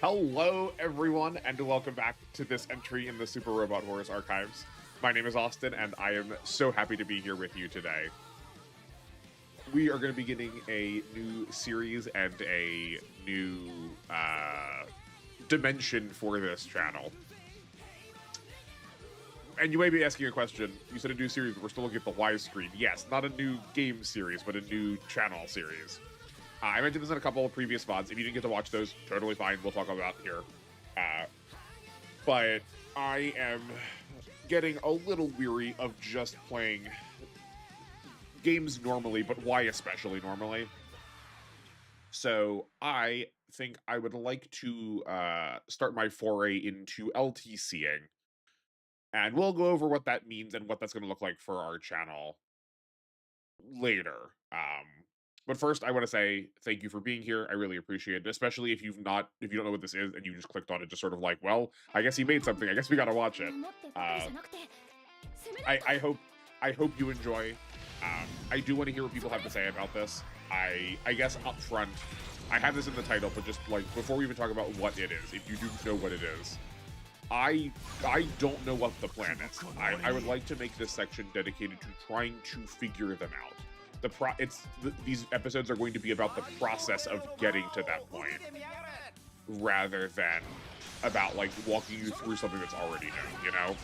Hello, everyone, and welcome back to this entry in the Super Robot Wars archives. My name is Austin, and I am so happy to be here with you today. We are going to be getting a new series and a new dimension for this channel. And you may be asking a question. You said a new series, but we're still looking at the live screen. Yes, not a new game series, but a new channel series. I mentioned this in a couple of previous VODs. If you didn't get to watch those, totally fine. We'll talk about it here. But I am getting a little weary of just playing games normally, but why especially normally? So I think I would like to start my foray into LTCing. And we'll go over what that means and what that's going to look like for our channel later. But first, I want to say thank you for being here. I really appreciate it, especially if you don't know what this is and you just clicked on it, just sort of like, well, I guess he made something. I guess we got to watch it. I hope you enjoy. I do want to hear what people have to say about this. I guess up front, I have this in the title, but just like before we even talk about what it is, if you do know what it is, I don't know what the plan is. I would like to make this section dedicated to trying to figure them out. These episodes are going to be about the process of getting to that point, rather than about like walking you through something that's already known. You know,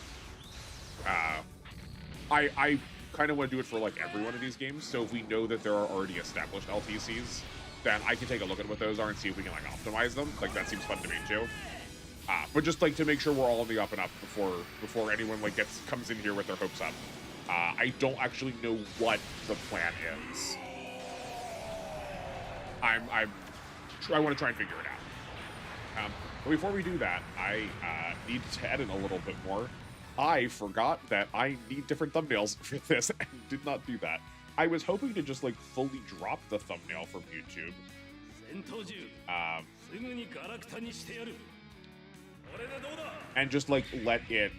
I kind of want to do it for like every one of these games. So if we know that there are already established LTCs, then I can take a look at what those are and see if we can like optimize them. Like that seems fun to me too. But just like to make sure we're all on the up and up before anyone like comes in here with their hopes up. I don't actually know what the plan is. I want to try and figure it out. But before we do that, I need to add in a little bit more. I forgot that I need different thumbnails for this and did not do that. I was hoping to just like fully drop the thumbnail from YouTube. And just like let it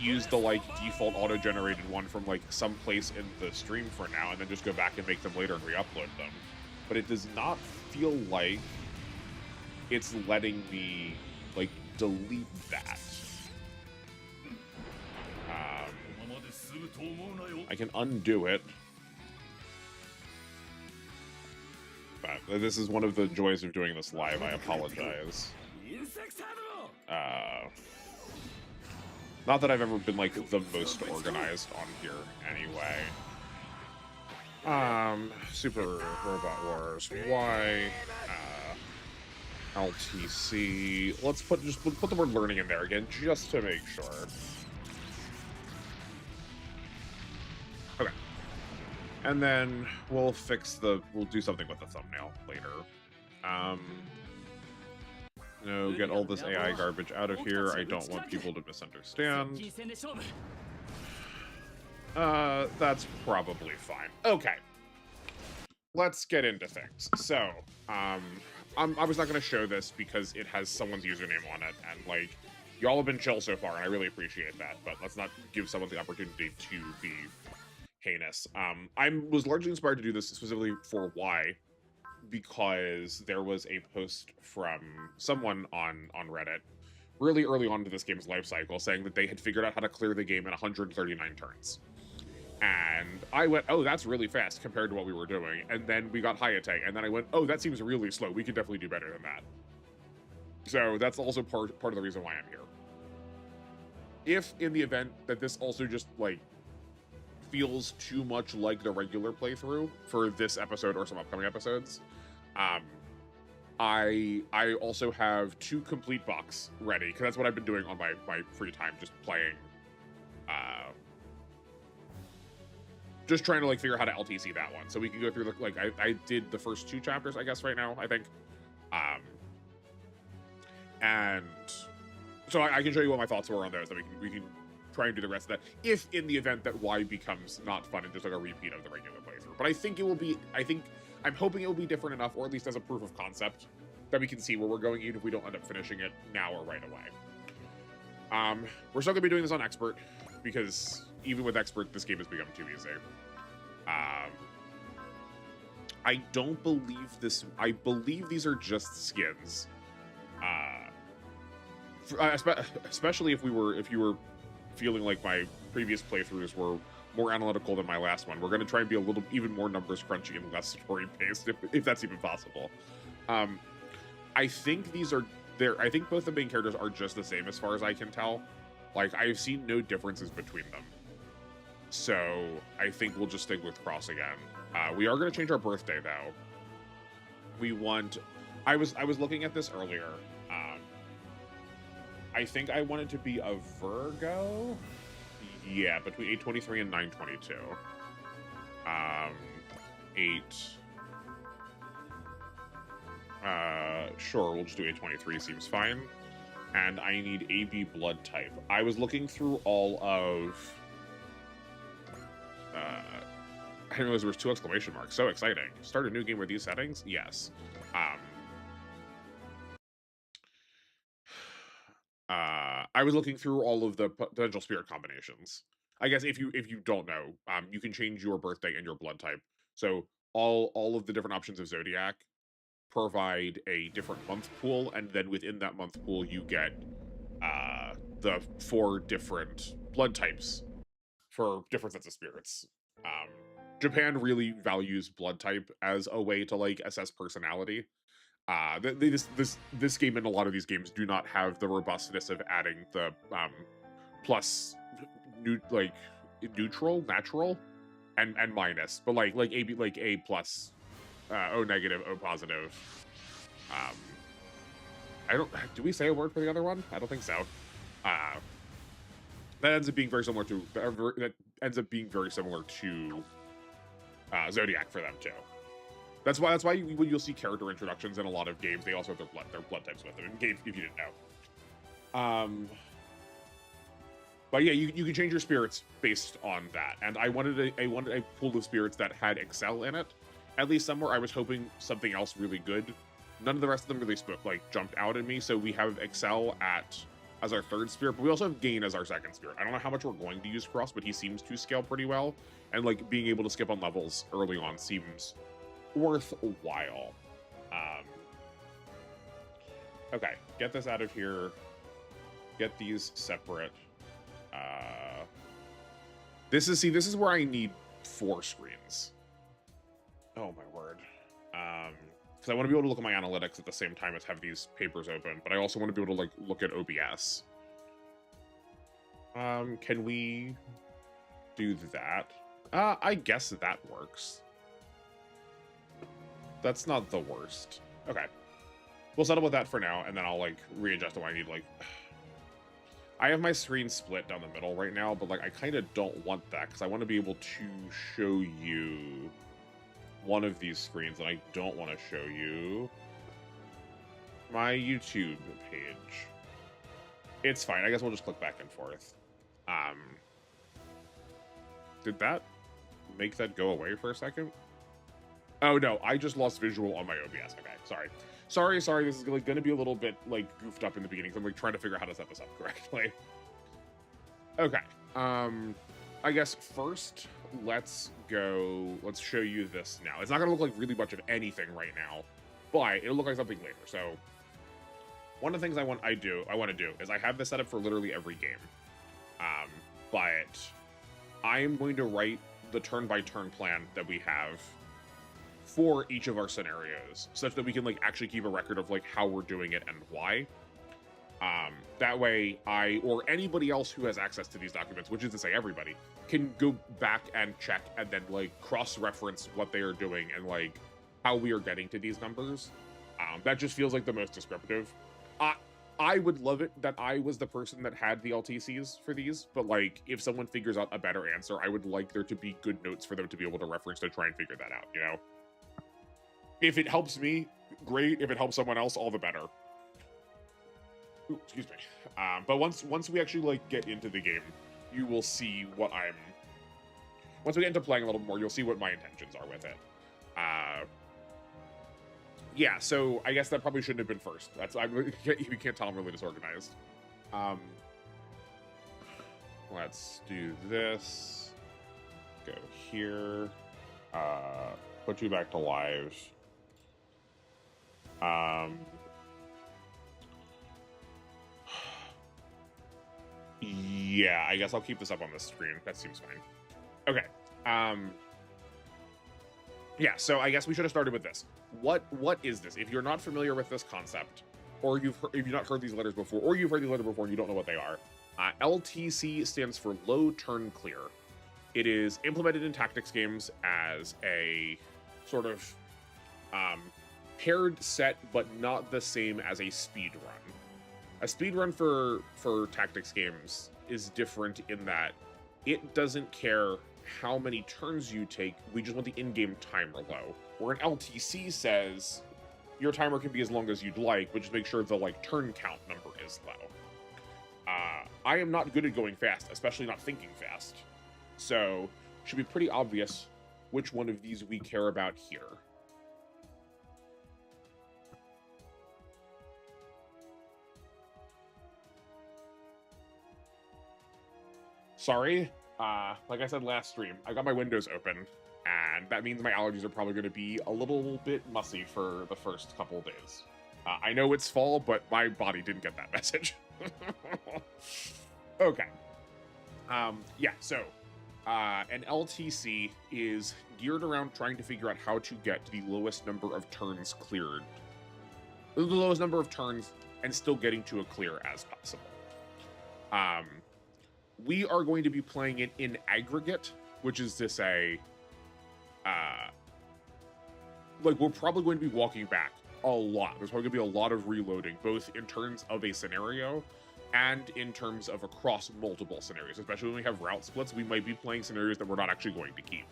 use the like default auto-generated one from like some place in the stream for now, and then just go back and make them later and re-upload them. But it does not feel like it's letting me like delete that. I can undo it. But this is one of the joys of doing this live. I apologize. Not that I've ever been like the most organized on here anyway. Super Robot Wars Y, LTC. Let's put the word learning in there again, just to make sure. Okay. And then we'll do something with the thumbnail later. No, get all this AI garbage out of here. I don't want people to misunderstand. That's probably fine. Okay. Let's get into things. So, I was not going to show this because it has someone's username on it, and like, y'all have been chill so far, and I really appreciate that, but let's not give someone the opportunity to be heinous. I was largely inspired to do this specifically for Y, because there was a post from someone on Reddit really early on into this game's life cycle saying that they had figured out how to clear the game in 139 turns. And I went, oh, that's really fast compared to what we were doing. And then we got Hayate, and then I went, oh, that seems really slow. We could definitely do better than that. So that's also part of the reason why I'm here. If in the event that this also just like feels too much like the regular playthrough for this episode or some upcoming episodes, I also have 2 complete bucks ready, because that's what I've been doing on my free time, just playing, just trying to like figure out how to LTC that one, so we can go through like I did the first 2 chapters, I guess, right now, I think, and so I can show you what my thoughts were on those, that we can try and do the rest of that, if in the event that Y becomes not fun and just like a repeat of the regular playthrough. But I think it will be, I'm hoping it will be different enough, or at least as a proof of concept, that we can see where we're going, even if we don't end up finishing it now or right away. We're still gonna be doing this on expert because even with expert, this game has become too easy. I don't believe this. I believe these are just skins. Especially if you were feeling like my previous playthroughs were more analytical than my last one. We're going to try and be a little even more numbers crunchy and less story based, if that's even possible. I think these are there. I think both the main characters are just the same as far as I can tell. Like, I've seen no differences between them. So I think we'll just stick with Cross again. We are going to change our birthday though. We want. I was looking at this earlier. I think I want it to be a Virgo. Yeah, between 8/23 and 9/22. 8. Sure, we'll just do 8/23. Seems fine. And I need AB blood type. I was looking through all of. I didn't realize there was 2 exclamation marks. So exciting! Start a new game with these settings. Yes. I was looking through all of the potential spirit combinations. I guess if you don't know, you can change your birthday and your blood type. So all of the different options of Zodiac provide a different month pool, and then within that month pool, you get the 4 different blood types for different sets of spirits. Japan really values blood type as a way to like assess personality. This game and a lot of these games do not have the robustness of adding the plus neutral, natural, and minus, but like A plus, O negative, O positive. I don't. Do we say a word for the other one? I don't think so. That ends up being very similar to Zodiac for them too. That's why when you'll see character introductions in a lot of games, they also have their blood types with them. In case if you didn't know. But yeah, you can change your spirits based on that. And I wanted a pool of spirits that had Excel in it, at least somewhere. I was hoping something else really good. None of the rest of them really jumped out at me. So we have Excel as our 3rd spirit, but we also have Gain as our 2nd spirit. I don't know how much we're going to use Cross, but he seems to scale pretty well. And like being able to skip on levels early on seems worthwhile. Okay, get this out of here. Get these separate. This is where I need 4 screens. Oh my word. Because I want to be able to look at my analytics at the same time as have these papers open, but I also want to be able to like look at OBS. Can we do that? I guess that works. That's not the worst. Okay. We'll settle with that for now, and then I'll, like, readjust it when I need, like... I have my screen split down the middle right now, but, like, I kind of don't want that, because I want to be able to show you one of these screens, and I don't want to show you my YouTube page. It's fine. I guess we'll just click back and forth. Did that make that go away for a second? Oh, no, I just lost visual on my OBS. Okay, sorry. Sorry, this is like, going to be a little bit, like, goofed up in the beginning, so I'm, like, trying to figure out how to set this up correctly. Okay, I guess first, let's show you this now. It's not going to look like really much of anything right now, but it'll look like something later. So, one of the things I want to do is I have this set up for literally every game. But I am going to write the turn-by-turn plan that we have for each of our scenarios, such that we can like actually keep a record of like how we're doing it and why. That way I, or anybody else who has access to these documents, which is to say everybody, can go back and check and then like cross-reference what they are doing and like how we are getting to these numbers. That just feels like the most descriptive. I would love it that I was the person that had the LTCs for these, but like if someone figures out a better answer, I would like there to be good notes for them to be able to reference to try and figure that out, you know? If it helps me, great. If it helps someone else, all the better. Ooh, excuse me. But once we actually like get into the game, you will see what once we get into playing a little more, you'll see what my intentions are with it. Yeah, so I guess that probably shouldn't have been first. You can't tell I'm really disorganized. let's do this. Go here. Put you back to live. Yeah, I guess I'll keep this up on the screen. That seems fine. Okay. Yeah, so I guess we should have started with this. What is this? If you're not familiar with this concept, or if you've not heard these letters before, or you've heard these letters before and you don't know what they are, LTC stands for low turn clear. It is implemented in tactics games as a sort of paired set, but not the same as a speed run. A speed run for tactics games is different in that it doesn't care how many turns you take, we just want the in-game timer low. Where an LTC says your timer can be as long as you'd like, but just make sure the turn count number is low. I am not good at going fast, especially not thinking fast. So it should be pretty obvious which one of these we care about here. Sorry, like I said last stream, I got my windows open, and that means my allergies are probably going to be a little bit mussy for the first couple of days. I know it's fall, but my body didn't get that message. Okay. Yeah, so an LTC is geared around trying to figure out how to get to the lowest number of turns cleared. The lowest number of turns and still getting to a clear as possible. We are going to be playing it in aggregate, which is to say, we're probably going to be walking back a lot. There's probably going to be a lot of reloading, both in terms of a scenario and in terms of across multiple scenarios. Especially when we have route splits, we might be playing scenarios that we're not actually going to keep.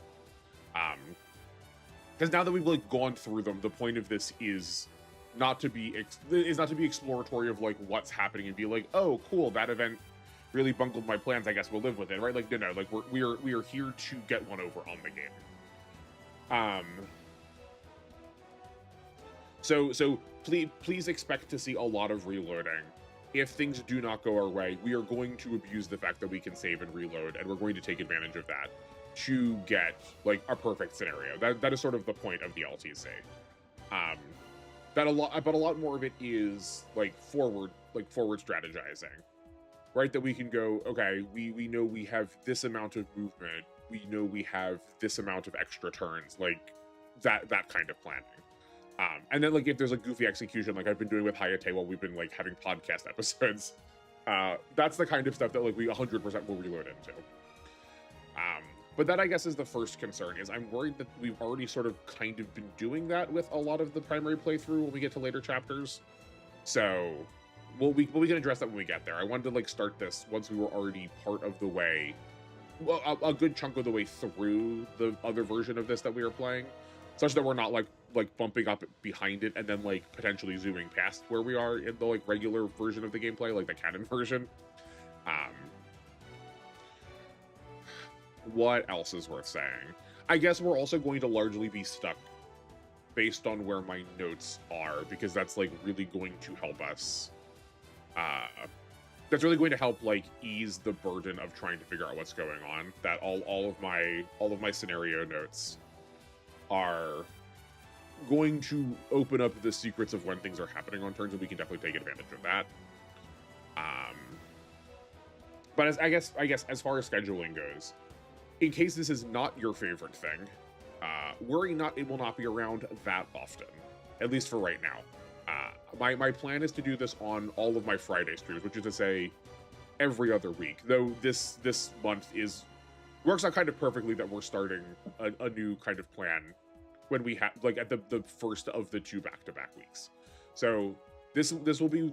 Because now that we've gone through them, the point of this is not to be exploratory of what's happening and be like, oh, cool, that event really bungled my plans, I guess we'll live with it, right? No, we are here to get one over on the game. So please expect to see a lot of reloading. If things do not go our way, we are going to abuse the fact that we can save and reload, and we're going to take advantage of that to get a perfect scenario. That is sort of the point of the LTC. But a lot more of it is forward strategizing. Right, that we can go, okay, we know we have this amount of movement, we know we have this amount of extra turns, that kind of planning. And then if there's a goofy execution like I've been doing with Hayate while we've been having podcast episodes, that's the kind of stuff that we 100% will reload into. But that I guess is the first concern, is I'm worried that we've already sort of kind of been doing that with a lot of the primary playthrough when we get to later chapters. So we can address that when we get there. I wanted to start this once we were already part of the way, well, a good chunk of the way through the other version of this that we are playing, such that we're not bumping up behind it and then potentially zooming past where we are in the regular version of the gameplay, the canon version. What else is worth saying? I guess we're also going to largely be stuck based on where my notes are, because that's really going to help us. That's really going to help ease the burden of trying to figure out what's going on. That all of my scenario notes are going to open up the secrets of when things are happening on turns, and we can definitely take advantage of that. But I guess as far as scheduling goes, in case this is not your favorite thing, worry not, it will not be around that often, at least for right now. My plan is to do this on all of my Friday streams, which is to say every other week, though this month works out kind of perfectly that we're starting a new kind of plan when we have at the first of the 2 back-to-back weeks. So this will be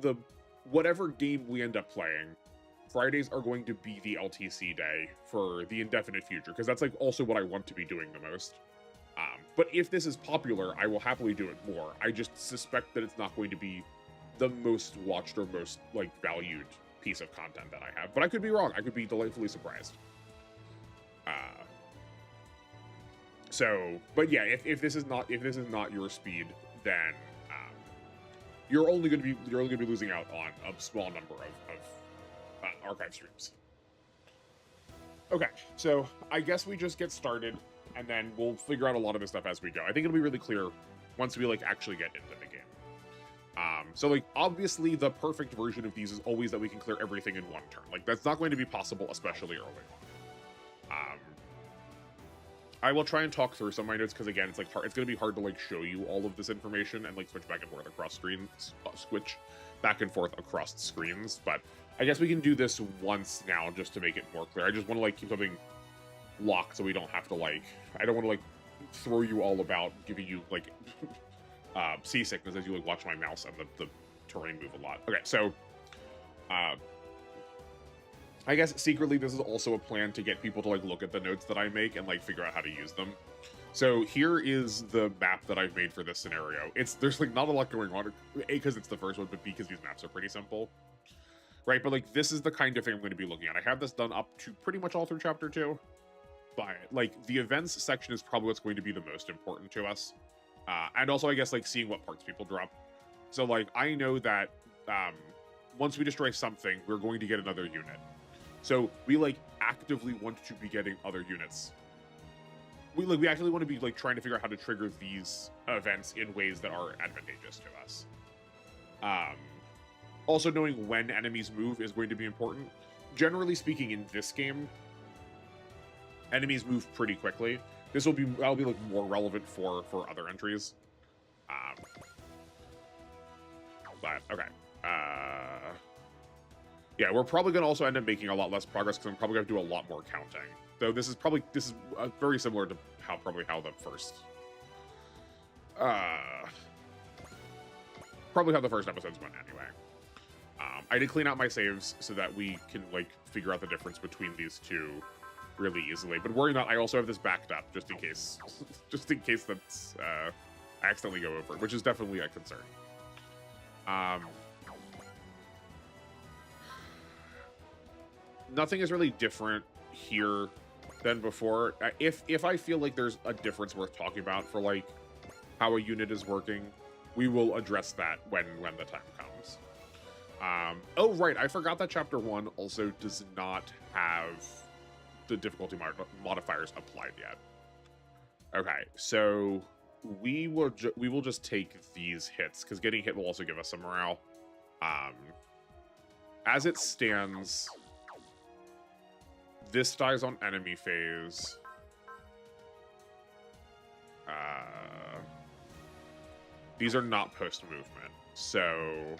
whatever game we end up playing, Fridays are going to be the LTC day for the indefinite future, because that's also what I want to be doing the most. But if this is popular, I will happily do it more. I just suspect that it's not going to be the most watched or most valued piece of content that I have. But I could be wrong. I could be delightfully surprised. But yeah, if this is not your speed, then you're only going to be losing out on a small number of archive streams. Okay, so I guess we just get started, and then we'll figure out a lot of this stuff as we go. I think it'll be really clear once we like actually get into the game. So like obviously the perfect version of these is always that we can clear everything in one turn. Like that's not going to be possible, especially early on. I will try and talk through some of my notes because again, it's like hard. It's going to be hard to like show you all of this information and like switch back and forth across screens, switch back and forth across screens. But I guess we can do this once now just to make it more clear. I just want to like keep something locked so we don't have to like. I don't want to like throw you all about giving you like seasickness as you like watch my mouse and the terrain move a lot. Okay, so I guess secretly this is also a plan to get people to like look at the notes that I make and like figure out how to use them. So here is the map that I've made for this scenario. There's like not a lot going on, A, because it's the first one, but B, because these maps are pretty simple. Right, but like this is the kind of thing I'm going to be looking at. I have this done up to pretty much all through chapter 2. But like the events section is probably what's going to be the most important to us. And also, I guess, like, seeing what parts people drop. So, like, I know that once we destroy something, we're going to get another unit. So, we, like, actively want to be getting other units. We actually want to be, like, trying to figure out how to trigger these events in ways that are advantageous to us. Also, knowing when enemies move is going to be important. Generally speaking, in this game, enemies move pretty quickly. That'll be like more relevant for other entries. But okay. Yeah, we're probably gonna also end up making a lot less progress because I'm probably gonna do a lot more counting. Though this is very similar to how the first probably how the first episodes went anyway. I did clean out my saves so that we can like figure out the difference between these two really easily, but worry not, I also have this backed up just in case that's I accidentally go over, which is definitely a concern. Nothing is really different here than before. If I feel like there's a difference worth talking about for like how a unit is working, we will address that when the time comes. Oh right, I forgot that chapter 1 also does not have the difficulty modifiers applied yet. Okay, so we will just take these hits because getting hit will also give us some morale. As it stands, this dies on enemy phase. These are not post movement, so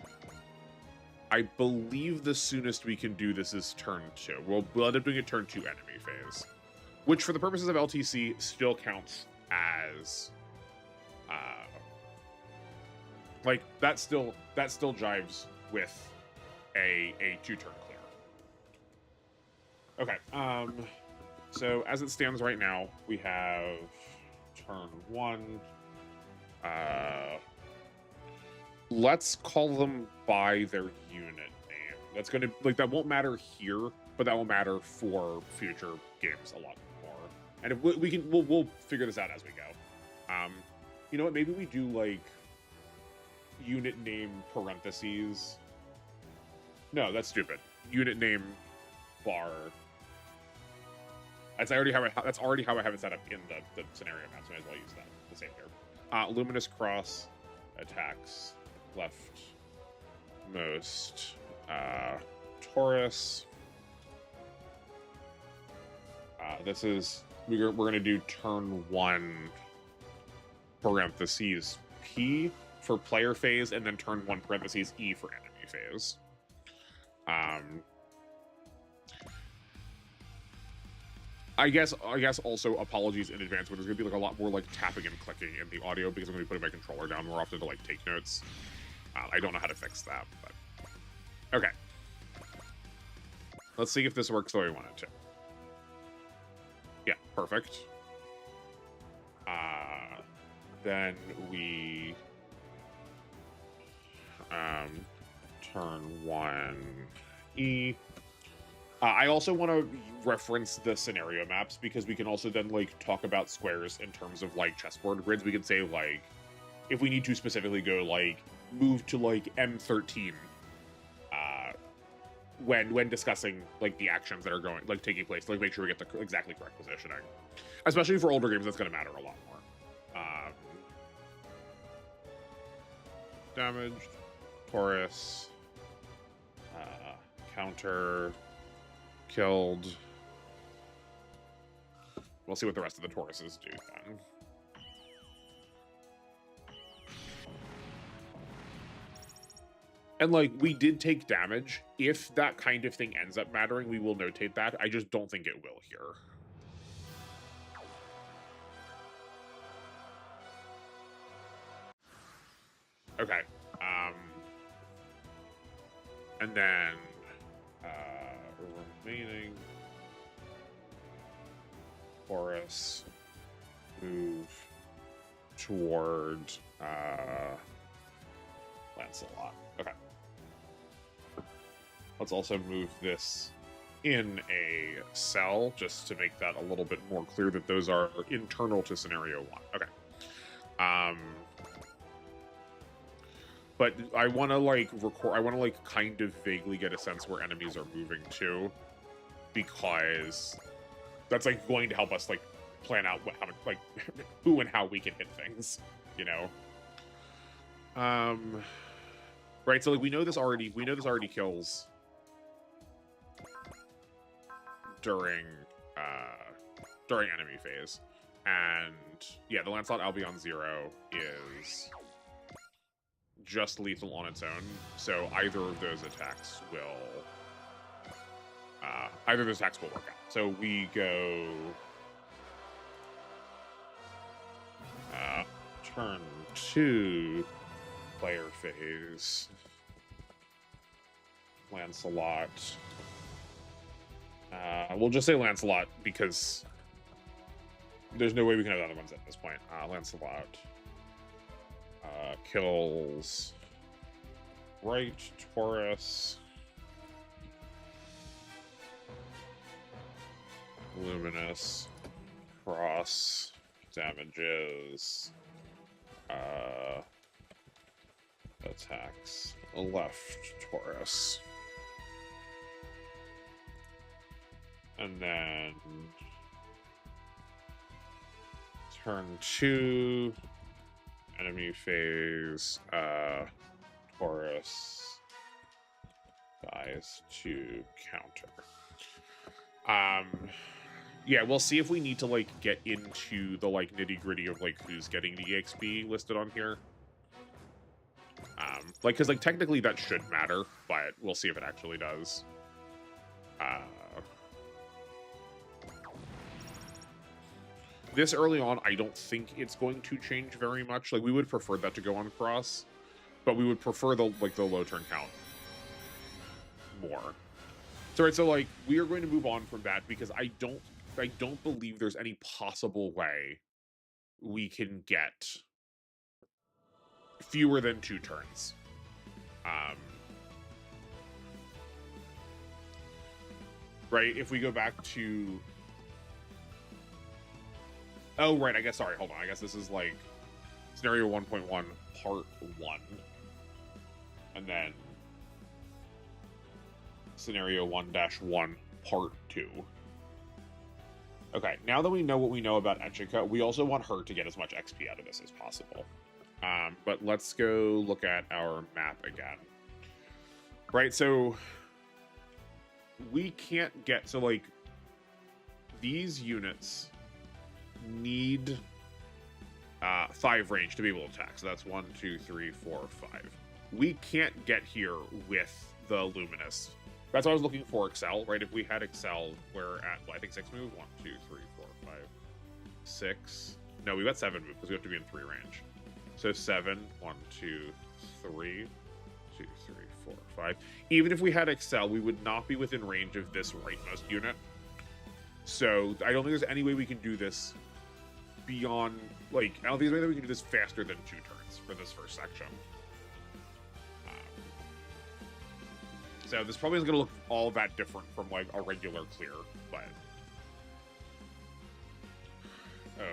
I believe the soonest we can do this is turn 2. We'll end up doing it turn 2 enemy phase, which for the purposes of LTC still counts as like that still jives with a 2-turn clear. Okay, so as it stands right now, we have turn 1. Let's call them by their unit name. That's gonna that won't matter here, but that will matter for future games a lot more. And if we'll figure this out as we go. You know what? Maybe we do like unit name parentheses. No, that's stupid. Unit name bar. That's already how I have it set up in the scenario map. So I might as well use that. The same here. Luminous Cross attacks left most Taurus. This is we're gonna do turn 1 parentheses P for player phase, and then turn 1 parentheses E for enemy phase. I guess also apologies in advance, but there's gonna be like a lot more like tapping and clicking in the audio because I'm gonna be putting my controller down more often to like take notes. I don't know how to fix that, but okay. Let's see if this works the way we want it to. Yeah, perfect. Then we turn 1 E. I also want to reference the scenario maps because we can also then like talk about squares in terms of like chessboard grids. We can say like if we need to specifically go like move to like M13, when discussing like the actions that are going like taking place, like make sure we get the exactly correct positioning. Especially for older games, that's going to matter a lot more. Damaged, Taurus, counter, killed. We'll see what the rest of the Tauruses do then. And like, we did take damage. If that kind of thing ends up mattering, we will notate that. I just don't think it will here. Okay. And then remaining Taurus move toward Lancelot. Okay. Let's also move this in a cell just to make that a little bit more clear that those are internal to scenario 1. Okay. But I want to like record. I want to like kind of vaguely get a sense where enemies are moving to, because that's like going to help us like plan out what, how much, like who and how we can hit things, you know. Right. So like we know this already. We know this already kills during enemy phase, and yeah, the Lancelot Albion 0 is just lethal on its own, so either of those attacks will work out. So we go turn 2 player phase, Lancelot. We'll just say Lancelot because there's no way we can have other ones at this point. Lancelot kills right Taurus, Luminous, cross, damages, attacks left Taurus, and then turn 2 enemy phase, Taurus dies to counter. Yeah, we'll see if we need to like get into the like nitty-gritty of like who's getting the EXP listed on here. Like, because like technically that should matter, but we'll see if it actually does. This early on, I don't think it's going to change very much. Like, we would prefer that to go on cross, but we would prefer the low turn count more. So right, so like we are going to move on from that because I don't believe there's any possible way we can get fewer than 2 turns. Right, if we go back to... Oh, right, I guess, sorry, hold on. I guess this is like scenario 1.1, part 1. And then scenario 1-1, part 2. Okay, now that we know what we know about Echika, we also want her to get as much XP out of this as possible. But let's go look at our map again. Right, so we can't get... So, like, these units need 5 range to be able to attack. So that's 1, 2, 3, 4, 5. We can't get here with the Luminous. That's why I was looking for Excel, right? If we had Excel, we're at, well, I think 6 move. 1, 2, 3, 4, 5, 6. No, we got 7 move because we have to be in 3 range. So 7, 1, 2, 3, 2, 3, 4, 5. Even if we had Excel, we would not be within range of this rightmost unit. So I don't think there's any way we can do this beyond, like, I don't think there's any way we can do this faster than 2 turns for this first section. So this probably isn't going to look all that different from, like, a regular clear, but...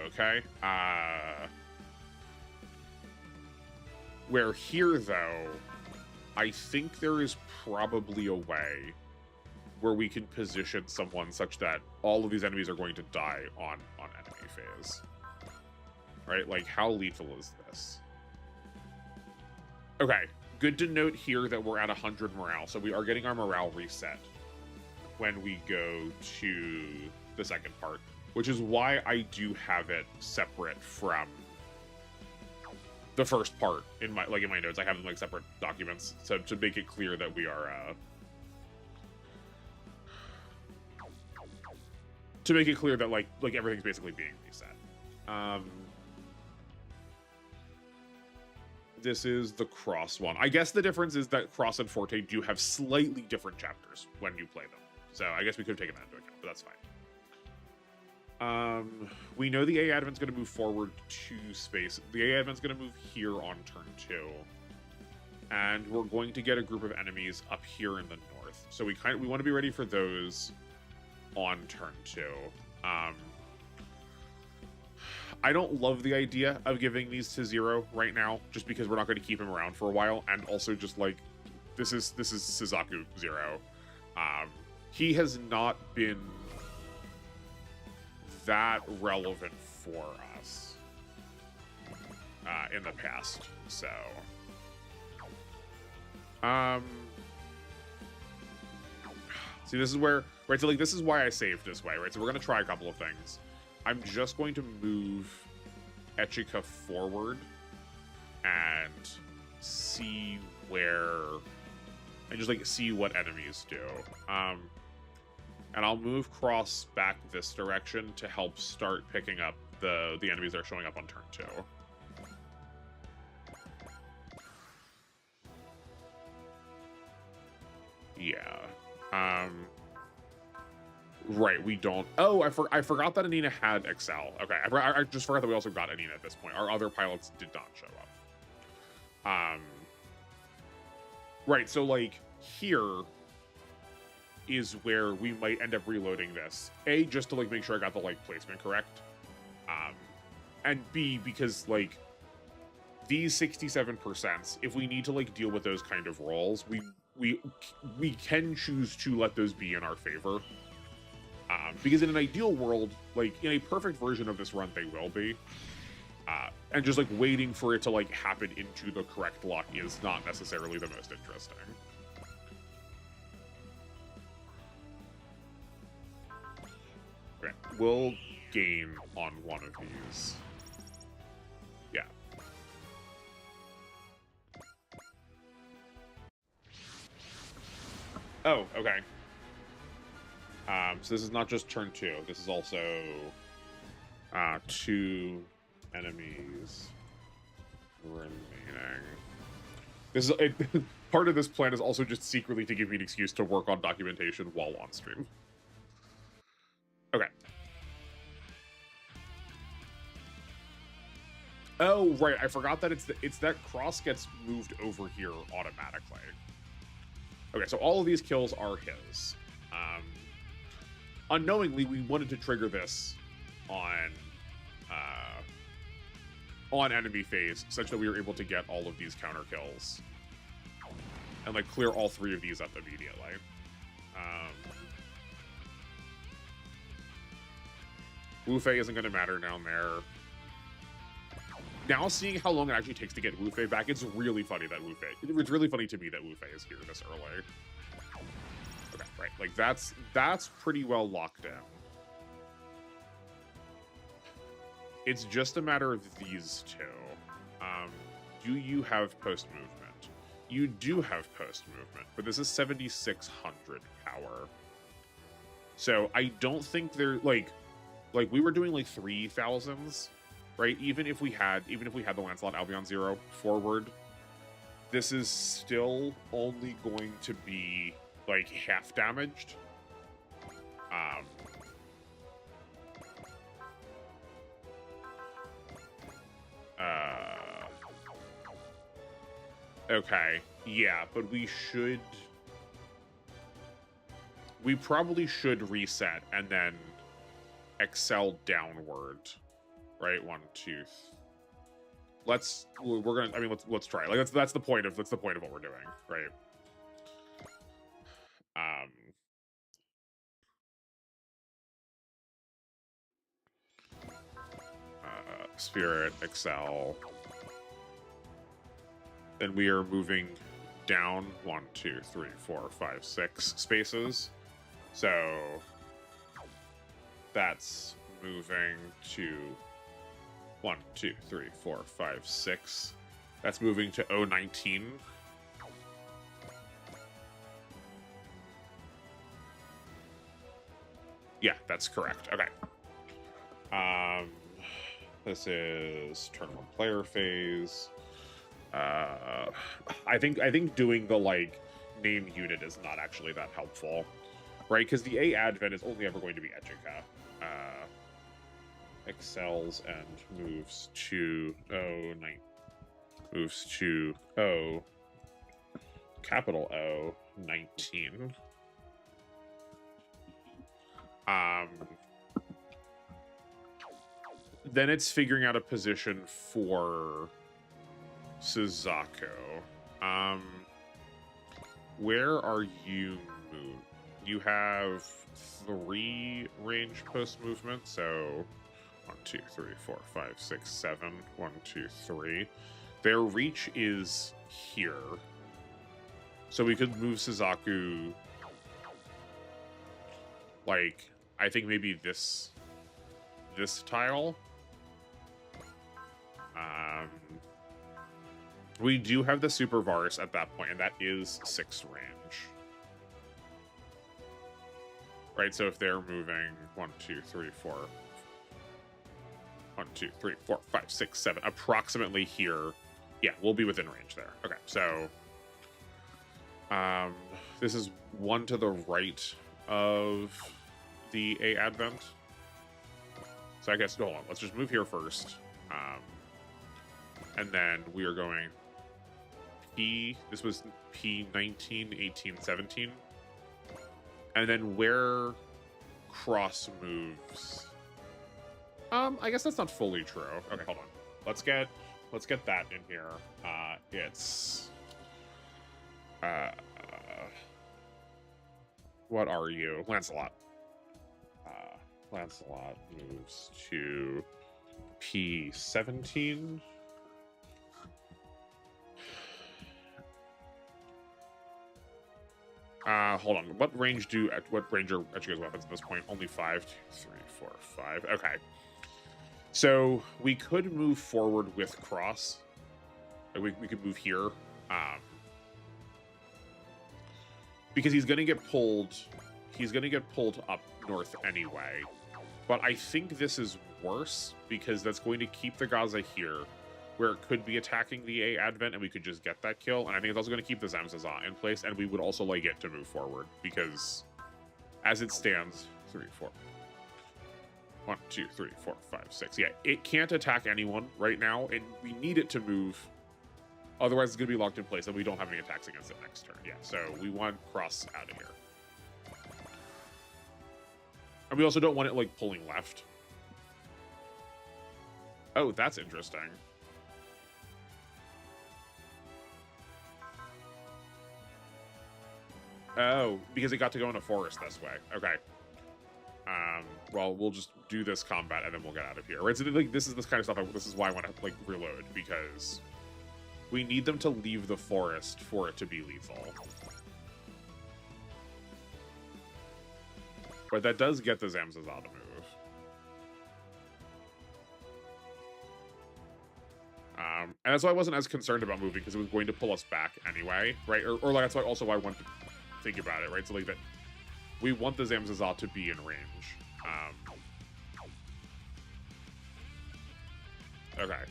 Okay. Where here, though, I think there is probably a way where we can position someone such that all of these enemies are going to die on enemy phase. Right? Like, how lethal is this? Okay, good to note here that we're at 100 morale, so we are getting our morale reset when we go to the second part, which is why I do have it separate from the first part in my notes. I have them like separate documents to make it clear that we are to make it clear that like everything's basically being reset. This is the Cross one. I guess the difference is that Cross and Forte do have slightly different chapters when you play them. So I guess we could have taken that into account, but that's fine. We know the A Advent's going to move forward to space. The A Advent's going to move here on turn 2. And we're going to get a group of enemies up here in the north. So we want to be ready for those on turn 2. I don't love the idea of giving these to Zero right now, just because we're not going to keep him around for a while, and also just like this is Suzaku Zero. He has not been that relevant for us in the past, so see, this is where, right, so like this is why I saved this way, right? So we're going to try a couple of things. I'm just going to move Echika forward and see and just like see what enemies do. And I'll move Cross back this direction to help start picking up the enemies that are showing up on turn 2. Yeah. Right, we don't. Oh, I forgot that Anina had Excel. Okay, I just forgot that we also got Anina at this point. Our other pilots did not show up. Right, so like here is where we might end up reloading this. A, just to like make sure I got the like placement correct. And B, because like these 67%, if we need to like deal with those kind of rolls, we can choose to let those be in our favor. Because in an ideal world, like in a perfect version of this run, they will be. And just like waiting for it to like happen into the correct luck is not necessarily the most interesting. Okay, we'll gain on one of these. Yeah. Oh, okay. So this is not just turn 2. This is also 2 enemies remaining. This is part of this plan is also just secretly to give me an excuse to work on documentation while on stream. Okay. Oh, right. I forgot that it's that Cross gets moved over here automatically. Okay, so all of these kills are his. Unknowingly, we wanted to trigger this on enemy phase, such that we were able to get all of these counter kills and like clear all 3 of these up immediately. Wu Fei isn't going to matter down there. Now seeing how long it actually takes to get Wu Fei back, it's really funny that Wu Fei. It's really funny to me that Wu Fei is here this early. Okay, right. Like that's pretty well locked in. It's just a matter of these 2. Do you have post movement? You do have post movement, but this is 7,600 power. So I don't think they're like we were doing like 3,000s, right? Even if we had the Lancelot Albion Zero forward, this is still only going to be like half damaged. Okay, yeah, but we probably should reset and then excel downward, right? 1, 2. Let's try. Like that's the point of what we're doing, right? Spirit, Excel. Then we are moving down 1, 2, 3, 4, 5, 6 spaces. So that's moving to 1, 2, 3, 4, 5, 6. That's moving to 019. Yeah, that's correct. Okay. This is turn 1 player phase. I think doing the like name unit is not actually that helpful, right? Because the A advent is only ever going to be Echica. Excels and moves to moves to O, capital O, 19. Then it's figuring out a position for Suzaku. Where are you moved? You have 3 range post movement, so 1, 2, 3, 4, 5, 6, 7. 1, 2, 3. Their reach is here. So we could move Suzaku, like, I think maybe this tile. We do have the Super Varus at that point, and that is 6 range. Right, so if they're moving 1, 2, 3, 4, 1, 2, 3, 4, 5, 6, 7, approximately here. Yeah, we'll be within range there. Okay, so this is 1 to the right of the A advent. So I guess, hold on, let's just move here first. And then we are going P, this was P19, 18, 17. And then where cross moves. I guess that's not fully true. Okay, hold on. Let's get that in here. It's what are you? Lancelot. Lancelot moves to P17. Hold on. What range are Echica's weapons at this point? Only 5. 2, 3, 4, 5. Okay. So we could move forward with cross. We could move here. Because he's gonna get pulled. He's gonna get pulled up north anyway. But I think this is worse because that's going to keep the Gaza here, where it could be attacking the A advent, and we could just get that kill. And I think it's also going to keep the Zamzaza in place, and we would also like it to move forward because, as it stands, 3, 4, 1, 2, 3, 4, 5, 6. Yeah, it can't attack anyone right now, and we need it to move. Otherwise, it's going to be locked in place, and we don't have any attacks against it next turn. Yeah, so we want cross out of here. And we also don't want it, like, pulling left. Oh, that's interesting. Oh, because it got to go in a forest this way. Okay. Well, we'll just do this combat, and then we'll get out of here. Right, so, like, this is this kind of stuff. This is why I want to, like, reload, because we need them to leave the forest for it to be lethal. But that does get the Zamzaza to move. And that's why I wasn't as concerned about moving, because it was going to pull us back anyway, right? Or like, that's why also why I wanted to think about it, right? So like that, we want the Zamzaza to be in range. Okay.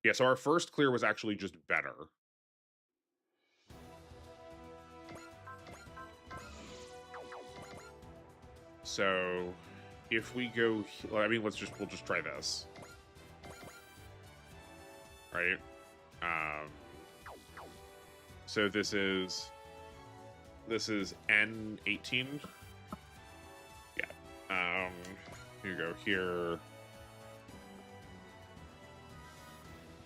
Yeah, so our first clear was actually just better. So if we go, well, I mean, we'll just try this. Right? So this is N18. Yeah. You go here.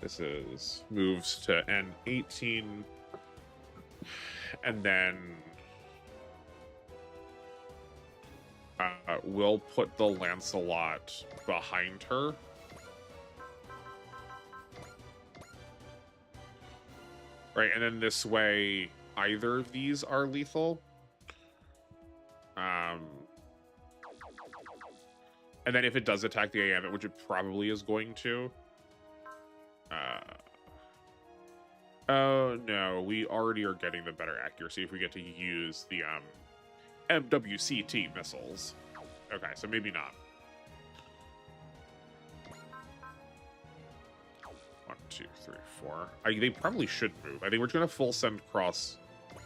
This is moves to N18. And then We'll put the Lancelot behind her. Right, and then this way, either of these are lethal. And then if it does attack the AM, which it probably is going to. Oh, no, we already are getting the better accuracy if we get to use the MWCT missiles. Okay, so maybe not. 1, 2, 3, 4. They probably should move. I think we're just going to full send cross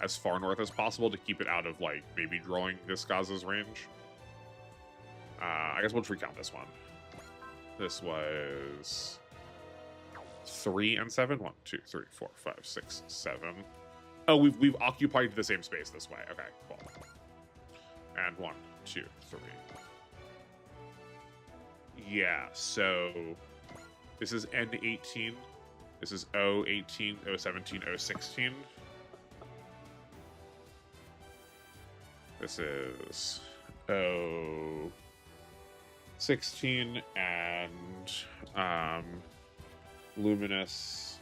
as far north as possible to keep it out of, like, maybe drawing this Gaza's range. I guess we'll just recount this one. This was 3 and 7. 1, 2, 3, 4, 5, 6, 7. Oh, we've occupied the same space this way. Okay, cool. And 1, 2, 3. Yeah, so this is N18. This is O18, O17, O16. This is O16 and Luminous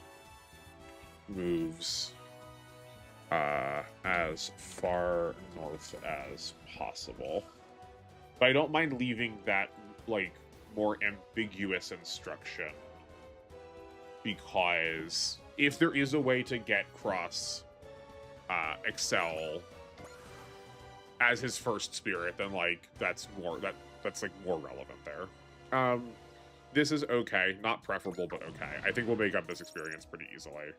moves as far north as possible. But I don't mind leaving that, like, more ambiguous instruction, because if there is a way to get Cross Excel as his first spirit, then, like, that's like more relevant there. This is okay, not preferable, but okay. I think we'll make up this experience pretty easily.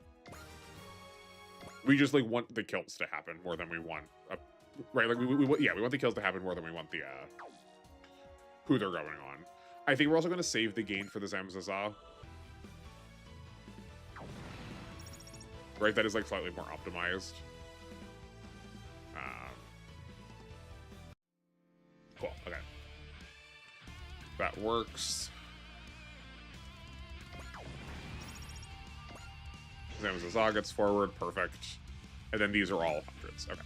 We just, like, want the kills to happen more than we want, right? Like, we want the kills to happen more than we want the who they're going on. I think we're also going to save the gain for the Zamzaza. Right, that is, like, slightly more optimized. Cool, okay. That works. Zamzaza gets forward, perfect. And then these are all hundreds, okay.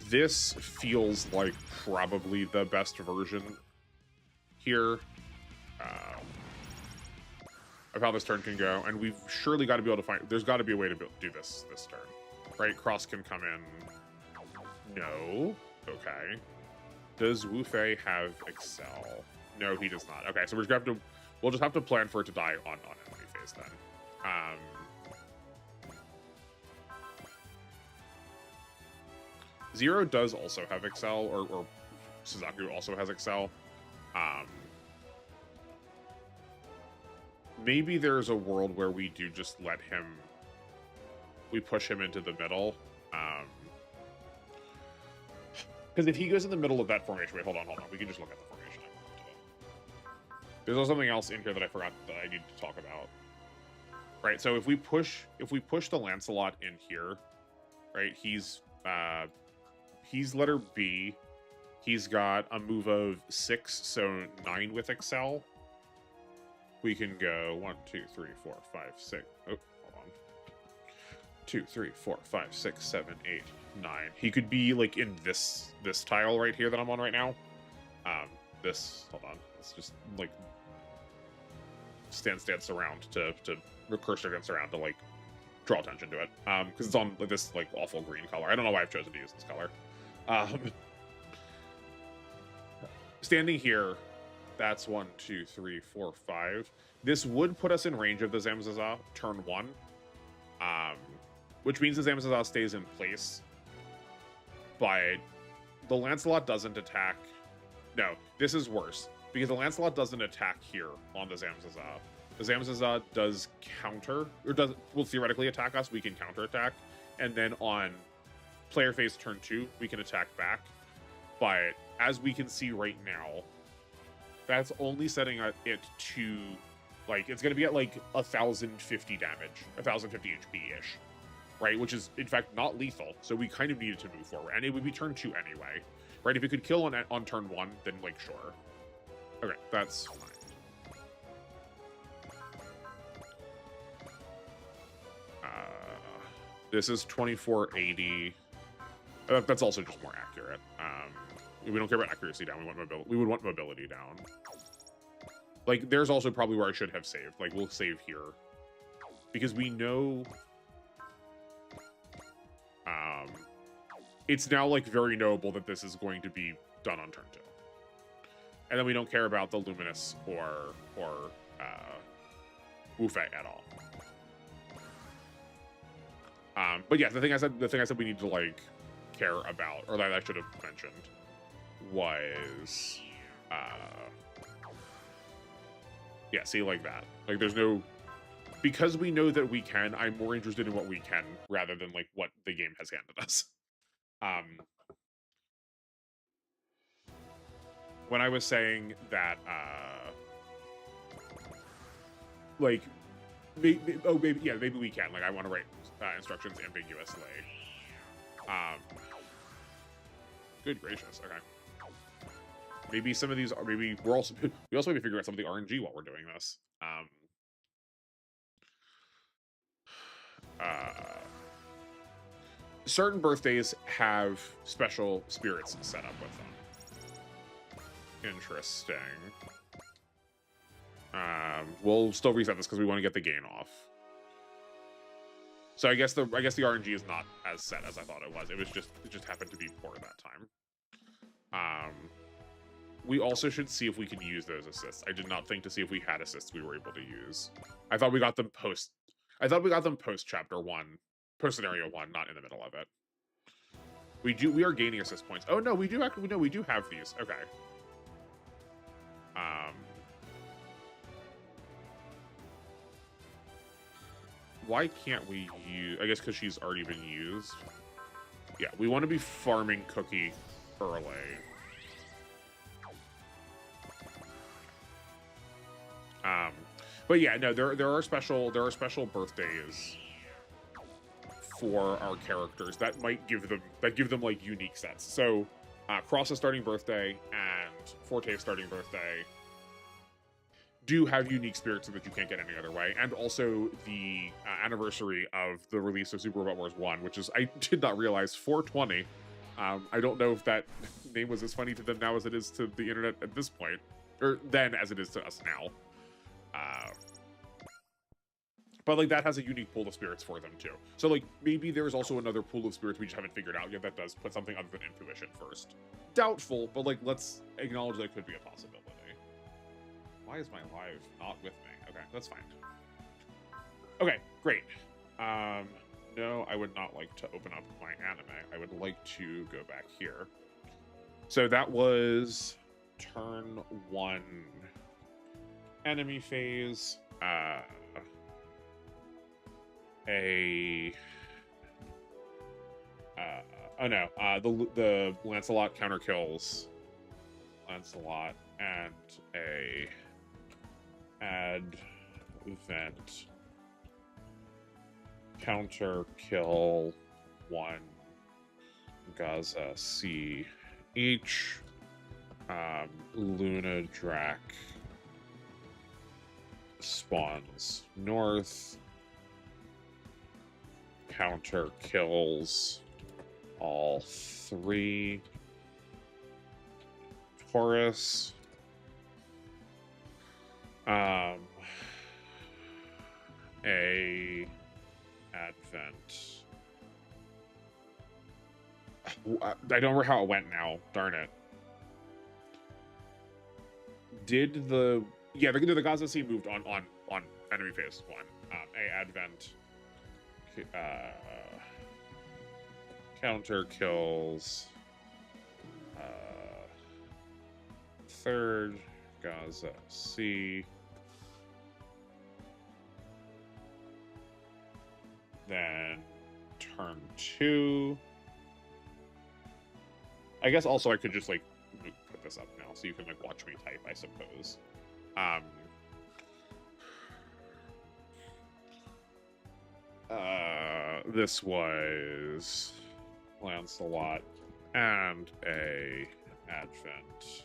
This feels like probably the best version here of how this turn can go, and we've surely got to be able to find. There's got to be a way to do this turn, right? Cross can come in. No, okay. Does Wu Fei have Excel? No, he does not. Okay, so we'll just have to plan for it to die on enemy phase then. Zero does also have Excel, or Suzaku also has Excel. Maybe there's a world where we do just we push him into the middle. Because if he goes in the middle of that formation, wait, hold on. We can just look at the formation. There's also something else in here that I forgot that I need to talk about. Right, so if we push the Lancelot in here, right, he's letter B. He's got a move of 6, so 9 with Excel. We can go 1, 2, 3, 4, 5, 6. Oh, hold on. 2, 3, 4, 5, 6, 7, 8, 9. He could be like in this tile right here that I'm on right now. Hold on. Let's just like stand surround to recurse against surround to like draw attention to it. Because it's on like this like awful green color. I don't know why I've chosen to use this color. Standing here, that's 1, 2, 3, 4, 5. This would put us in range of the Zamzaza turn 1, which means the Zamzaza stays in place. But the Lancelot doesn't attack. No, this is worse because the Lancelot doesn't attack here on the Zamzaza. The Zamzaza does counter, or will theoretically attack us. We can counter attack, and then on player phase turn 2, we can attack back. But as we can see right now, that's only setting it to, like, it's going to be at like 1,050 damage, 1,050 HP-ish, right? Which is, in fact, not lethal. So we kind of needed to move forward. And it would be turn 2 anyway, right? If it could kill on turn 1, then, like, sure. Okay, that's fine. This is 2480. That's also just more accurate. We don't care about accuracy down. We want mobility. We would want mobility down. Like, there's also probably where I should have saved. Like, we'll save here because we know. It's now like very knowable that this is going to be done on turn 2, and then we don't care about the luminous or Wufei at all. But yeah, the thing I said we need to like care about, or that I should have mentioned, was yeah, see, like that. Like, there's no, because we know that we can. I'm more interested in what we can rather than like what the game has handed us. When I was saying that, like, maybe we can. Like, I want to write instructions ambiguously. Good gracious. Okay. Maybe some of these are. Maybe we also maybe figure out some of the RNG while we're doing this. Certain birthdays have special spirits set up with them. Interesting. We'll still reset this because we want to get the gain off. So I guess the RNG is not as set as I thought it was. It just happened to be poor that time. We also should see if we can use those assists. I did not think to see if we had assists we were able to use. I thought we got them post. I thought we got them post chapter 1, post scenario 1, not in the middle of it. We are gaining assist points. Oh no, we do actually. No, we do have these. Okay. Why can't we use? I guess because she's already been used. Yeah, we want to be farming Cookie early. But yeah, no, there are special birthdays for our characters that might give them like unique sets. So Cross's starting birthday and Forte's starting birthday do have unique spirits so that you can't get any other way, and also the anniversary of the release of Super Robot Wars 1, which is, I did not realize, 420. I don't know if that name was as funny to them now as it is to the internet at this point, or then as it is to us now. But like, that has a unique pool of spirits for them too. So like, maybe there's also another pool of spirits we just haven't figured out yet that does put something other than intuition first. Doubtful, but like, let's acknowledge that could be a possibility. Why is my live not with me? Okay, that's fine. Okay, great. No, I would not like to open up my anime. I would like to go back here. So that was turn 1 enemy phase. The Lancelot counter kills Lancelot and a advent counter kill 1 Gaza C each. Luna Drac spawns north. Counter kills all 3. Taurus. A advent. I don't remember how it went now. Darn it. Did the Gaza Sea moved on enemy phase 1. A advent counter kills 3rd Gaza Sea. Then turn 2. I guess also I could just like put this up now so you can like watch me type, I suppose. This was Lancelot and a advent.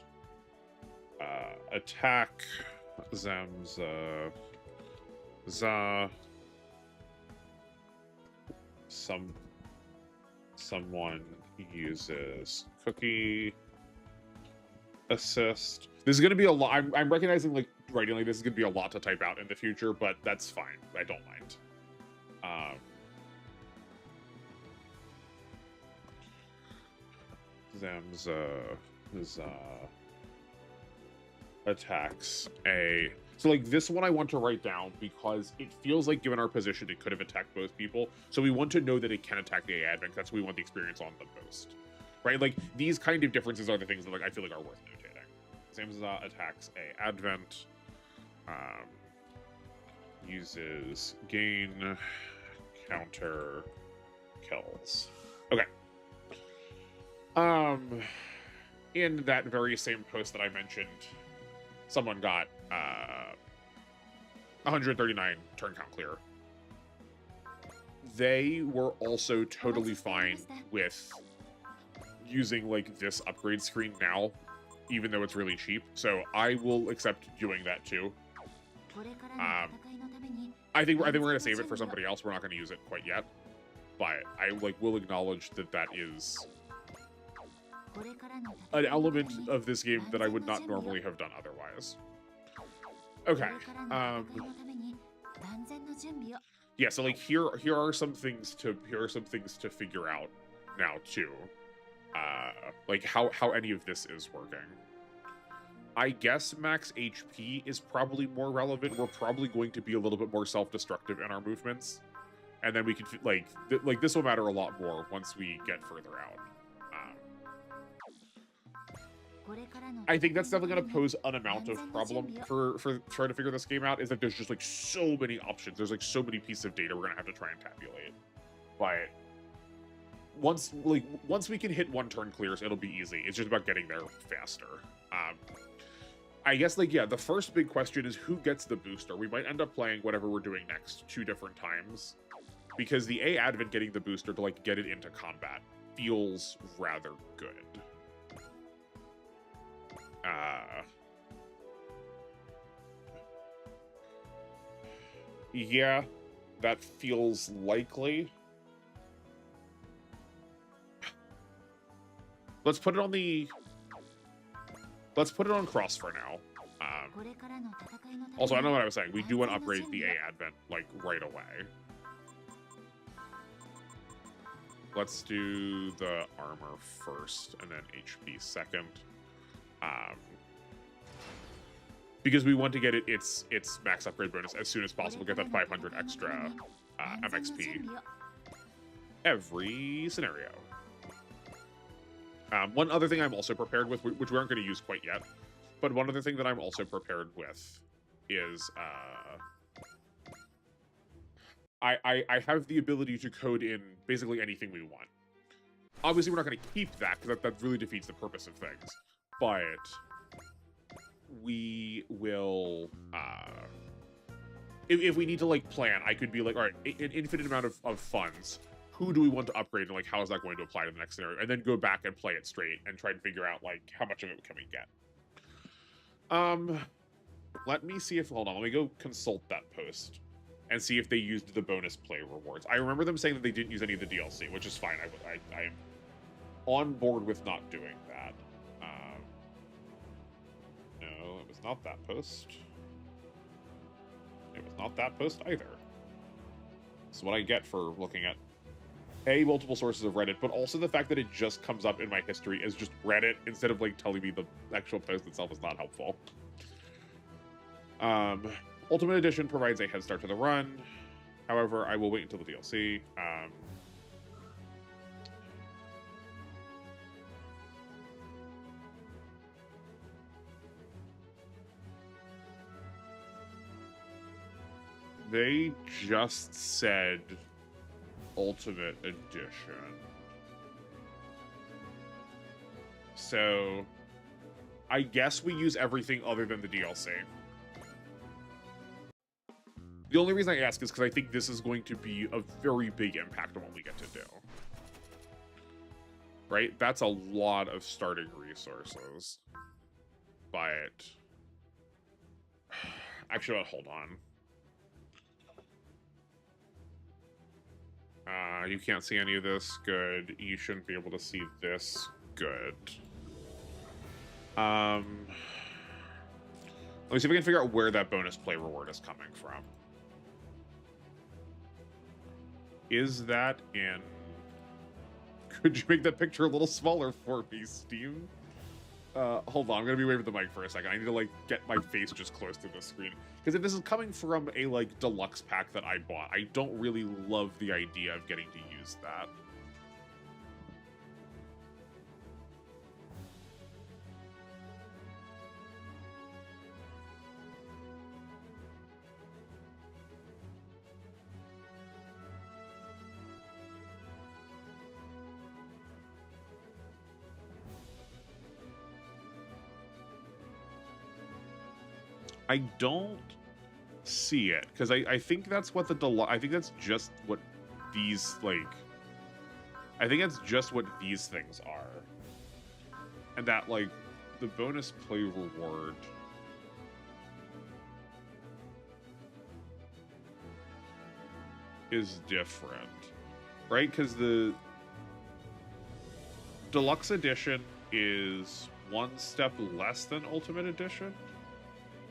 Attack Zamza Za someone uses cookie assist. This is going to be a lot. I'm recognizing, like, writing like this is going to be a lot to type out in the future, but that's fine. I don't mind. Zamza attacks a... So, like, this one I want to write down because it feels like, given our position, it could have attacked both people. So we want to know that it can attack the Advent. That's what we want the experience on the most. Right? Like, these kind of differences are the things that, like, I feel like are worth notating. Zamza attacks a Advent. Uses gain, counter, kills. Okay. In that very same post that I mentioned, someone got 139 turn count clear. They were also totally fine with using, like, this upgrade screen now, even though it's really cheap. So I will accept doing that too. I think we're gonna save it for somebody else. We're not gonna use it quite yet, but I, like, will acknowledge that that is an element of this game that I would not normally have done otherwise. Okay. Yeah, so, like, here are some things to figure out now too. Like how any of this is working. I guess max HP is probably more relevant. We're probably going to be a little bit more self-destructive in our movements, and then we can like this will matter a lot more once we get further out. I think that's definitely going to pose an amount of problem for trying to figure this game out, is that there's just, like, so many options. There's, like, so many pieces of data we're going to have to try and tabulate. But once we can hit one turn clears, it'll be easy. It's just about getting there faster. I guess, like, yeah, the first big question is who gets the booster. We might end up playing whatever we're doing next 2 different times, because the A Advent getting the booster to, like, get it into combat feels rather good. Yeah, that feels likely. Let's put it on cross for now. Also, I don't know what I was saying. We do want to upgrade the A Advent, like, right away. Let's do the armor first, and then HP second. Because we want to get its max upgrade bonus as soon as possible, get that 500 extra MXP every scenario. One other thing I'm also prepared with, which we aren't going to use quite yet, but one other thing that I'm also prepared with is I have the ability to code in basically anything we want. Obviously, we're not going to keep that, because that really defeats the purpose of things. But we will, if we need to, like, plan, I could be like, all right, an infinite amount of funds. Who do we want to upgrade, and, like, how is that going to apply to the next scenario? And then go back and play it straight and try and figure out, like, how much of it can we get. Let me see if, hold on, let me go consult that post and see if they used the bonus play rewards. I remember them saying that they didn't use any of the DLC, which is fine. I am on board with not doing that. No, it was not that post. It was not that post either. This is what I get for looking at multiple sources of Reddit, but also the fact that it just comes up in my history as just Reddit instead of, like, telling me the actual post itself is not helpful. Ultimate Edition provides a head start to the run. However, I will wait until the DLC. They just said Ultimate Edition. So I guess we use everything other than the DLC. The only reason I ask is because I think this is going to be a very big impact on what we get to do. Right? That's a lot of starting resources. But actually, hold on. You can't see any of this. Good. You shouldn't be able to see this. Good. Let me see if we can figure out where that bonus play reward is coming from. Is that in... Could you make that picture a little smaller for me, Steam? Hold on, I'm gonna be away from the mic for a second. I need to, like, get my face just close to the screen. Because if this is coming from a, like, deluxe pack that I bought, I don't really love the idea of getting to use that. I don't see it, because I think that's what the deluxe... I think that's just what these, like... I think that's just what these things are. And that, like, the bonus play reward... is different. Right? Because the deluxe edition is one step less than Ultimate Edition.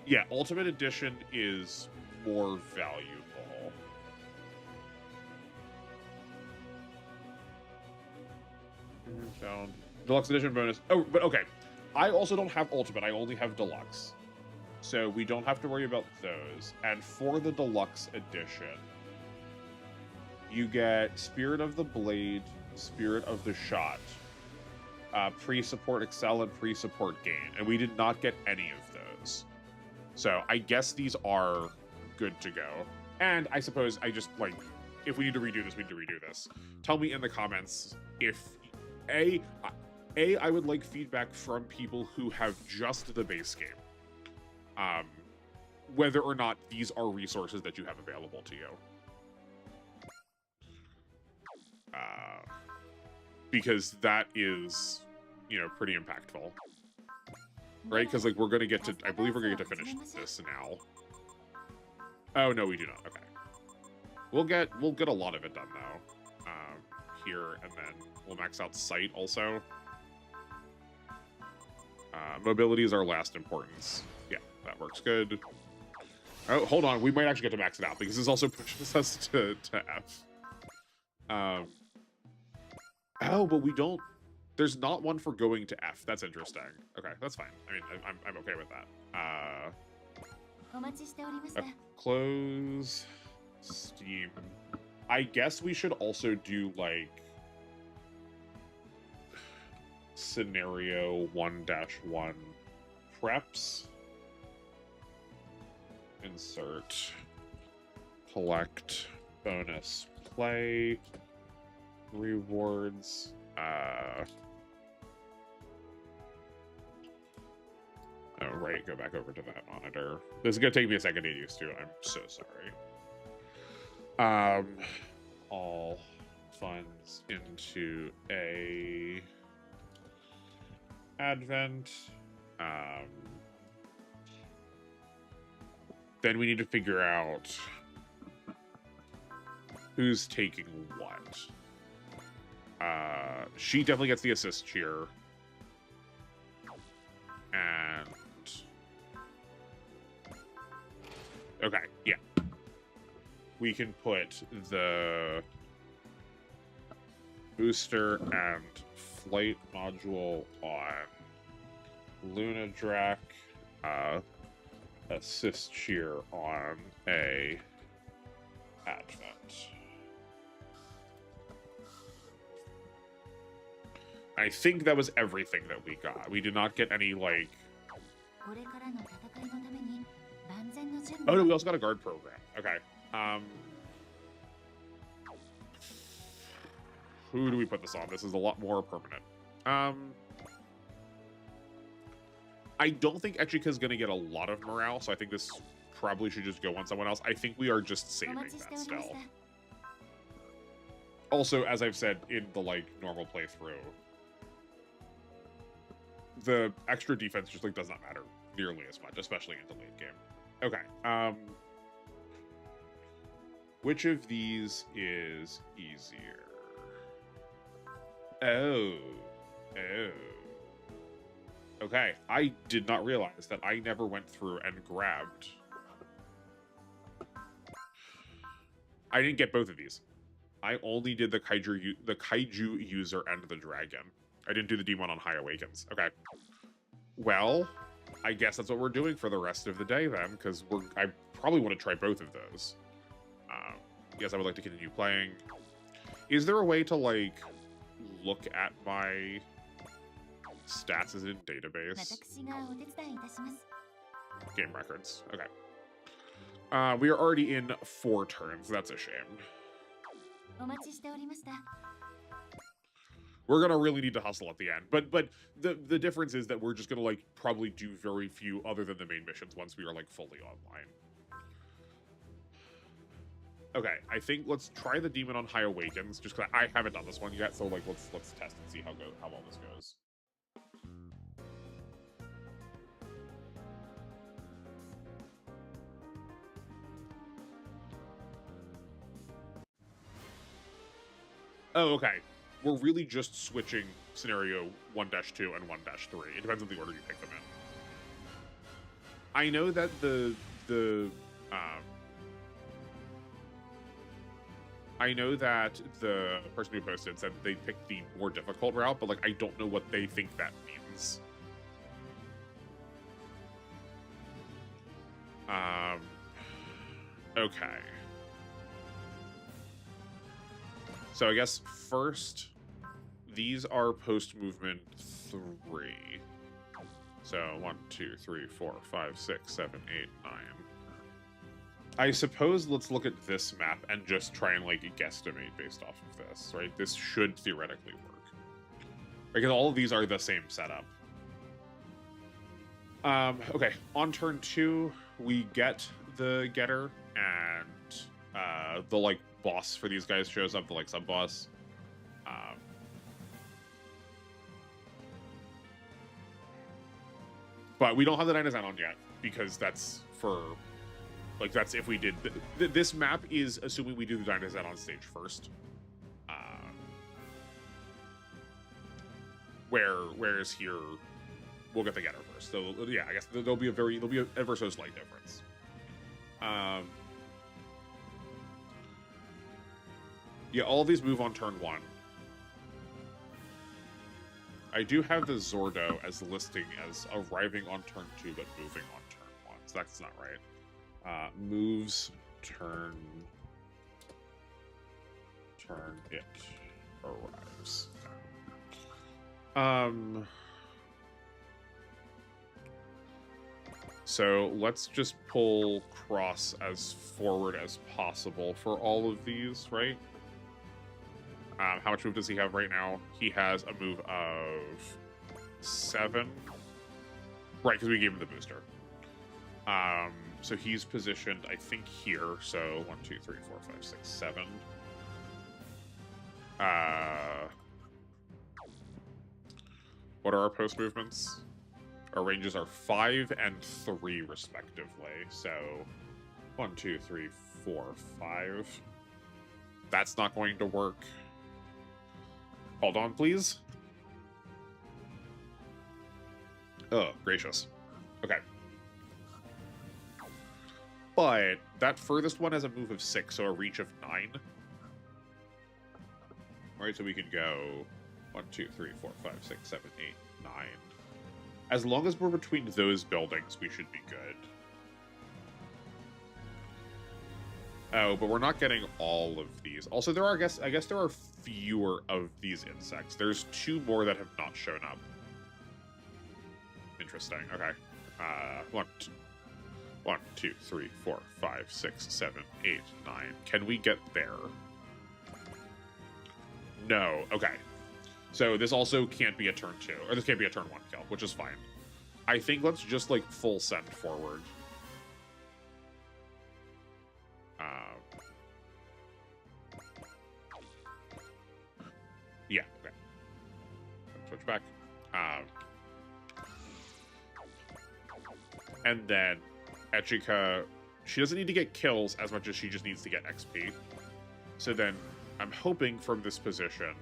Yeah, Ultimate Edition is more valuable. Found Deluxe Edition bonus. Oh, but okay. I also don't have Ultimate. I only have Deluxe. So we don't have to worry about those. And for the Deluxe Edition, you get Spirit of the Blade, Spirit of the Shot, pre-support Excel, and pre-support Gain. And we did not get any of those. So I guess these are good to go. And I suppose I just, like, if we need to redo this, we need to redo this. Tell me in the comments if, I would like feedback from people who have just the base game. Whether or not these are resources that you have available to you. Because that is, you know, pretty impactful. Right? Because, like, we're going to get to... I believe we're going to get to finish this now. Oh, no, we do not. Okay. We'll get a lot of it done, though. Here, and then we'll max out Sight also. Mobility is our last importance. Yeah, that works good. Oh, hold on. We might actually get to max it out, because this also pushes us to F. Oh, but we don't... There's not one for going to F. That's interesting. Okay, that's fine. I mean, I'm okay with that. Close Steam. I guess we should also do, like, scenario 1-1 preps. Insert. Collect bonus play. Rewards. Oh, right, go back over to that monitor. This is gonna take me a second to get used to. I'm so sorry. All funds into a Advent. Then we need to figure out who's taking what. She definitely gets the assist cheer. And... Okay, yeah. We can put the booster and flight module on Luna Drac. Assist cheer on a Advent. I think that was everything that we got. We did not get any, like... Oh, no, we also got a guard program. Okay. Who do we put this on? This is a lot more permanent. I don't think Echika's going to get a lot of morale, so I think this probably should just go on someone else. I think we are just saving that still. Also, as I've said in the, like, normal playthrough, the extra defense just, like, does not matter nearly as much, especially in the late game. Okay, Which of these is easier? Oh. Oh. Okay, I did not realize that I never went through and grabbed. I didn't get both of these. I only did the kaiju user and the dragon. I didn't do the demon on High Awakens. Okay. Well, I guess that's what we're doing for the rest of the day then, because I probably want to try both of those. Yes, I would like to continue playing. Is there a way to, like, look at my stats as in database? Game records. Okay. We are already in 4 turns. That's a shame. We're gonna really need to hustle at the end. But the difference is that we're just gonna, like, probably do very few other than the main missions once we are, like, fully online. Okay, I think let's try the demon on High Awakens, just because I haven't done this one yet, so, like, let's test and see how well this goes. Oh, okay. We're really just switching scenario 1-2 and 1-3. It depends on the order you pick them in. I know that I know that the person who posted said they picked the more difficult route, but, like, I don't know what they think that means. Okay. So I guess first, these are post-movement 3. So 1, 2, 3, 4, 5, 6, 7, 8, 9. I suppose let's look at this map and just try and, like, guesstimate based off of this, right? This should theoretically work. Because all of these are the same setup. Okay, on turn 2, we get the getter, and the, like, boss for these guys shows up, the, like, sub-boss. But we don't have the Dinosaur on yet, because that's for... Like, that's if we did... This map is assuming we do the Dinosaur on stage first. Whereas here, we'll get the getter first. So, yeah, I guess there'll be an ever so slight difference. Yeah, all of these move on turn 1. I do have the Zordo as listing as arriving on turn 2, but moving on turn 1. So that's not right. Moves, turn it arrives. So let's just pull Cross as forward as possible for all of these, right? How much move does he have right now? He has a move of 7. Right, because we gave him the booster. So he's positioned, I think, here. So 1, 2, 3, 4, 5, 6, 7. What are our post movements? Our ranges are 5 and 3, respectively. So 1, 2, 3, 4, 5. That's not going to work. Hold on, please. Oh, gracious. Okay. But that furthest one has a move of 6, so a reach of 9. Alright, so we can go 1, 2, 3, 4, 5, 6, 7, 8, 9. As long as we're between those buildings, we should be good. Oh, but we're not getting all of these. Also, there are, I guess there are fewer of these insects. There's 2 more that have not shown up. Interesting. Okay. 1, 2, 3, 4, 5, 6, 7, 8, 9. Can we get there? No. Okay. So this also can't be a turn 2, or this can't be a turn 1 kill, which is fine. I think let's just, like, full send forward. Yeah, okay. Switch back. And then Echika she doesn't need to get kills as much as she just needs to get XP. So then I'm hoping from this position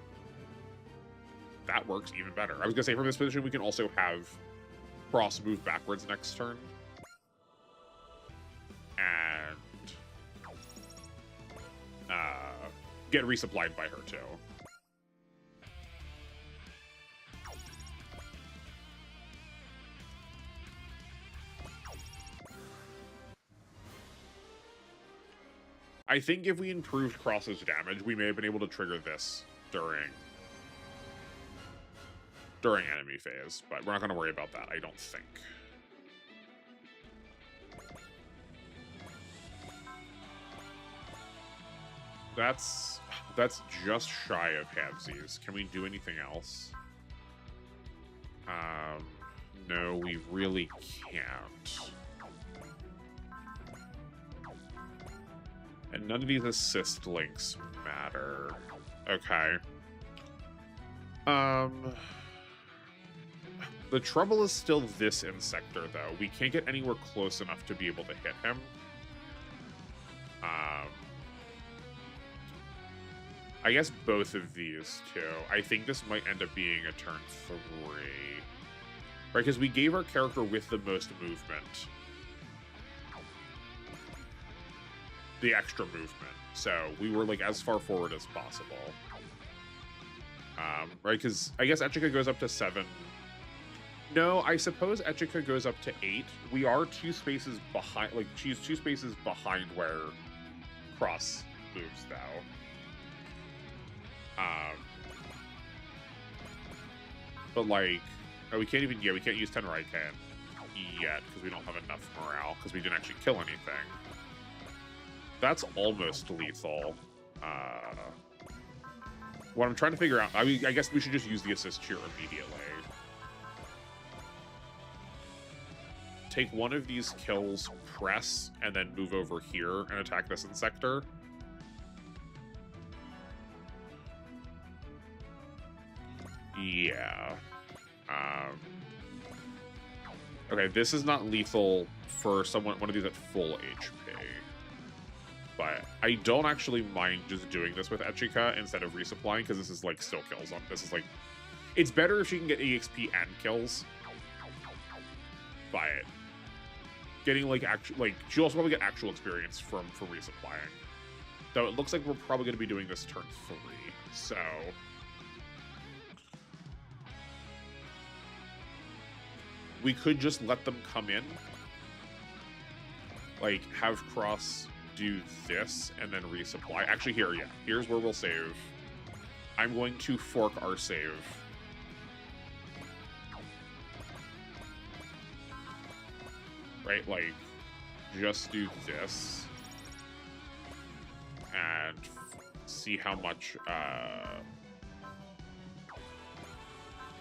that works even better. I was gonna say from this position we can also have Cross move backwards next turn. And get resupplied by her too. I think if we improved Cross's damage, we may have been able to trigger this during enemy phase, but we're not going to worry about that, I don't think. That's just shy of halvesies. Can we do anything else? No, we really can't. And none of these assist links matter. Okay. The trouble is still this Insector, though. We can't get anywhere close enough to be able to hit him. I guess both of these two. I think this might end up being a turn 3. Right, because we gave our character with the most movement the extra movement. So we were like as far forward as possible. Right, because I guess Echika goes up to 7. No, I suppose Echika goes up to 8. We are 2 spaces behind, like she's 2 spaces behind where Cross moves though. But like, oh, we can't even, yeah, we can't use Tenraiken yet because we don't have enough morale because we didn't actually kill anything. That's almost lethal. What I'm trying to figure out, I mean, I guess we should just use the assist here immediately. Take one of these kills, press, and then move over here and attack this Insector. Yeah. Okay, this is not lethal for someone, one of these at full HP. But I don't actually mind just doing this with Echika instead of resupplying, because this is like still kills on. This is like, it's better if she can get EXP and kills. But getting like actual, like she'll also probably get actual experience from resupplying. Though it looks like we're probably going to be doing this turn 3, so. We could just let them come in. Like, have Cross do this and then resupply. Actually, here, yeah. Here's where we'll save. I'm going to fork our save. Right, like, just do this. And see how much,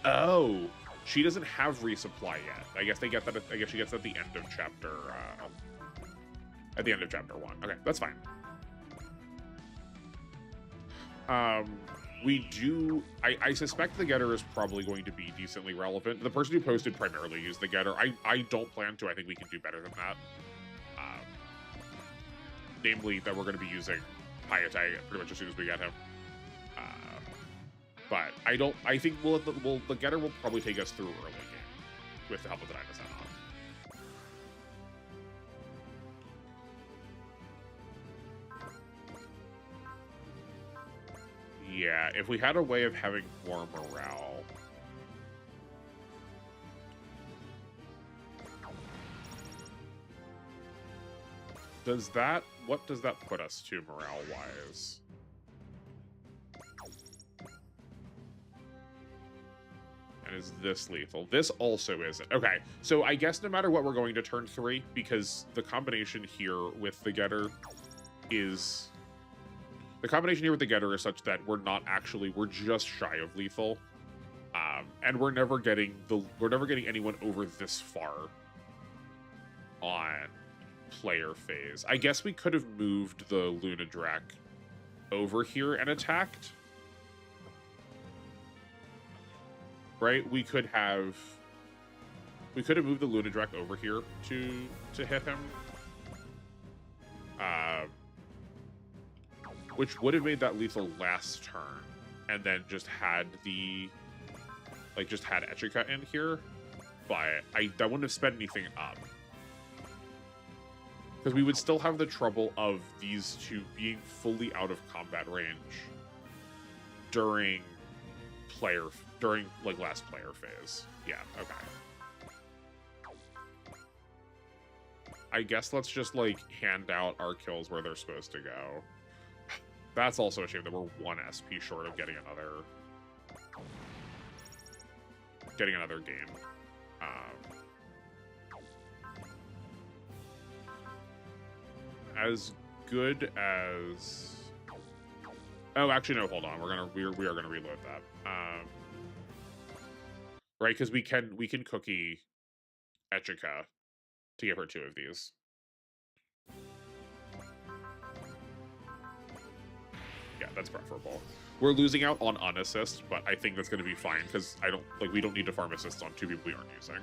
Oh! She doesn't have resupply yet. I guess they get that. I guess she gets at the end of chapter. At the end of chapter 1. Okay, that's fine. We do. I suspect the getter is probably going to be decently relevant. The person who posted primarily used the getter. I don't plan to. I think we can do better than that. Namely, that we're going to be using Hayate pretty much as soon as we get him. But I don't. I think the getter will probably take us through early game with the help of the Dynasty on. Yeah, if we had a way of having more morale. What does that put us to morale-wise? And is this lethal? This also isn't. Okay, so I guess no matter what, we're going to turn 3, because the combination here with the getter is... The combination here with the getter is such that we're just shy of lethal. And we're never getting anyone over this far on player phase. I guess we could have moved the Lunadrak over here and attacked. Right? We could have moved the Lunadrak over here to hit him. which would have made that lethal last turn, and then just had the, like, just had Echica in here, but I wouldn't have spent anything up. Because we would still have the trouble of these two being fully out of combat range during like last player phase. Yeah, okay. I guess let's just like hand out our kills where they're supposed to go. That's also a shame that we're 1 SP short of getting another game. As good as, oh, actually no, hold on, we are gonna reload that. Right, because we can cookie Echica to give her 2 of these. Yeah, that's preferable. We're losing out on unassist, but I think that's going to be fine because we don't need to farm assists on 2 people we aren't using.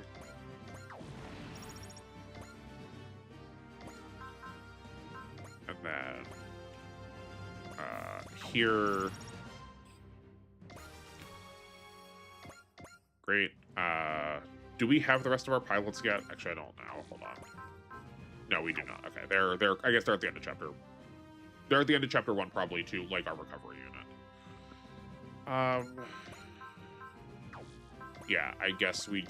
And then here, great. Do we have the rest of our pilots yet? Actually, I don't know. Hold on. No, we do not. Okay, they're. I guess they're at the end of chapter. They're at the end of chapter 1, probably, to like our recovery unit. Yeah, I guess we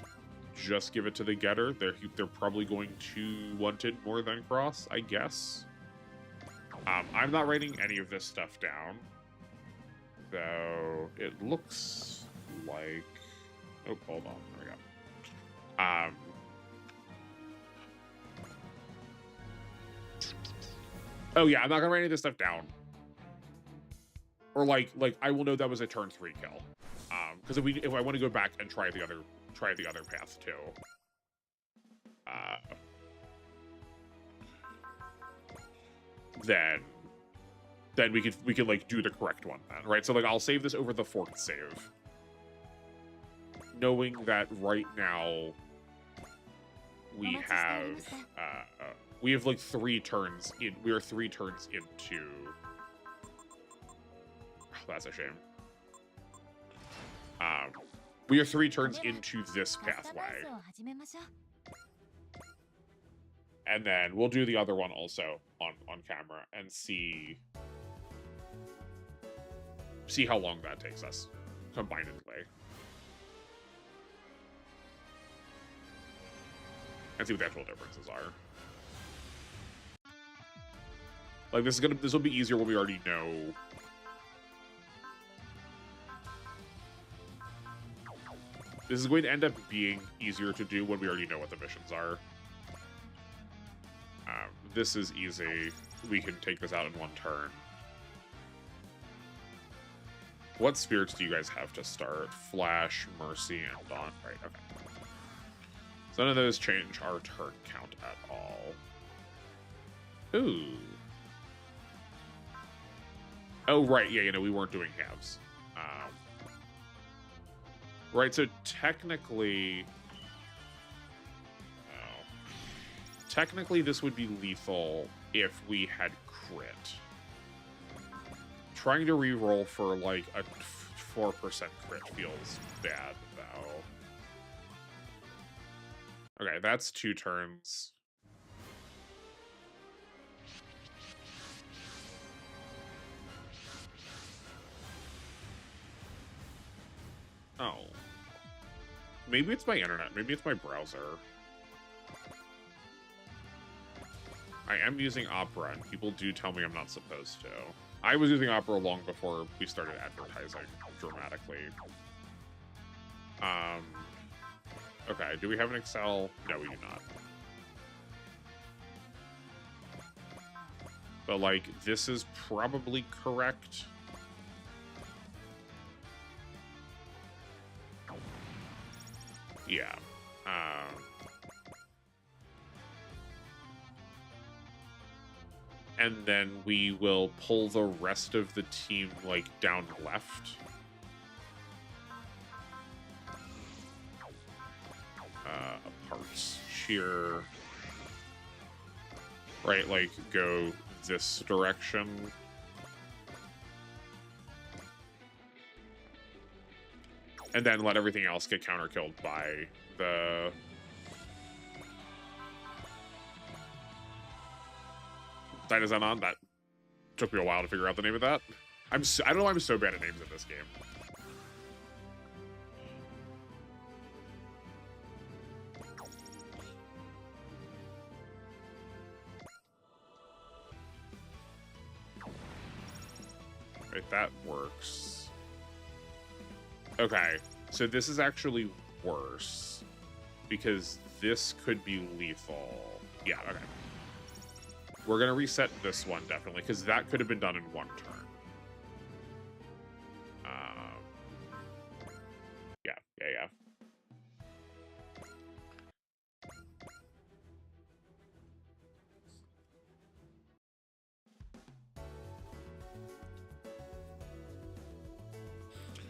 just give it to the getter. They're probably going to want it more than cross, I guess. I'm not writing any of this stuff down, though it looks like. Oh, hold on. There we go. Oh yeah, I'm not gonna write any of this stuff down. Or like I will know that was a turn 3 kill. Because if I want to go back and try the other path too. Then we could like do the correct one then, right? So like I'll save this over the forked save, knowing that right now we have like 3 turns in. We are 3 turns into. That's a shame. We are 3 turns into this pathway. And then we'll do the other one also on camera and see how long that takes us combinedly. And see what the actual differences are. Like this will be easier when we already know. This is going to end up being easier to do when we already know what the missions are. This is easy. We can take this out in 1 turn. What spirits do you guys have to start? Flash, Mercy, and Dawn. Right, okay. So none of those change our turn count at all. Ooh. Oh, right, yeah, we weren't doing halves. Right, so technically... Technically, this would be lethal if we had crit. Trying to reroll for, like, a 4% crit feels bad, though. Okay, that's 2 turns. Oh. Maybe it's my internet. Maybe it's my browser. I am using Opera, and people do tell me I'm not supposed to. I was using Opera long before we started advertising dramatically. Okay, do we have an Excel? No, we do not. But, like, this is probably correct. Yeah. And then we will pull the rest of the team, like, down left. Parts cheer. Right, like, go this direction. And then let everything else get counter-killed by the... Dynazenon. That took me a while to figure out the name of that. I don't know why I'm so bad at names in this game. Right, that works. Okay, so this is actually worse because this could be lethal. Yeah, okay. We're going to reset this one, definitely, because that could have been done in one turn. Yeah.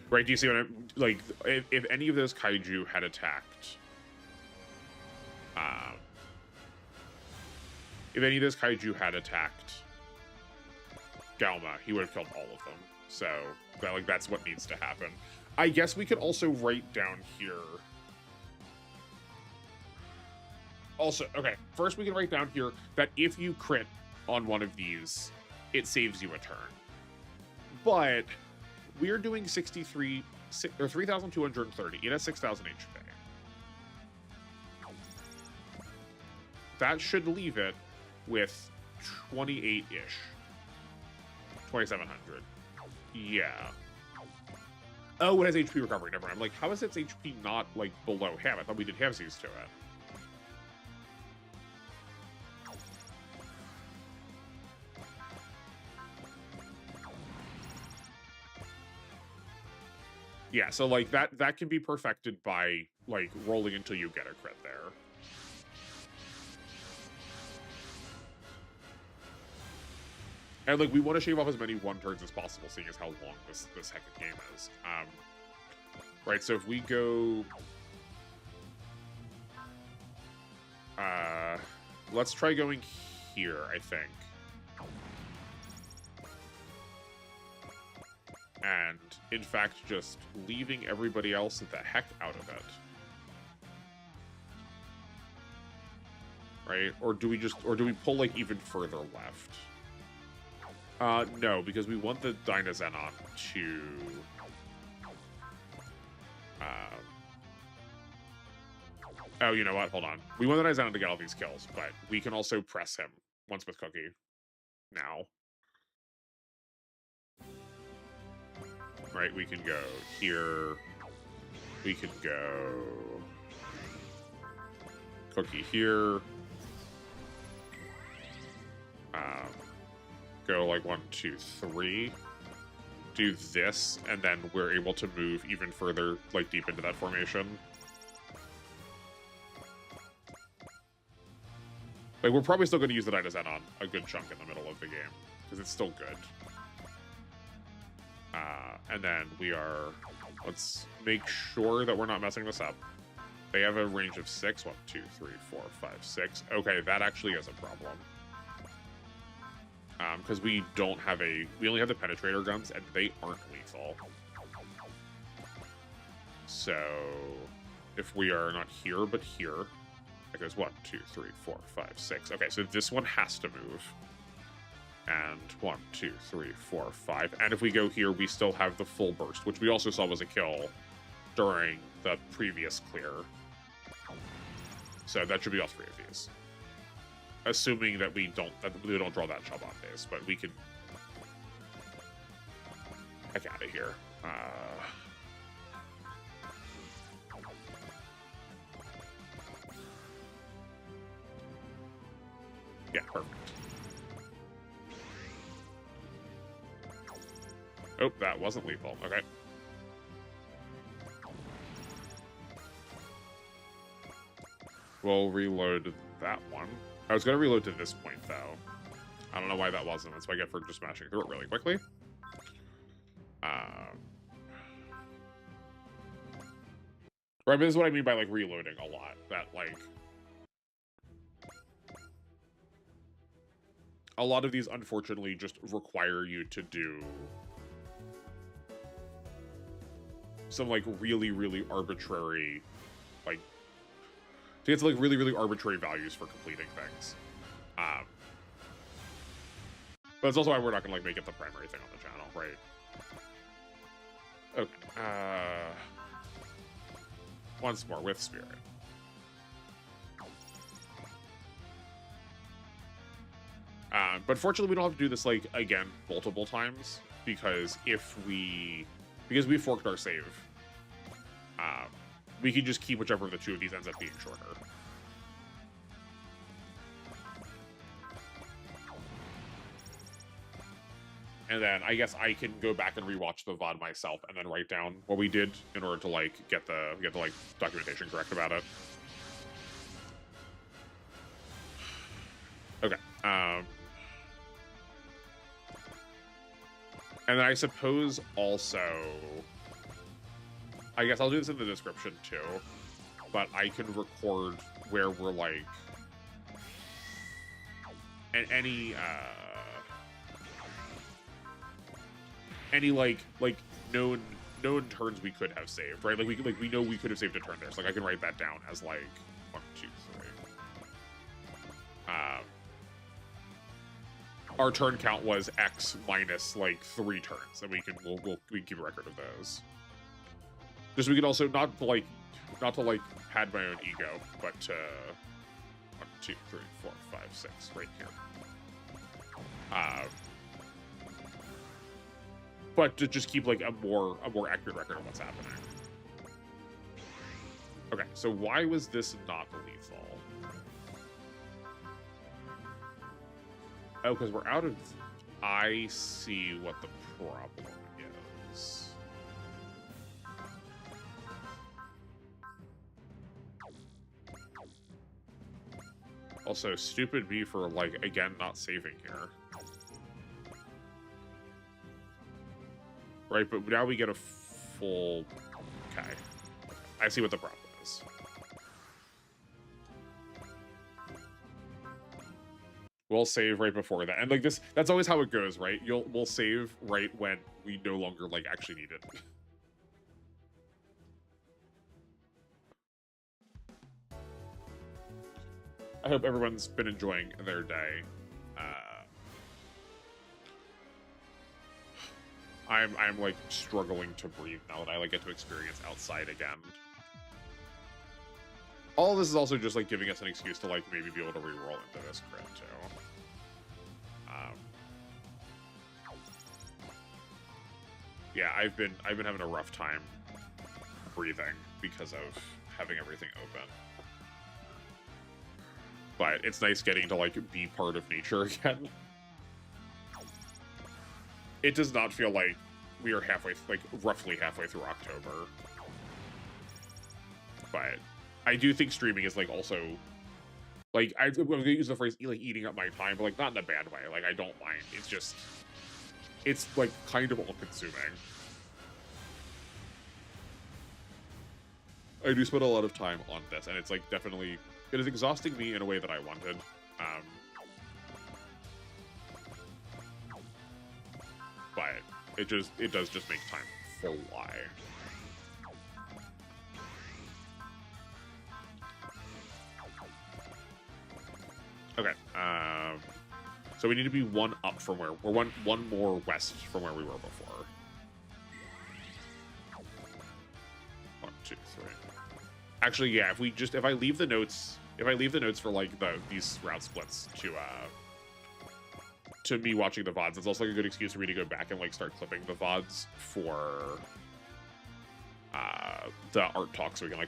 Right, do you see what I'm... Like, if any of those kaiju had attacked... if any of those kaiju had attacked Galma, he would have killed all of them. So, like, that's what needs to happen. I guess we could also write down here... Also, okay, first we can write down here that if you crit on one of these, it saves you a turn. But we're doing 3,230. It has 6,000 HP. That should leave it with 28-ish. 2,700. Yeah. Oh, it has HP recovery. Never mind. I'm like, how is its HP not, like, below half? I thought we did halvesies to it. Yeah, so, like, that can be perfected by, like, rolling until you get a crit there. And, like, we want to shave off as many one-turns as possible, seeing as how long this heckin' game is. Right, so if we go... let's try going here, I think. And, in fact, just leaving everybody else the heck out of it. Right? Or do we pull, like, even further left? No, because we want the Dynazenon to... oh, you know what? Hold on. We want the Dynazenon to get all these kills, but we can also press him once with Cookie. Now. Right, we can go here. We can go... Cookie here. Go like 1, 2, 3. Do this, and then we're able to move even further, like, deep into that formation. Like, we're probably still going to use the Dynazenon a good chunk in the middle of the game, because it's still good. And then we are... Let's make sure that we're not messing this up. They have a range of 6. 1, 2, 3, 4, 5, 6. Okay, that actually is a problem. Because we don't have a... We only have the penetrator guns, and they aren't lethal. So... If we are not here, but here... It goes 1, 2, 3, 4, 5, 6. Okay, so this one has to move. And 1, 2, 3, 4, 5. And if we go here, we still have the full burst, which we also saw was a kill during the previous clear. So that should be all 3 of these. Assuming that we don't draw that Chub on base, but we can... Heck out of here. Yeah, perfect. Oh, that wasn't lethal. Okay. We'll reload that one. I was going to reload to this point, though. I don't know why that wasn't. That's what I get for just smashing through it really quickly. Right, but this is what I mean by, like, reloading a lot. That, like... a lot of these, unfortunately, just require you to do some, like, really, really arbitrary, like, to get to, like, really, really arbitrary values for completing things. But it's also why we're not gonna, like, make it the primary thing on the channel, right? Okay, once more with Spirit. But fortunately, we don't have to do this, like, again, multiple times, because because we forked our save, we can just keep whichever of the two of these ends up being shorter. And then I guess I can go back and rewatch the VOD myself and then write down what we did in order to, like, get the like, documentation correct about it. Okay, and then I suppose also, I guess I'll do this in the description too, but I can record where we're, like, and any like known turns we could have saved, right? Like we know we could have saved a turn there, so like I can write that down as like 1, 2, 3. Our turn count was X minus like 3 turns, and we can keep a record of those. Just so we can also not to like pad my own ego, but 1, 2, 3, 4, 5, 6 right here. But to just keep like a more accurate record of what's happening. Okay, so why was this not lethal? Oh, because we're out of... I see what the problem is. Also, stupid me for, like, again, not saving here. Right, but now we get a full... Okay. I see what the problem is. We'll save right before that. And, like, that's always how it goes, right? We'll save right when we no longer, like, actually need it. I hope everyone's been enjoying their day. I'm like struggling to breathe now that I like get to experience outside again. All of this is also just like giving us an excuse to like maybe be able to reroll into this crit too. Yeah, I've been having a rough time breathing because of having everything open. But it's nice getting to like be part of nature again. It does not feel like we are roughly halfway through October. But I do think streaming is like also, like, I'm gonna use the phrase like eating up my time, but like not in a bad way. Like I don't mind. It's just, it's like kind of all consuming. I do spend a lot of time on this, and it's like definitely, it is exhausting me in a way that I wanted. But it does just make time fly. Okay, so we need to be 1 up from where we're one more west from where we were before. 1, 2, 3. Actually, yeah. If I leave the notes for like these route splits to me watching the VODs, it's also like a good excuse for me to go back and like start clipping the VODs for the art talk, so I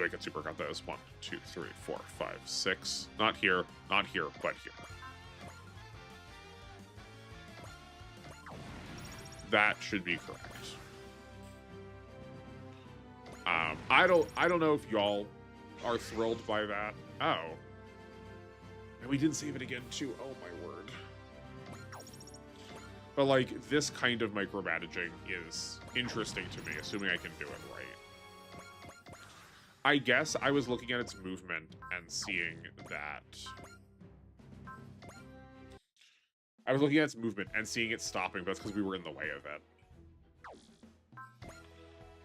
can supercut those. 1, 2, 3, 4, 5, 6. Not here, but here. That should be correct. I don't know if y'all are thrilled by that. Oh. And we didn't save it again too. Oh my word. But like this kind of micromanaging is interesting to me, assuming I can do it right. I guess I was looking at its movement and seeing that I was looking at its movement and seeing it stopping, but that's because we were in the way of it.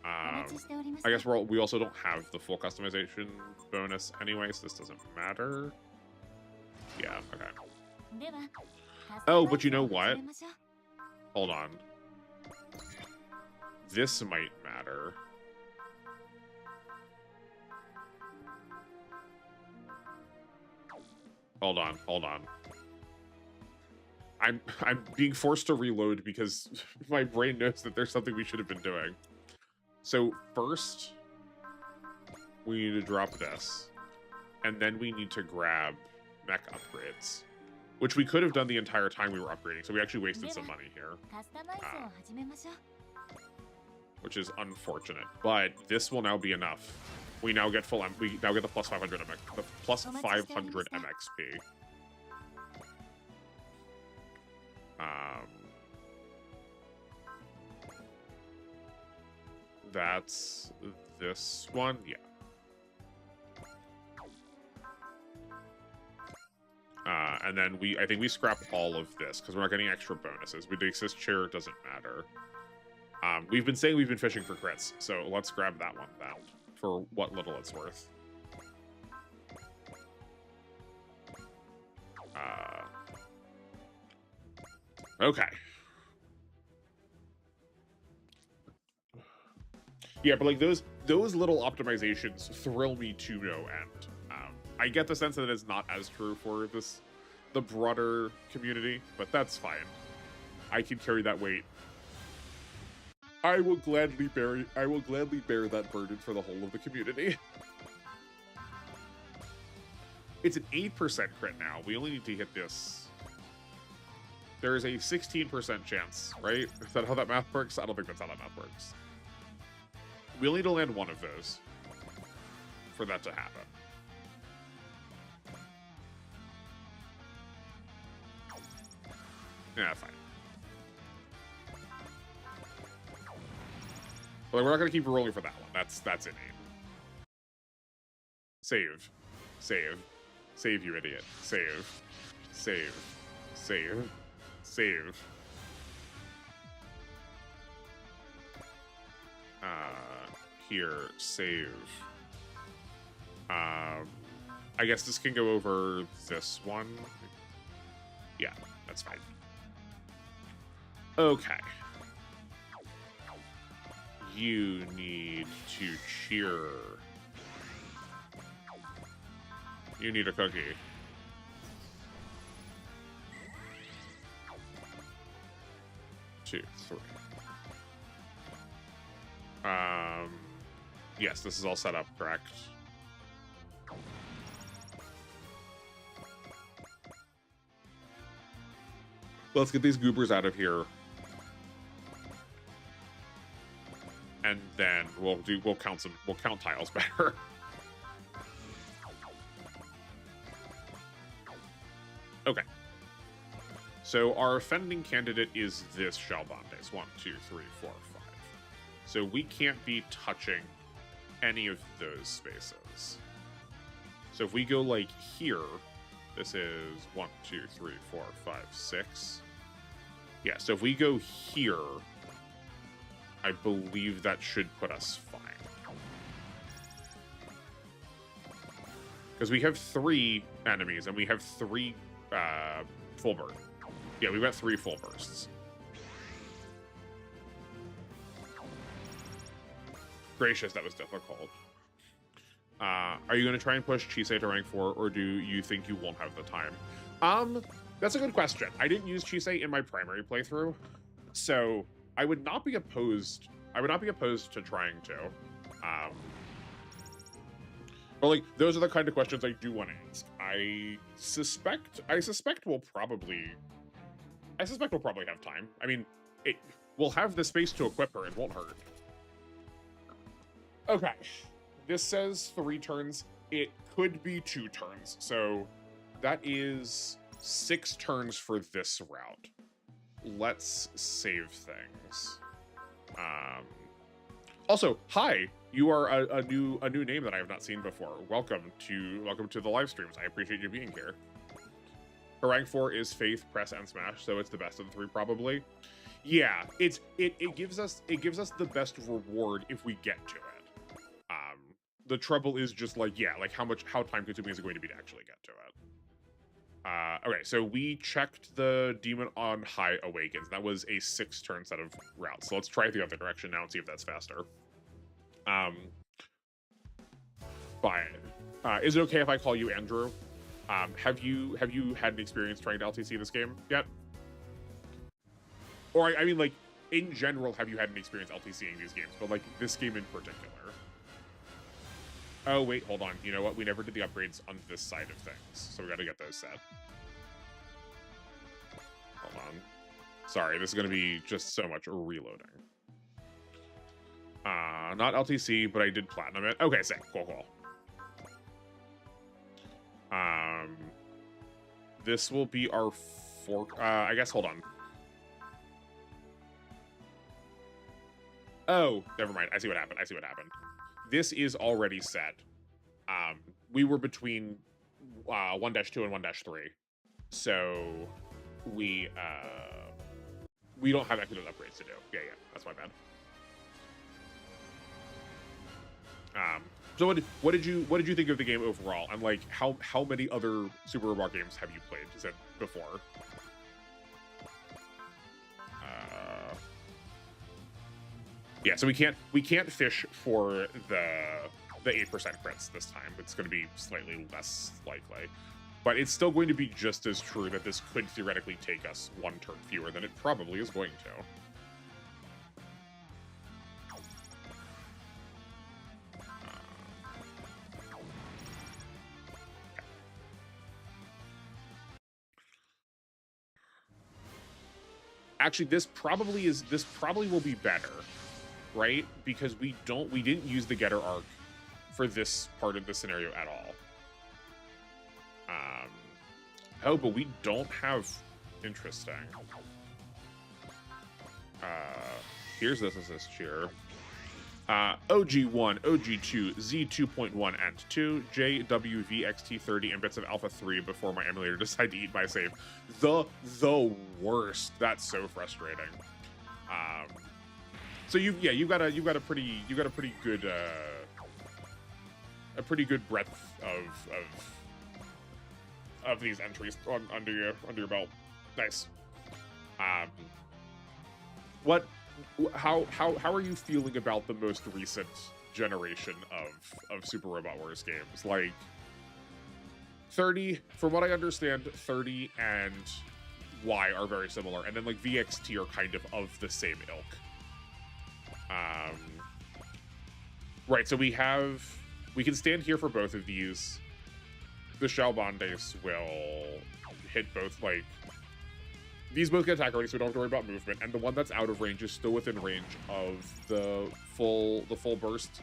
I guess we also don't have the full customization bonus anyway, so this doesn't matter. Yeah, okay. Oh, but you know what? Hold on. This might matter. Hold on, hold on. I'm being forced to reload because my brain knows that there's something we should have been doing. So first, we need to drop this, and then we need to grab mech upgrades, which we could have done the entire time we were upgrading. So we actually wasted some money here, which is unfortunate. But this will now be enough. We now get we now get the plus 500 MX, the plus 500 MXP. That's this one, yeah. And then I think we scrap all of this because we're not getting extra bonuses. With the assist chair, it doesn't matter. We've been saying we've been fishing for crits, so let's grab that one down for what little it's worth. Okay. Yeah, but like those little optimizations thrill me to no end. I get the sense that it's not as true for the broader community, but that's fine. I can carry that weight. I will gladly bear that burden for the whole of the community. It's an 8% crit now. We only need to hit this. There is a 16% chance, right? Is that how that math works? I don't think that's how that math works. We'll need to land one of those for that to happen. Yeah, fine. But we're not gonna keep rolling for that one. That's innate. Save. Save. Save, you idiot. Save. Save. Save. Save. Here, save. I guess this can go over this one. Yeah, that's fine. Okay. You need to cheer. You need a cookie. Two, three. Yes, this is all set up, correct? Let's get these goobers out of here. And then we'll count tiles better. Okay. So our offending candidate is this Shalbandes. 1, 2, 3, 4, 5. So we can't be touching any of those spaces. So if we go like here, this is 1, 2, 3, 4, 5, 6. Yeah, so if we go here, I believe that should put us fine. Because we have 3 enemies and we have 3 full burst. Yeah, we've got 3 full bursts. Gracious, that was difficult. Are you going to try and push Chisei to rank 4, or do you think you won't have the time? That's a good question. I didn't use Chisei in my primary playthrough, so I would not be opposed. I would not be opposed to trying to. But like, those are the kind of questions I do want to ask. I suspect we'll probably have time. I mean, we'll have the space to equip her. It won't hurt. Okay. This says 3 turns. It could be 2 turns. So that is 6 turns for this route. Let's save things. Also, hi. You are a new name that I have not seen before. Welcome to the live streams. I appreciate you being here. Her rank 4 is Faith, Press, and Smash, so it's the best of the 3 probably. Yeah, it gives us the best reward if we get to it. The trouble is just like, yeah, like how time consuming is it going to be to actually get to it? Okay, so we checked the Demon on High Awakens. That was a 6-turn set of routes. So let's try the other direction now and see if that's faster. Fine. Is it okay if I call you Andrew? Have you had an experience trying to LTC this game yet? Or I mean, like, in general, have you had an experience LTCing these games? But like this game in particular. Oh wait, hold on. You know what? We never did the upgrades on this side of things, so we got to get those set. Hold on. Sorry, this is going to be just so much reloading. Not LTC, but I did platinum it. Okay, sick. Cool. This will be our fork. I guess. Hold on. Oh, never mind. I see what happened. This is already set. We were between 1-2 and 1-3, so we don't have active upgrades to do. Yeah, that's my bad. So what did you think of the game overall? And like how many other Super Robot games have you played? You said before. Yeah, so we can't fish for the 8% crits this time. It's going to be slightly less likely, but it's still going to be just as true that this could theoretically take us 1 turn fewer than it probably is going to. Actually, this probably will be better, right? Because we didn't use the getter arc for this part of the scenario at all. Oh, but we don't have interesting. Here's this assist here. OG1, OG2, Z2.1 and 2, JWVXT30, and bits of Alpha 3 before my emulator decided to eat my save. The worst. That's so frustrating. So you've got a pretty good breadth of these entries under your belt. Nice. How are you feeling about the most recent generation of Super Robot Wars games? Like 30, from what I understand, 30 and Y are very similar, and then like VXT are kind of the same ilk. Right, so we can stand here for both of these. The Shalbandes will hit both, like, these both get attack already, so we don't have to worry about movement, and the one that's out of range is still within range of the full burst.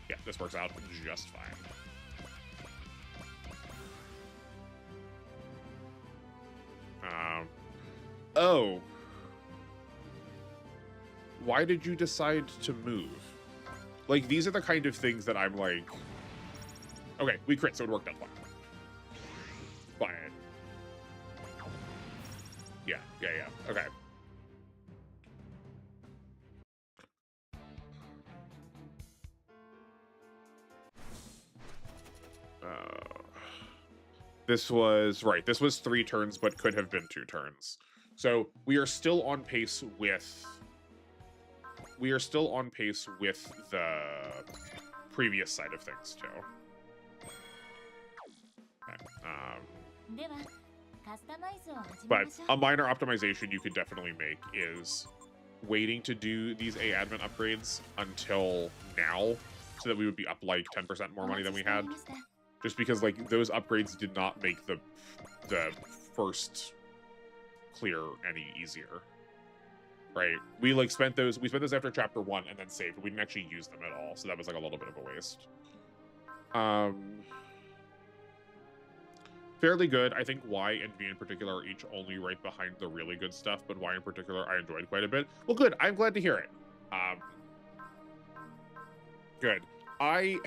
Yeah, this works out just fine. Oh. Why did you decide to move? Like, these are the kind of things that I'm like, okay, we crit, so it worked out fine. Fine. Yeah, okay. This was 3 turns, but could have been 2 turns. So we are still on pace with the previous side of things too. Okay. But a minor optimization you could definitely make is waiting to do these admin upgrades until now, so that we would be up like 10% more money than we had. Just because like those upgrades did not make the first clear any easier. Right? We spent those after chapter 1 and then saved. We didn't actually use them at all, so that was like a little bit of a waste. Fairly good. I think Y and V in particular are each only right behind the really good stuff, but Y in particular I enjoyed quite a bit. Well, good. I'm glad to hear it. Good. I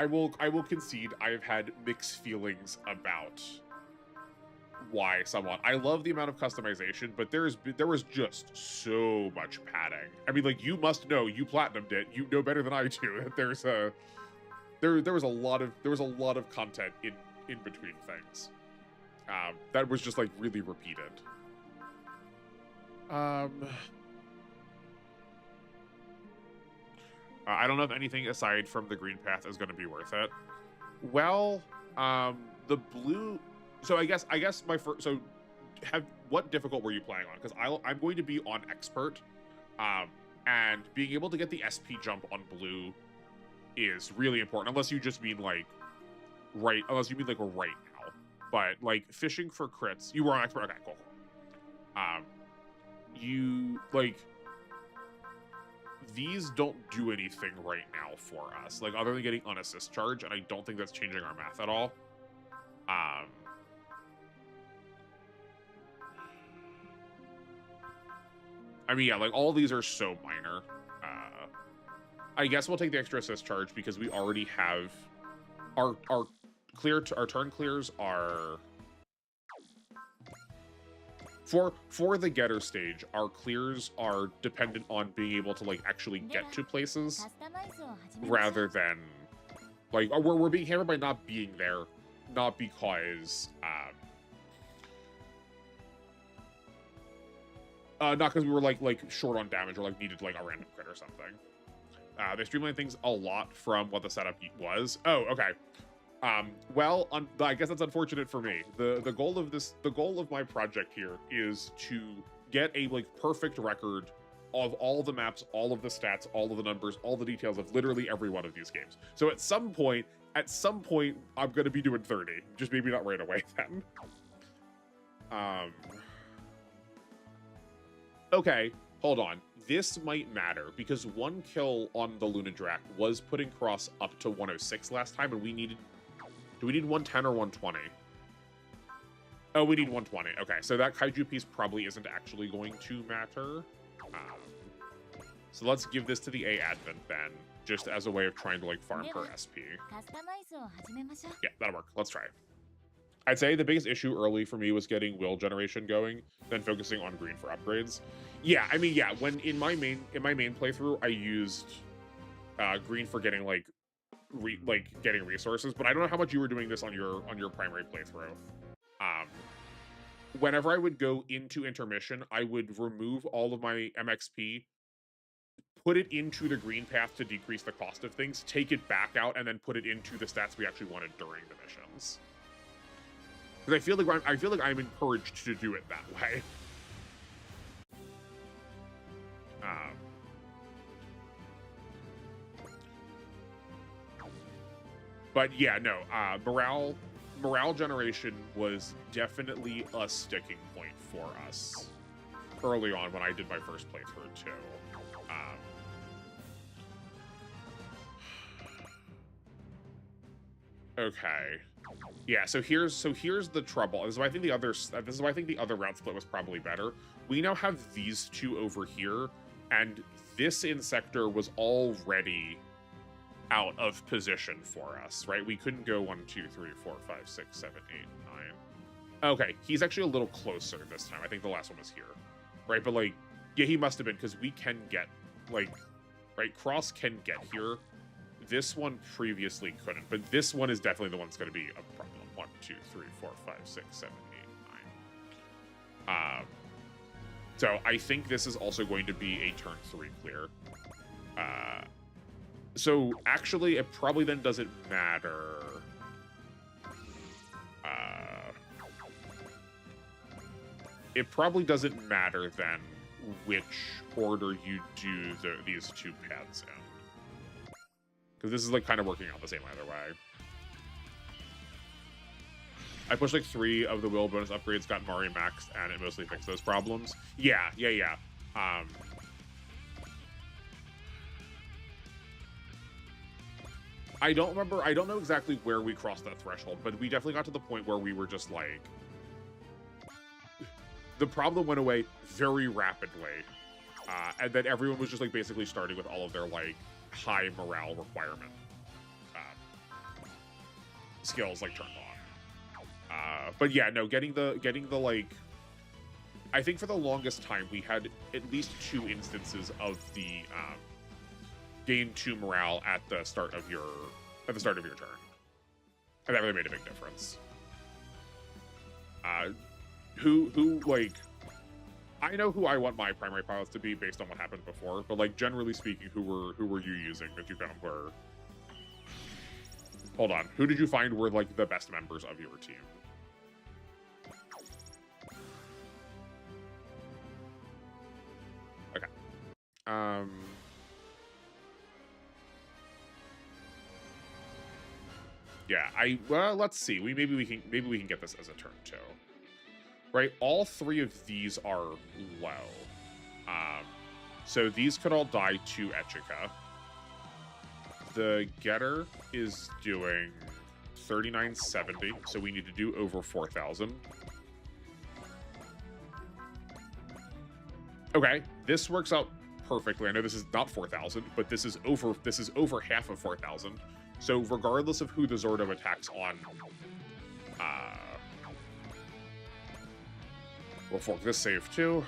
will concede I have had mixed feelings about why somewhat. I love the amount of customization, but there was just so much padding. I mean, like, you must know, you platinumed it, you know better than I do that there was a lot of content in between things that was just like really repeated. I don't know if anything aside from the green path is going to be worth it. Well, the blue. So I guess my first. So, what difficult were you playing on? Because I'm going to be on expert, and being able to get the SP jump on blue is really important. Unless you just mean like right. Unless you mean like right now. But like fishing for crits, you were on expert. Okay, cool. You like. These don't do anything right now for us, like other than getting unassist charge, and I don't think that's changing our math at all. I mean, yeah, like all these are so minor. I guess we'll take the extra assist charge because we already have our turn clears are for the getter stage. Our clears are dependent on being able to like actually get to places rather than like we're being hammered by not being there, not because not because we were like short on damage or like needed like a random crit or something. They streamlined things a lot from what the setup was. Oh, okay. Well, I guess that's unfortunate for me. The goal of my project here is to get a like perfect record of all the maps, all of the stats, all of the numbers, all the details of literally every one of these games. So at some point, I'm going to be doing 30. Just maybe not right away then. Okay, hold on. This might matter because one kill on the Lunadrak was putting Cross up to 106 last time, and we needed. Do we need 110 or 120? Oh, we need 120. Okay, so that kaiju piece probably isn't actually going to matter. So let's give this to the A Advent then, just as a way of trying to like farm her SP. Yeah, that'll work. Let's try. I'd say the biggest issue early for me was getting will generation going, then focusing on green for upgrades. Yeah, I mean, yeah, when in my main playthrough, I used green for getting like getting resources, but I don't know how much you were doing this on your primary playthrough. Whenever I would go into intermission, I would remove all of my MXP, put it into the green path to decrease the cost of things, take it back out, and then put it into the stats we actually wanted during the missions. Because I feel like I'm encouraged to do it that way. But yeah, no, morale generation was definitely a sticking point for us early on when I did my first playthrough too. Okay. Yeah, so here's the trouble. This is why I think the other route split was probably better. We now have these two over here, and this insector was already out of position for us, right? We couldn't go 1, 2, 3, 4, 5, 6, 7, 8, 9. Okay, he's actually a little closer this time. I think the last one was here, right? But like, yeah, he must have been because we can get like, right? Cross can get here. This one previously couldn't, but this one is definitely the one that's going to be a problem. 1, 2, 3, 4, 5, 6, 7, 8, 9. So I think this is also going to be a turn 3 clear. So actually, it probably then doesn't matter. It probably doesn't matter then which order you do these two paths in. Because this is like kind of working out the same either way. I pushed like 3 of the will bonus upgrades, got Mari maxed, and it mostly fixed those problems. Yeah. I don't know exactly where we crossed that threshold, but we definitely got to the point where we were just like... The problem went away very rapidly, and then everyone was just like basically starting with all of their like high morale requirement skills like turned on. But yeah, no, getting the like, I think for the longest time we had at least 2 instances of the gain 2 morale at the start of your turn, and that really made a big difference. Who like, I know who I want my primary pilots to be based on what happened before, but like generally speaking, who were you using that you found were? Hold on, who did you find were like the best members of your team? Okay. Yeah, well, let's see. Maybe we can get this as a turn 2. Right? All 3 of these are low. So these could all die to Echika. The getter is doing 3970, so we need to do over 4,000. Okay, this works out perfectly. I know this is not 4,000, but this is over half of 4,000. So regardless of who the Zordo attacks on, we'll fork this save too.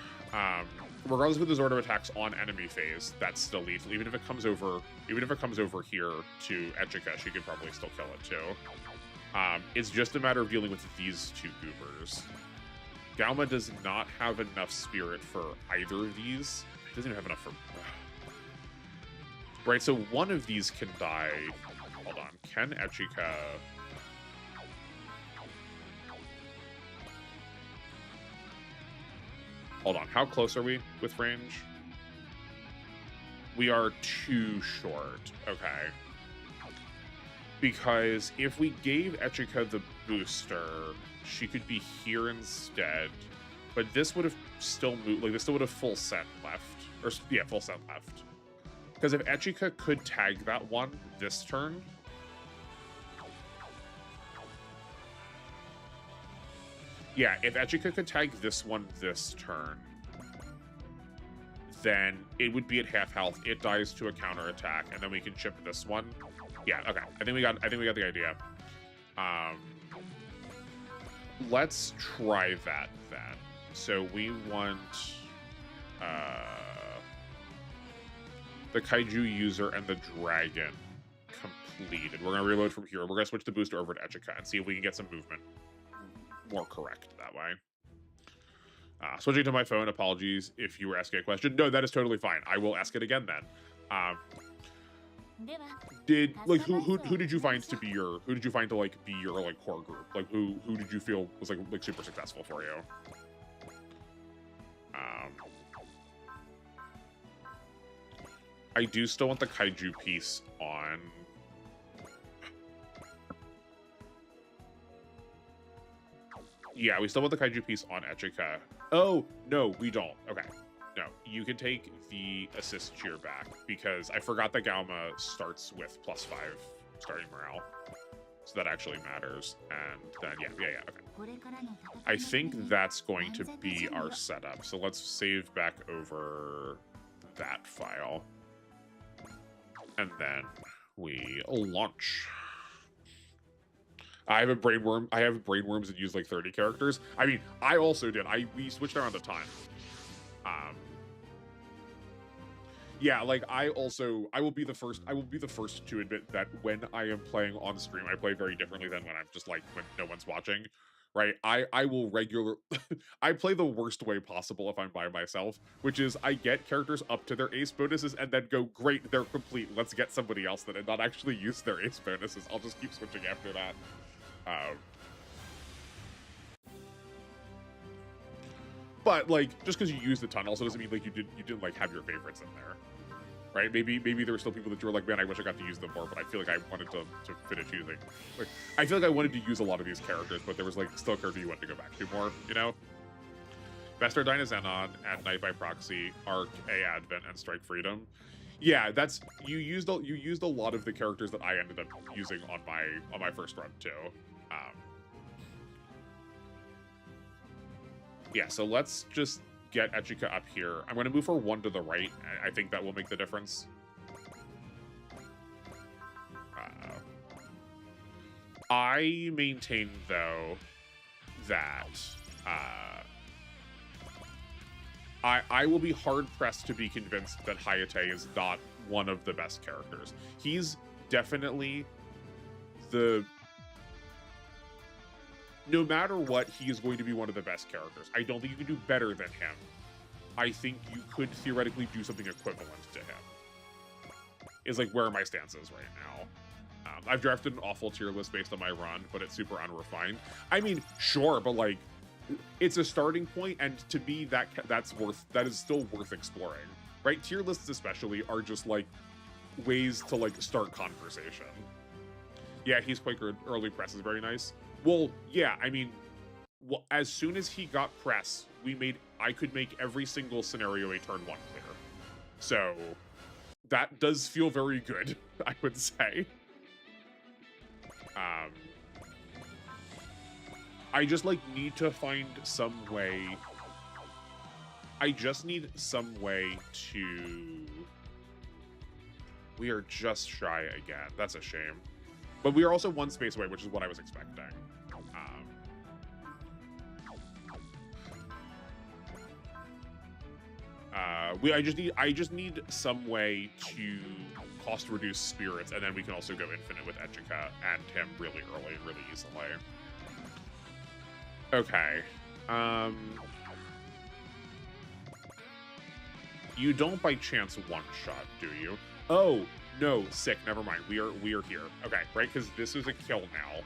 Regardless of who the Zordo attacks on enemy phase, that's still lethal. Even if it comes over here to Echika, she can probably still kill it too. It's just a matter of dealing with these 2 goobers. Galma does not have enough spirit for either of these. It doesn't even have enough for... Right, so one of these can die. Hold on. Can Echika... Hold on. How close are we with range? We are too short. Okay. Because if we gave Echika the booster, she could be here instead. But this would have still moved, like this still would have full set left. Or yeah, full set left. Because if Echika could tag that one this turn, yeah, if Echika could tag this one this turn, then it would be at half health. It dies to a counter attack, and then we can chip this one. Yeah, okay. I think we got the idea. Let's try that then. So we want the Kaiju user and the dragon completed. We're gonna reload from here. We're gonna switch the booster over to Echika and see if we can get some movement more correct that way. Switching to my phone, apologies if you were asking a question. No, that is totally fine. I will ask it again then. Who did you find to be your like core group? Like who did you feel was like super successful for you? I do still want the Kaiju piece on. Yeah, we still want the Kaiju piece on Echika. Oh, no, we don't. Okay. No, you can take the assist cheer back because I forgot that Galma starts with +5 starting morale. So that actually matters. And then, yeah, okay. I think that's going to be our setup. So let's save back over that file. And then we launch. I have brainworms that use like 30 characters. I mean, I also did. We switched around the time. Yeah, like I will be the first to admit that when I am playing on stream, I play very differently than when I'm just like when no one's watching. Right? I will I play the worst way possible if I'm by myself, which is I get characters up to their ace bonuses and then go, great, they're complete. Let's get somebody else that and not actually use their ace bonuses. I'll just keep switching after that. But like, just because you used a ton also doesn't mean like you didn't like have your favorites in there, right? Maybe there were still people that you were like, man, I wish I got to use them more, but I feel like I wanted to finish using. Like, I feel like I wanted to use a lot of these characters, but there was like still a character you wanted to go back to more, you know? Bester Dynazenon, Ad Night by Proxy, Arc, A Advent, and Strike Freedom. Yeah, that's you used a lot of the characters that I ended up using on my first run too. Yeah, so let's just get Echika up here. I'm going to move her 1 to the right. I think that will make the difference. I maintain, though, that I will be hard-pressed to be convinced that Hayate is not one of the best characters. He's definitely no matter what, he is going to be one of the best characters. I don't think you can do better than him. I think you could theoretically do something equivalent to him. Is like where my stance is right now. I've drafted an awful tier list based on my run, but it's super unrefined. I mean, sure, but like, it's a starting point, and to me, that is still worth exploring, right? Tier lists especially are just like ways to like start conversation. Yeah, he's quite good. Early press is very nice. Well, yeah, I mean, well, as soon as he got press, I could make every single scenario a turn 1 clear. So that does feel very good, I would say. I just like need to find some way. I just need some way to. We are just shy again. That's a shame. But we are also 1 space away, which is what I was expecting. I just need some way to cost reduce spirits, and then we can also go infinite with Echika and him really early and really easily. Okay. You don't by chance one-shot, do you? Oh, no, sick, never mind. We are here. Okay, right? Because this is a kill now.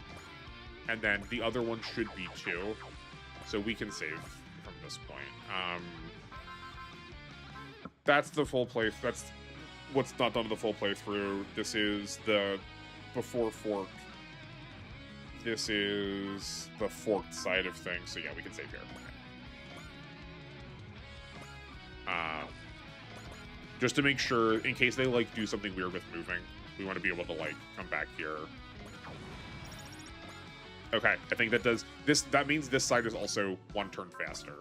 And then the other one should be 2. So we can save from this point. That's the full play. That's what's not done in the full playthrough. This is the before fork. This is the forked side of things. So yeah, we can save here. Just to make sure, in case they like do something weird with moving, we want to be able to like come back here. Okay, I think that does this. That means this side is also 1 turn faster.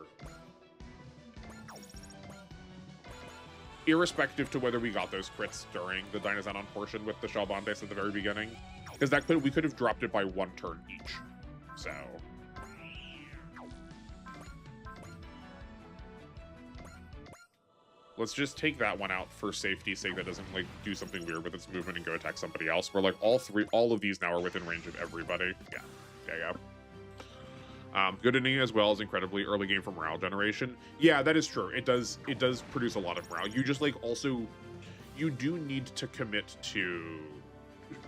Irrespective to whether we got those crits during the Dinazanon portion with the Shalbandes at the very beginning, because we could have dropped it by 1 turn each. So let's just take that one out for safety's sake. That doesn't like do something weird with its movement and go attack somebody else. We're like all of these now are within range of everybody. Yeah. Good inning as well as incredibly early game for morale generation. Yeah, that is true. It does produce a lot of morale. You just like also, you do need to commit to,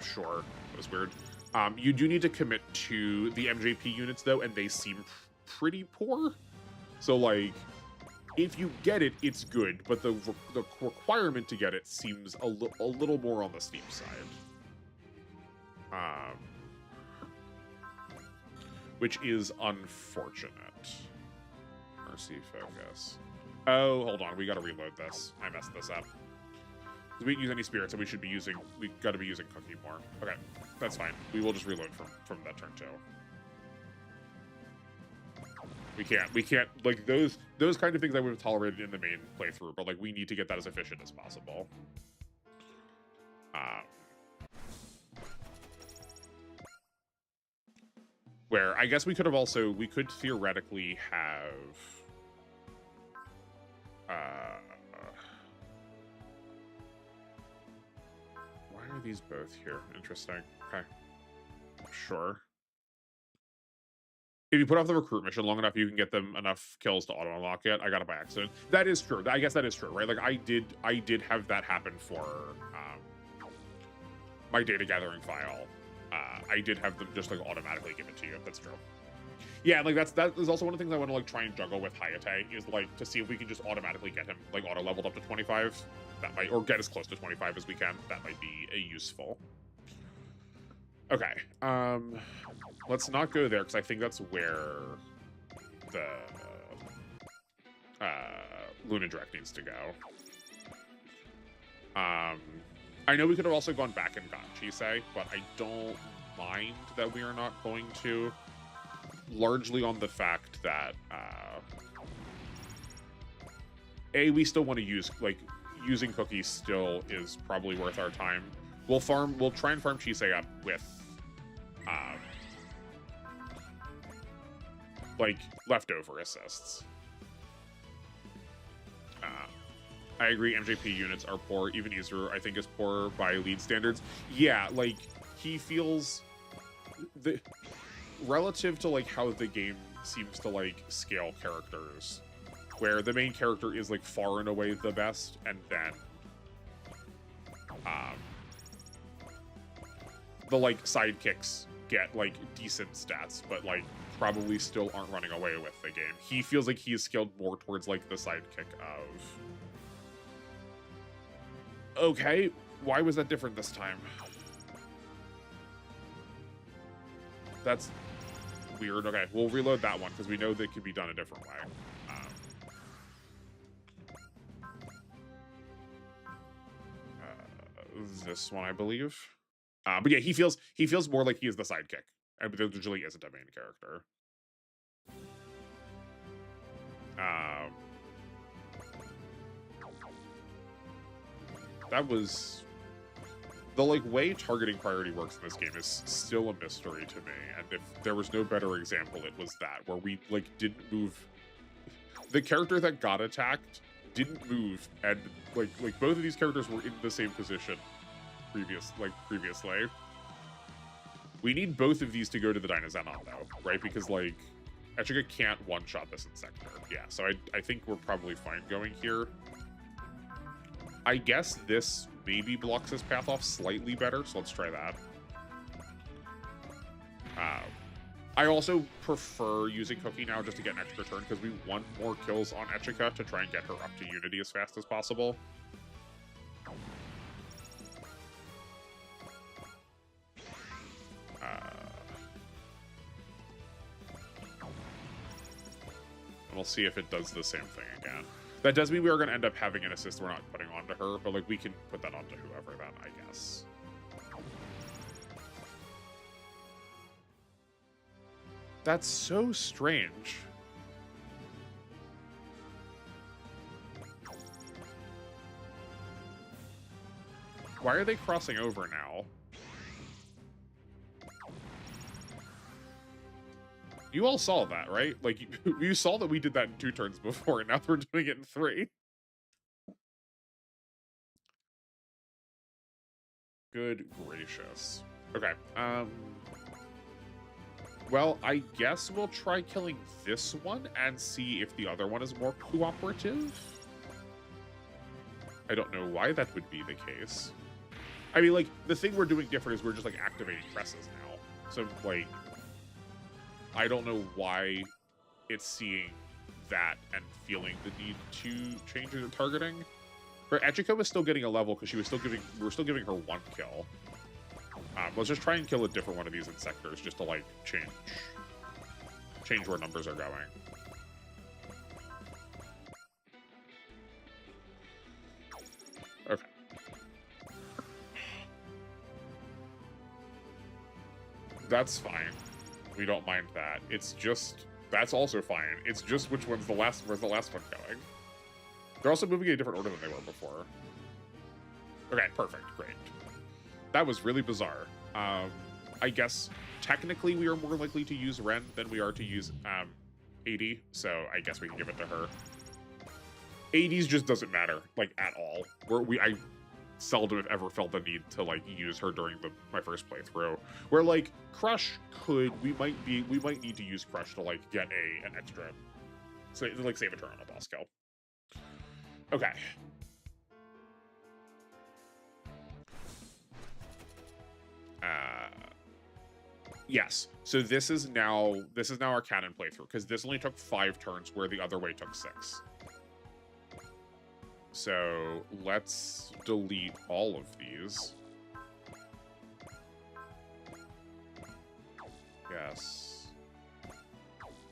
sure, that was weird. You do need to commit to the MJP units though, and they seem pretty poor. So like, if you get it, it's good, but the requirement to get it seems a little more on the steep side. Which is unfortunate. Mercy focus. Oh, hold on. We gotta reload this. I messed this up. We didn't use any spirits, so we gotta be using Cookie more. Okay, that's fine. We will just reload from that turn too. We can't, like, those kind of things I would have tolerated in the main playthrough, but like, we need to get that as efficient as possible. Where I guess we could theoretically have why are these both here? Interesting. Okay. Sure. If you put off the recruit mission long enough, you can get them enough kills to auto unlock it. I got it by accident. That is true. I guess that is true, right? Like I did have that happen for my data gathering file. I did have them just like automatically give it to you. That's true. Yeah, like that is also one of the things I want to like try and juggle with Hayate is like to see if we can just automatically get him like auto leveled up to 25. That might, or get as close to 25 as we can. That might be a useful. Okay. Let's not go there because I think that's where the Luna Direct needs to go. I know we could have also gone back and got Chisei, but I don't mind that we are not going to, largely on the fact that we still want to use, like, using cookies still is probably worth our time. We'll try and farm Chisei up with like, leftover assists. I agree, MJP units are poor. Even Isuru, I think, is poor by league standards. Yeah, like, he feels... relative to, like, how the game seems to, like, scale characters, where the main character is, like, far and away the best, and then... the, like, sidekicks get, like, decent stats, but, like, probably still aren't running away with the game. He feels like he is scaled more towards, like, the sidekick of... Okay, why was that different this time? That's weird. Okay, we'll reload that one, because we know that could be done a different way. This one, I believe. But yeah, he feels more like he is the sidekick, and there usually isn't a main character. That was the like way targeting priority works in this game is still a mystery to me. And if there was no better example, it was that where we like didn't move. The character that got attacked didn't move, and like both of these characters were in the same position previously. We need both of these to go to the Dynazenon though, right? Because like Echica can't one-shot this Insector. Yeah, so I think we're probably fine going here. I guess this maybe blocks his path off slightly better, so let's try that. I also prefer using Cookie now just to get an extra turn, because we want more kills on Echica to try and get her up to Unity as fast as possible. And we'll see if it does the same thing again. That does mean we are going to end up having an assist we're not putting onto her, but like we can put that onto whoever then, I guess. That's so strange. Why are they crossing over now? You all saw that, right? Like, you saw that we did that in 2 turns before, and now we're doing it in 3. Good gracious. Okay, well, I guess we'll try killing this one and see if the other one is more cooperative. I don't know why that would be the case. I mean, like, the thing we're doing different is we're just, like, activating presses now. So, like, I don't know why it's seeing that and feeling the need to change the targeting. But Echica was still getting a level because we were still giving her 1 kill. Let's just try and kill a different one of these Insectors just to like change where numbers are going. Okay. That's fine. We don't mind that. It's just that's also fine. It's just where's the last one going? They're also moving in a different order than they were before. Okay, perfect, great. That was really bizarre. I guess technically we are more likely to use Ren than we are to use 80, so I guess we can give it to her. 80s just doesn't matter, like, at all. I seldom have ever felt the need to like use her during my first playthrough. Where like Crush we might need to use Crush to like get an extra, so like save a turn on a boss kill. Okay. Yes. So this is now our canon playthrough, because this only took 5 turns where the other way took 6. So let's delete all of these. Yes.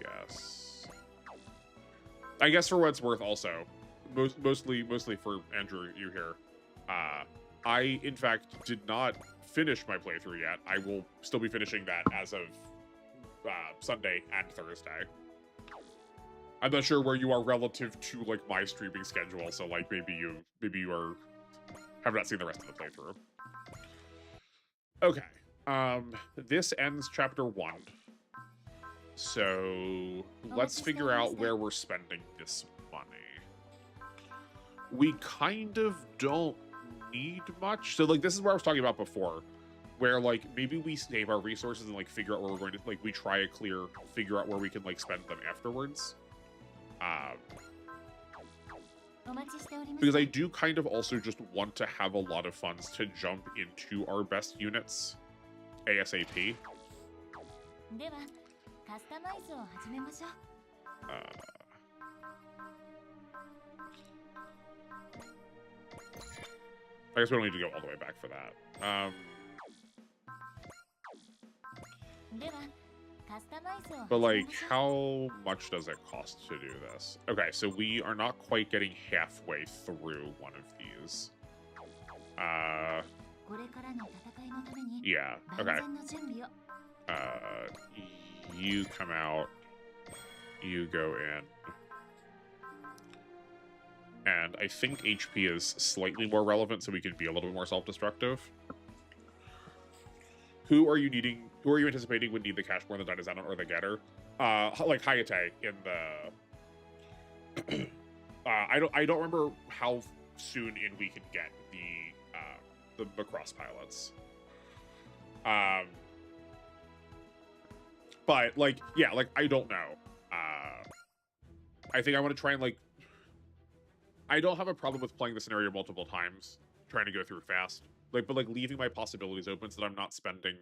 Yes. I guess for what it's worth also, mostly for Andrew, you here, I, in fact, did not finish my playthrough yet. I will still be finishing that as of Sunday and Thursday. I'm not sure where you are relative to like my streaming schedule, so like maybe you have not seen the rest of the playthrough. Okay. This ends chapter 1. So let's figure out where we're spending this money. We kind of don't need much. So like this is what I was talking about before, where like maybe we save our resources and like figure out where we're going to, like we try a clear, figure out where we can like spend them afterwards. Because I do kind of also just want to have a lot of funds to jump into our best units ASAP. I guess we don't need to go all the way back for that. But like, how much does it cost to do this? Okay, so we are not quite getting halfway through one of these. Yeah, okay. You come out. You go in. And I think HP is slightly more relevant, so we can be a little bit more self-destructive. Who are you anticipating would need the cash more than Dinosaur or the Getter? Like Hayate in the I don't remember how soon in we can get the Macross pilots. But like, yeah, like I don't know. I think I want to try and like, I don't have a problem with playing the scenario multiple times, trying to go through fast. Like, but like leaving my possibilities open so that I'm not spending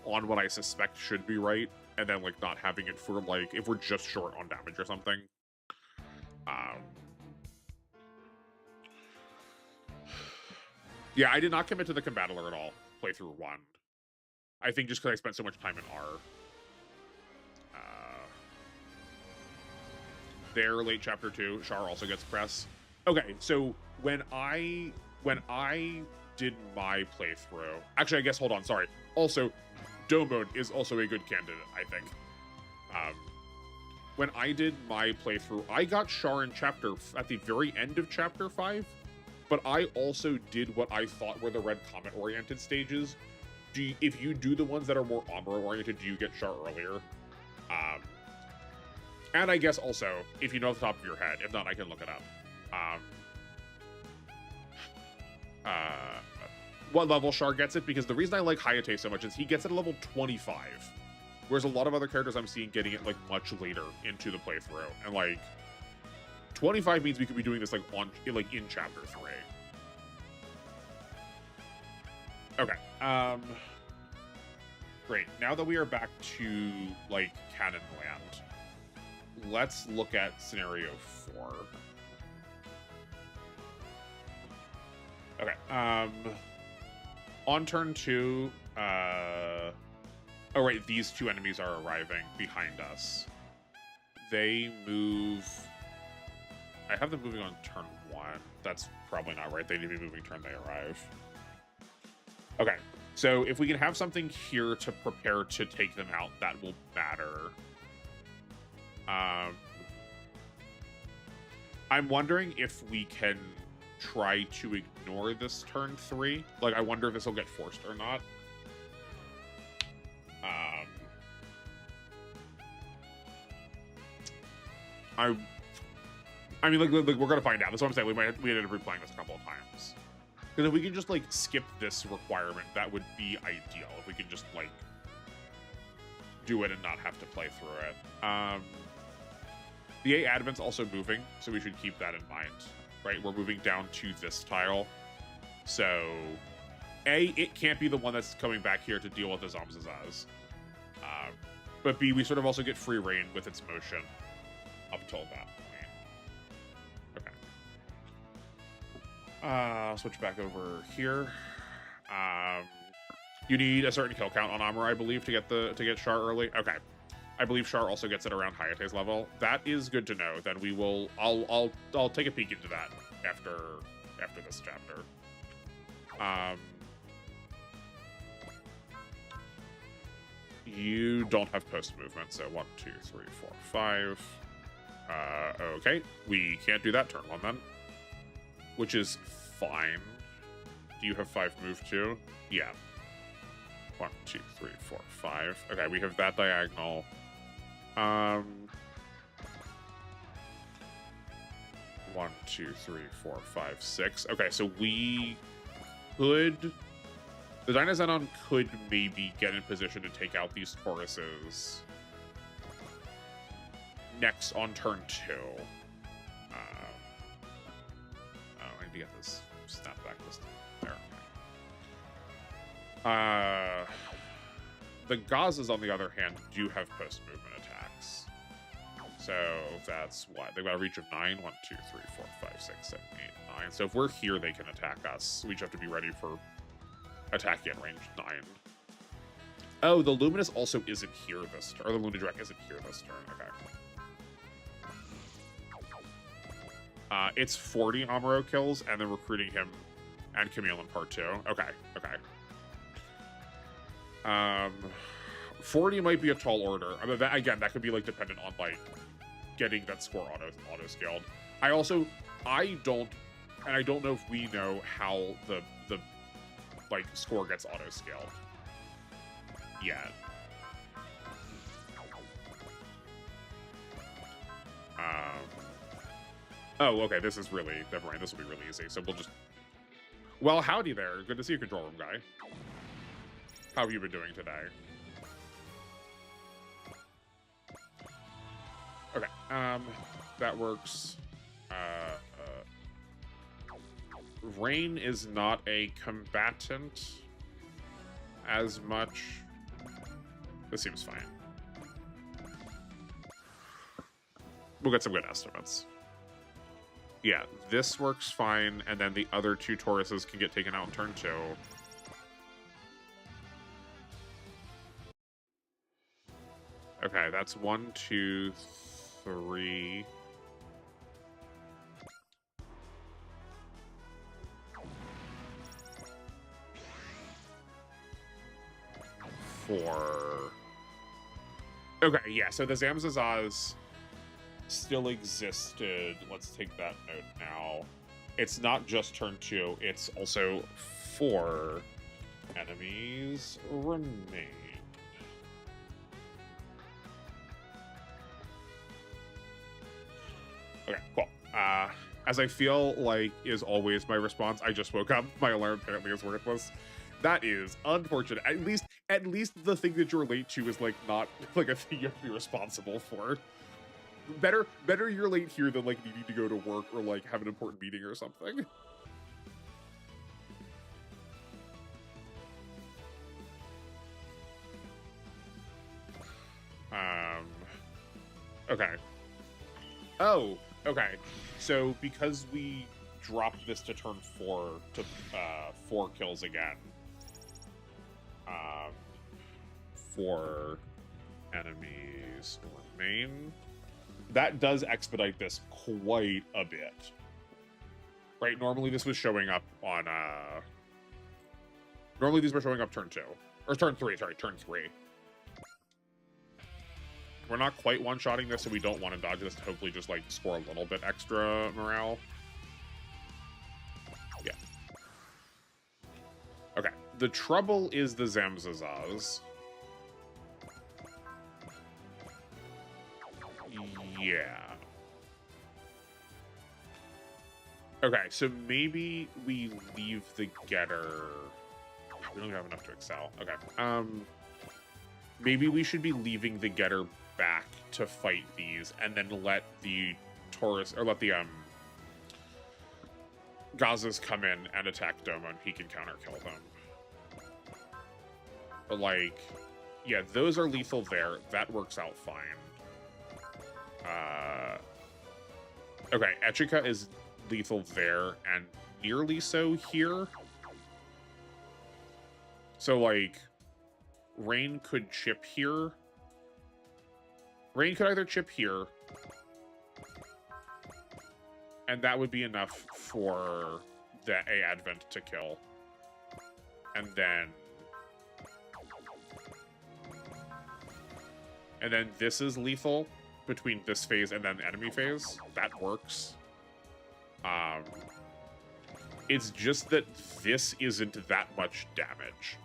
on what I suspect should be right, and then like not having it for like if we're just short on damage or something. Yeah, I did not commit to the Combattler at all. Playthrough 1. I think just because I spent so much time in R. There, late chapter 2, Char also gets press. Okay, so when I did my playthrough, actually, I guess hold on, sorry. Also, Dome Mode is also a good candidate, I think. When I did my playthrough, I got Char in at the very end of chapter 5, but I also did what I thought were the Red Comet oriented stages. If you do the ones that are more Armor oriented, do you get Char earlier? And I guess also, if you know off the top of your head, if not, I can look it up. What level Char gets it? Because the reason I like Hayate so much is he gets it at level 25. Whereas a lot of other characters I'm seeing getting it like much later into the playthrough. And like 25 means we could be doing this like in chapter 3. Okay. Great. Now that we are back to like Canon Land, let's look at scenario 4. Okay. On turn 2, oh right, these two enemies are arriving behind us. They move. I have them moving on turn 1. That's probably not right. They need to be moving turn they arrive. Okay. So if we can have something here to prepare to take them out, that will matter. I'm wondering if we can try to ignore this turn 3. Like, I wonder if this will get forced or not. I mean, like we're gonna find out. That's what I'm saying. We ended up replaying this a couple of times. Because if we can just like skip this requirement, that would be ideal. If we can just like do it and not have to play through it. The 8 advent's also moving, so we should keep that in mind. Right, we're moving down to this tile. So, A, it can't be the one that's coming back here to deal with the Zomzazaz. But B, we sort of also get free reign with its motion up till that point. Okay. I'll switch back over here. You need a certain kill count on Armor, I believe, to get Char early. Okay. I believe Char also gets it around Hayate's level. That is good to know. Then we will. I'll take a peek into that after this chapter. You don't have post movement, so 1, 2, 3, 4, 5. Okay, we can't do that turn 1 then, which is fine. Do you have 5 move too? Yeah. 1, 2, 3, 4, 5. Okay, we have that diagonal. 1, 2, 3, 4, 5, 6. Okay, so we could... The Dynazenon could maybe get in position to take out these Tauruses next on turn 2. I need to get this snapback this time. There. The Gazas, on the other hand, do have post-movement attacks. So that's what? They've got a reach of 9. 1, 2, 3, 4, 5, 6, 7, 8, 9. So if we're here, they can attack us. We just have to be ready for attacking at range 9. Oh, the Luminous also isn't here this turn. Or the Lunadirect isn't here this turn. Okay. It's 40 Amuro kills, and then recruiting him and Camille in part 2. Okay, okay. 40 might be a tall order. I mean, again, that could be like dependent on like getting that score auto scaled. I don't know if we know how the like score gets auto scaled yet. Oh, okay. This is really never mind. This will be really easy. So we'll just. Well, howdy there. Good to see you, control room guy. How have you been doing today? Okay, that works. Rain is not a combatant as much. This seems fine. We'll get some good estimates. Yeah, this works fine, and then the other 2 Tauruses can get taken out in turn 2. Okay, that's 1, 2, 3. Four. Okay, yeah, so the Zamzazaz still existed. Let's take that note now. It's not just turn 2, it's also 4 enemies remain. Okay, cool. As I feel like is always my response, I just woke up. My alarm apparently is worthless. That is unfortunate. At least the thing that you're late to is like not like a thing you have to be responsible for. Better you're late here than like needing to go to work or like have an important meeting or something. Okay. Oh, okay. So because we dropped this to turn 4 to 4 kills again. 4 enemies remain. That does expedite this quite a bit. Right, normally this was showing up on normally these were showing up turn 2. Or turn 3, sorry, turn 3. We're not quite one-shotting this, so we don't want to dodge this to hopefully just, like, score a little bit extra morale. Yeah. Okay. The trouble is the Zamzazaz. Yeah. Okay, so maybe we leave the getter... We don't have enough to excel. Okay. Maybe we should be leaving the getter back to fight these, and then let the Taurus, or let the Gazas come in and attack Domo, and he can counter kill them. But like, yeah, those are lethal there. That works out fine. Okay, Echica is lethal there, and nearly so here. So like, Rain could chip here. Rain could either chip here, and that would be enough for the A Advent to kill. And then this is lethal between this phase and then the enemy phase. That works. It's just that this isn't that much damage.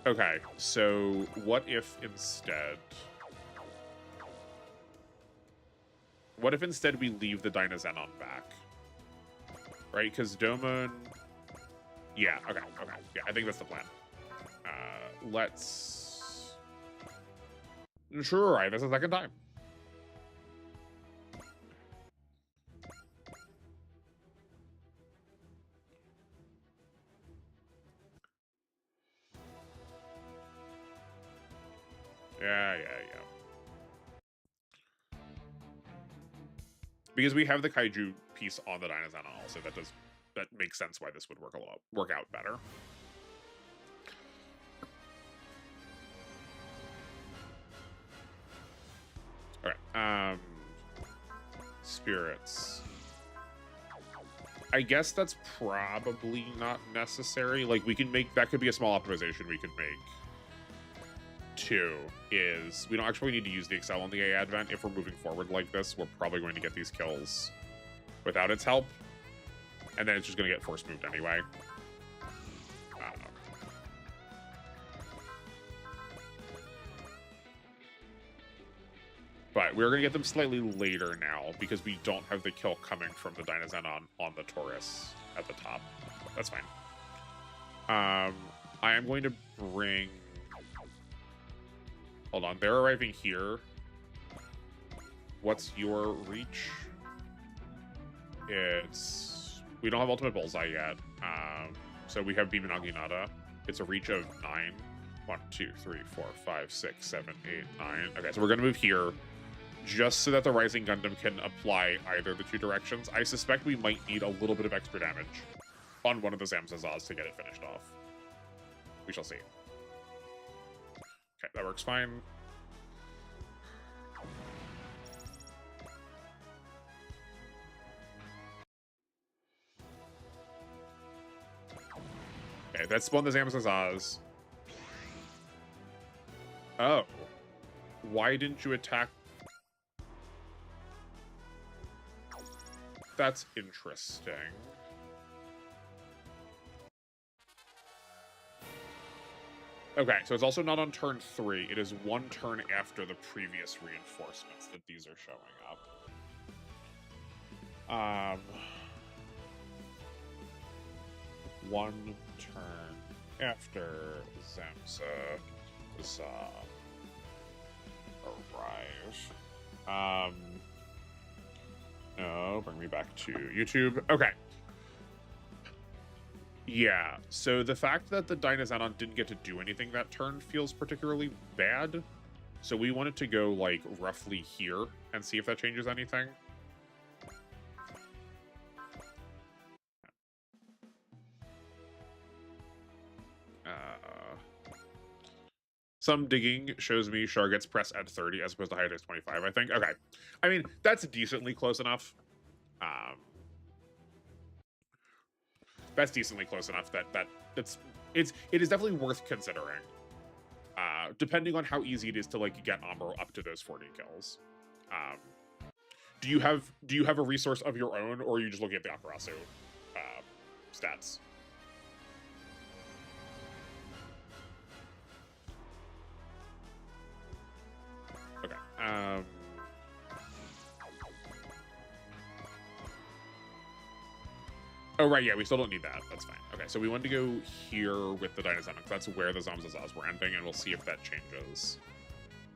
Okay, so what if instead... What if instead we leave the Dynazenon back? Right, because Domon... Yeah, okay. Yeah, I think that's the plan. Let's... Sure, right, that's the second time. Yeah. Because we have the Kaiju piece on the Dynazenon also, that makes sense why this would work out better. Alright, spirits. I guess that's probably not necessary. Like, we can make, that could be a small optimization we could make. Two is, we don't actually need to use the Excel on the A advent. If we're moving forward like this, we're probably going to get these kills without its help. And then it's just going to get force moved anyway. But we're going to get them slightly later now because we don't have the kill coming from the Dynazenon on the Taurus at the top. That's fine. I am going to bring... Hold on, they're arriving here. What's your reach? It's... We don't have Ultimate Bullseye yet. So we have Beam and Aginata. It's a reach of 9. 1, 2, 3, 4, 5, 6, 7, 8, 9. Okay, so we're going to move here just so that the Rising Gundam can apply either of the two directions. I suspect we might need a little bit of extra damage on one of the Zamzazas to get it finished off. We shall see. Okay, that works fine. Okay, that spawned the Zamzazas. Oh. Why didn't you attack? That's interesting. Okay, so it's also not on turn 3. It is one turn after the previous reinforcements that these are showing up. One turn after Zamza arrive. No, bring me back to YouTube. Okay. Yeah, so the fact that the Dynazenon didn't get to do anything that turn feels particularly bad. So we wanted to go, like, roughly here and see if that changes anything. Some digging shows me Char gets press at 30 as opposed to high 25, I think. Okay. I mean, that's decently close enough. That's decently close enough that it is definitely worth considering. Depending on how easy it is to, like, get Amuro up to those 40 kills. Do you have a resource of your own, or are you just looking at the Akarasu stats? Okay. Oh, right, yeah, we still don't need that. That's fine. Okay, so we want to go here with the Dynazenon, because that's where the Zamzazas were ending, and we'll see if that changes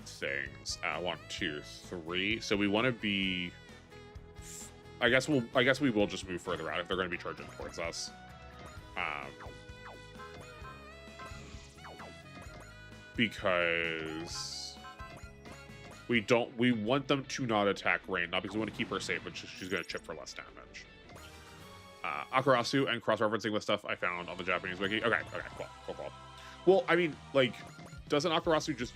things. 1, 2, 3. So we want to be... I guess we will just move further out if they're going to be charging towards us. Because we want them to not attack Rain, not because we want to keep her safe, but she's going to chip for less damage. Akarasu and cross-referencing with stuff I found on the Japanese wiki. Okay, cool. Well, I mean, like, doesn't Akarasu just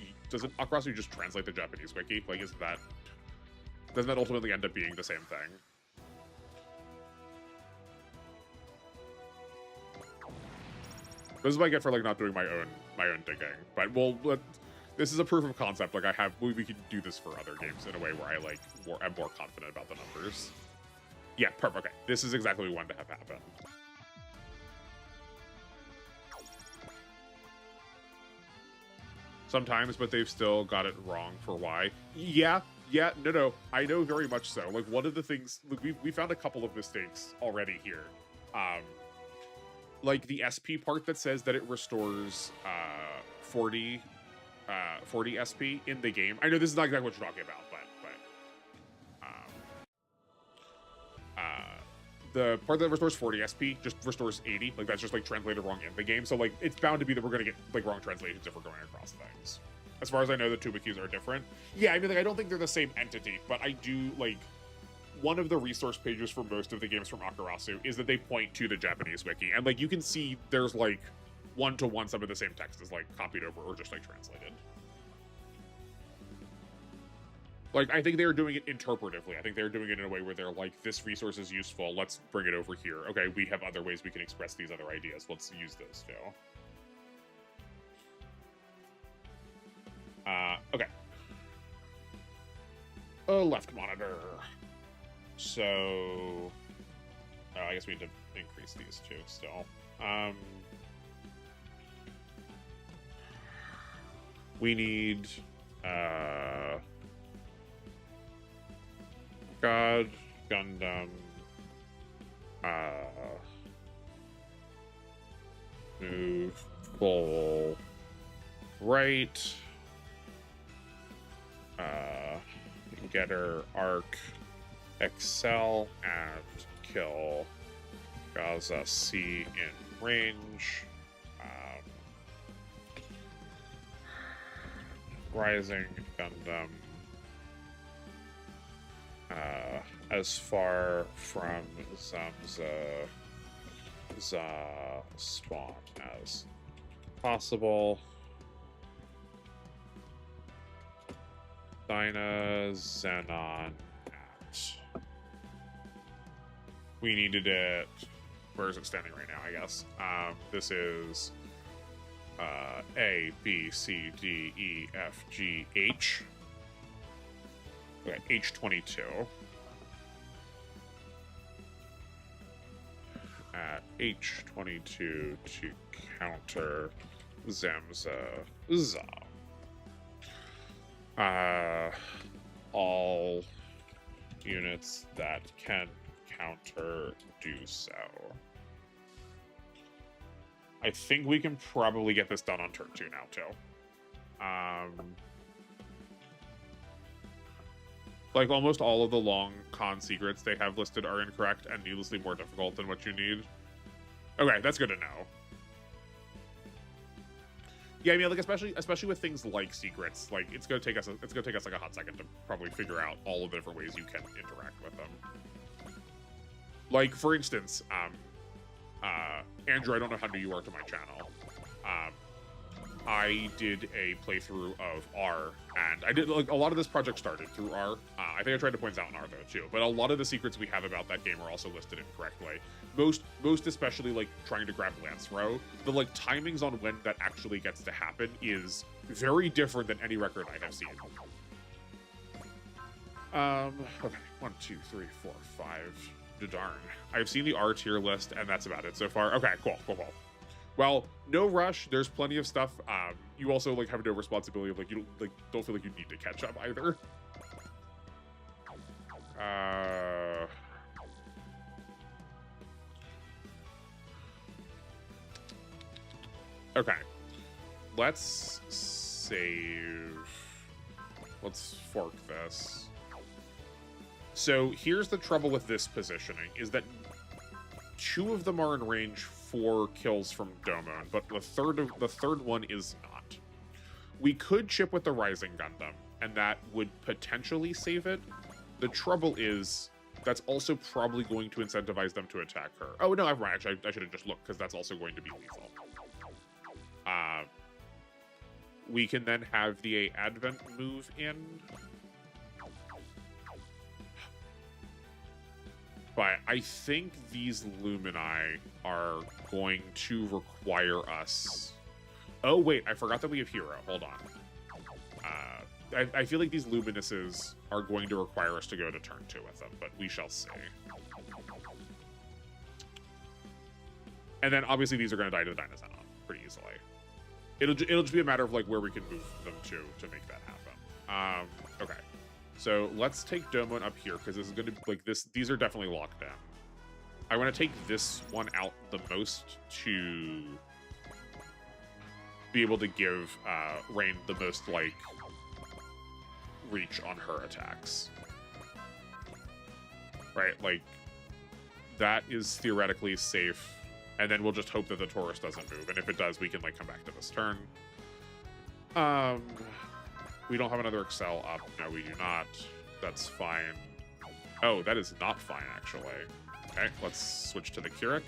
translate the Japanese wiki? Like, doesn't that ultimately end up being the same thing? This is what I get for, like, not doing my own digging. But this is a proof of concept. Like, we can do this for other games in a way where I, like, am more confident about the numbers. Yeah, perfect. Okay, this is exactly what we wanted to have happen. sometimes, but they've still got it wrong for why. Yeah, no, I know very much so. Like, one of the things, like, we found a couple of mistakes already here. Like the SP part that says that it restores 40 SP in the game. I know this is not exactly what you're talking about, but the part that restores 40 SP just restores 80. Like, that's just like translated wrong in the game. So like, it's bound to be that we're gonna get like wrong translations if we're going across things. As far as I know, the two wikis are different. Yeah, I mean, like, I don't think they're the same entity, but I do like one of the resource pages for most of the games from Akarasu is that they point to the Japanese wiki, and like you can see there's like one-to-one some of the same text is like copied over or just like translated. Like, I think they're doing it interpretively. I think they're doing it in a way where they're like, this resource is useful, let's bring it over here. Okay, we have other ways we can express these other ideas, let's use those too. Okay. Left monitor. So, I guess we need to increase these two still. We need, God, Gundam, move full right, Getter, Arc, Excel, and kill Gaza C in range. Rising Gundam as far from Zamza spawn as possible. Dyna Xenon at. We needed it. Where is it standing right now? I guess this is A, B, C, D, E, F, G, H. Okay, H22. At H22 to counter Zamza Za. All units that can counter do so. I think we can probably get this done on turn 2 now, too. Like, almost all of the long con secrets they have listed are incorrect and needlessly more difficult than what you need. Okay, that's good to know. Yeah, I mean, like, especially with things like secrets, like, it's gonna take us like a hot second to probably figure out all of the different ways you can interact with them. Like, for instance, Andrew, I don't know how new you are to my channel. I did a playthrough of R, and I did, like, a lot of this project started through R. I think I tried to point out in R, though, too. But a lot of the secrets we have about that game are also listed incorrectly. Most especially, like, trying to grab Lance Row. The, like, timings on when that actually gets to happen is very different than any record I have seen. Okay. 1, 2, 3, 4, 5. Darn. I've seen the R tier list, and that's about it so far. Okay, cool. Well, no rush. There's plenty of stuff. You also, like, have no responsibility of, like, you don't feel like you need to catch up either. Okay. Let's save. Let's fork this. So here's the trouble with this positioning, is that 2 of them are in range 4 kills from Domon, but the third one is not. We could chip with the Rising Gundam, and that would potentially save it. The trouble is, that's also probably going to incentivize them to attack her. Oh, no, I'm right. Actually, I should have just looked, because that's also going to be lethal. We can then have the A Advent move in. But I think these Lumini are going to require us... Oh, wait, I forgot that we have Hero. Hold on. I feel like these Luminuses are going to require us to go to turn 2 with them, but we shall see. And then, obviously, these are going to die to the Dyna Xenon pretty easily. it'll just be a matter of like where we can move them to make that happen. Okay, so let's take Domon up here because this is going to like this. These are definitely locked in. I want to take this one out the most to be able to give Rain the most like reach on her attacks. Right, like that is theoretically safe, and then we'll just hope that the Taurus doesn't move, and if it does, we can like come back to this turn. We don't have another Excel up. No, we do not. That's fine. Oh, that is not fine, actually. Okay, let's switch to the Keurig.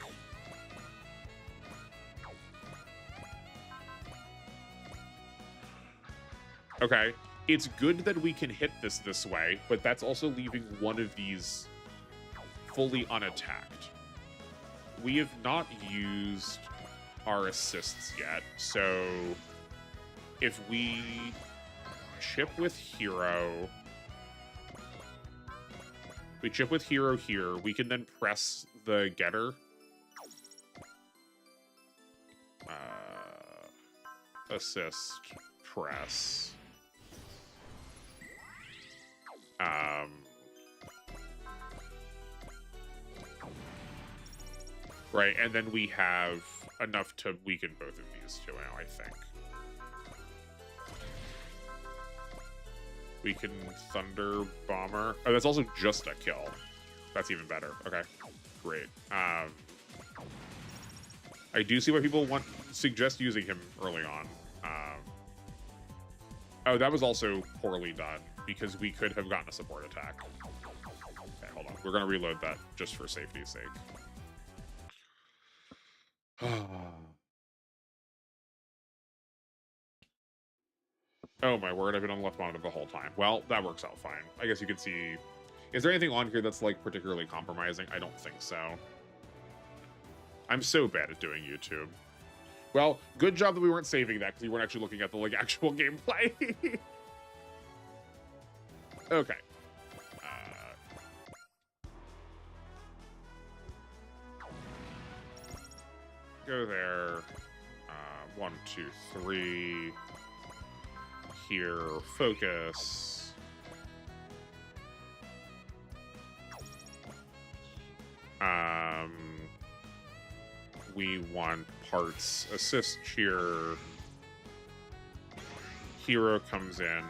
Okay, it's good that we can hit this way, but that's also leaving one of these fully unattacked. We have not used our assists yet, so if we chip with Hero, here, we can then press the getter. Assist, press. Right, and then we have enough to weaken both of these two now, I think. We can Thunder Bomber. Oh, that's also just a kill. That's even better. Okay, great. I do see why people suggest using him early on. Oh, that was also poorly done because we could have gotten a support attack. Okay, hold on. We're going to reload that just for safety's sake. Oh my word, I've been on left monitor the whole time. Well, that works out fine. I guess you can see... Is there anything on here that's, like, particularly compromising? I don't think so. I'm so bad at doing YouTube. Well, good job that we weren't saving that, because we weren't actually looking at the, like, actual gameplay. Okay. Go there. 1, 2, 3. Here, focus. We want parts assist here. Hero comes in.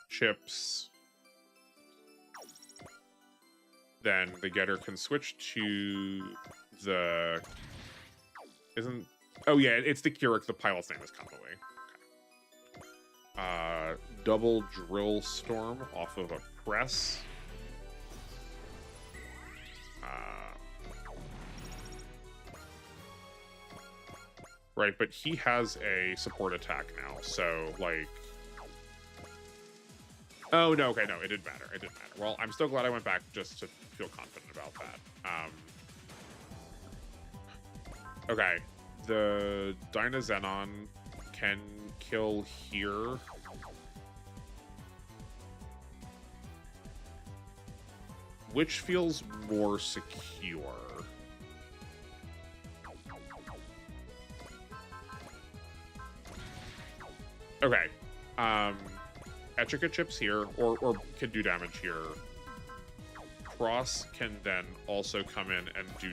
Chips. Then the getter can switch to the... Oh yeah, it's the Keurig. The pilot's name is Kamui. Okay. Double Drill Storm off of a press. Right, but he has a support attack now, so, like... Oh, no, okay, no, it didn't matter. It didn't matter. Well, I'm still glad I went back just to feel confident about that. Okay, the Dynazenon can kill here. Which feels more secure? Okay. Etrica chips here, or can do damage here. Cross can then also come in and do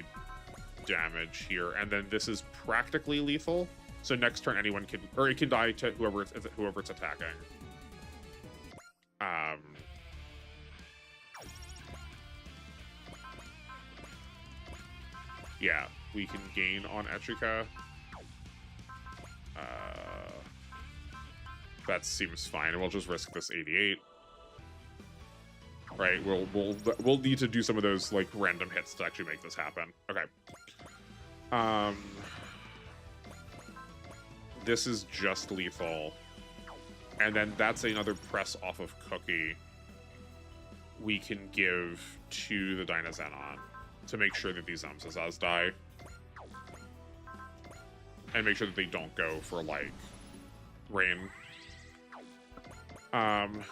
damage here, and then this is practically lethal. So next turn anyone can, or it can die to whoever it's attacking. Yeah, we can gain on Etrica. That seems fine, and we'll just risk this 88. Right, we'll need to do some of those like random hits to actually make this happen. Okay. This is just lethal, and then that's another press off of Cookie we can give to the Dynazenon to make sure that these Zamzazas die, and make sure that they don't go for like Rain.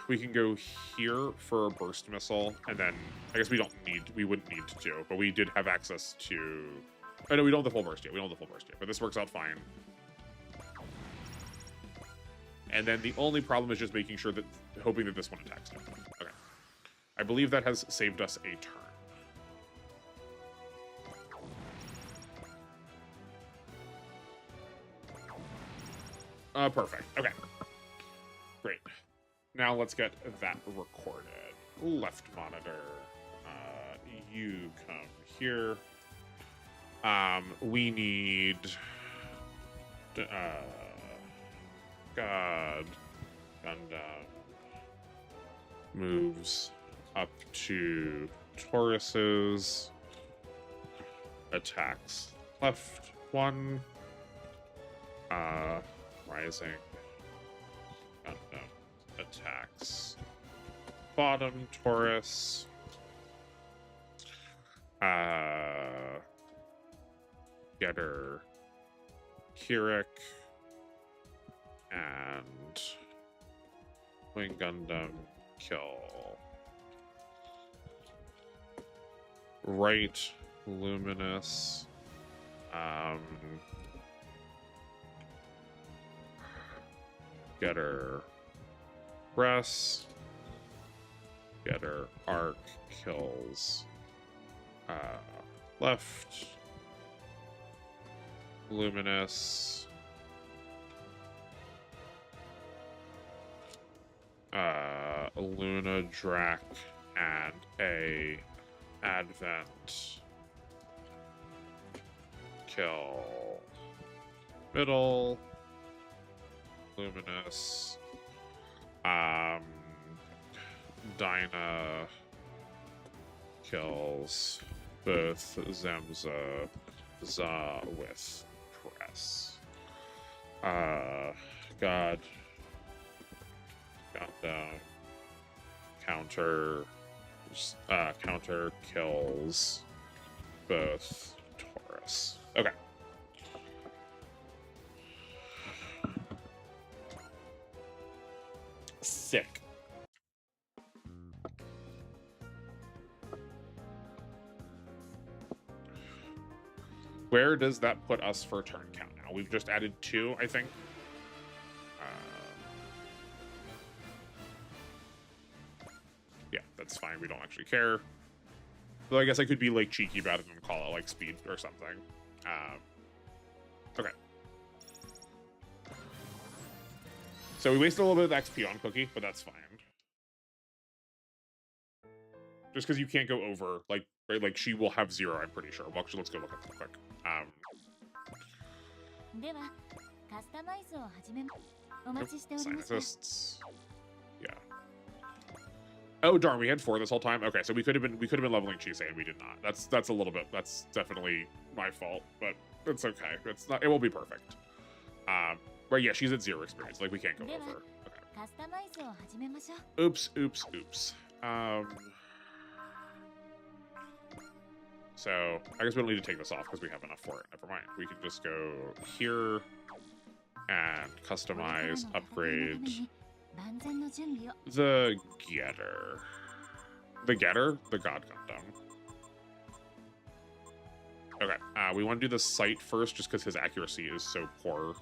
We can go here for a burst missile, and then I guess we wouldn't need to, but we did have access to... Oh no, we don't have the full burst yet. We don't have the full burst yet, but this works out fine. And then the only problem is just making sure that, hoping that this one attacks him. Okay. I believe that has saved us a turn. Perfect. Okay. Great. Now let's get that recorded. Left monitor. You come here. We need... God. Gundam. Moves up to Taurus's. Attacks left one. Rising. Gundam attacks bottom Taurus. Getter Kirik and Wing Gundam kill right Luminous. Getter Press. Getter Arc kills left Luminous. Luna Drac and a Advent kill middle Luminous. Dinah kills both Zemza Za with press. God Gundam counter kills both Taurus. Okay. Sick. Where does that put us for turn count now? We've just added 2, I think. Yeah, that's fine. We don't actually care. Though I guess I could be like cheeky about it and call it like speed or something. Okay. So we wasted a little bit of XP on Cookie, but that's fine. Just because you can't go over, like, right? Like she will have 0, I'm pretty sure. Well, actually, let's go look at them quick. Sign assists. Yeah. Oh darn, we had 4 this whole time. Okay, so we could have been leveling Chisei and we did not. That's a little bit. That's definitely my fault, but it's okay. It's not. It will be perfect. Right? Yeah, she's at 0 experience. Like we can't go over. Okay. Oops. So I guess we don't need to take this off because we have enough for it. Never mind. We can just go here and customize, upgrade the Getter. The Getter? The God Gundam. Okay, we want to do the sight first just because his accuracy is so poor.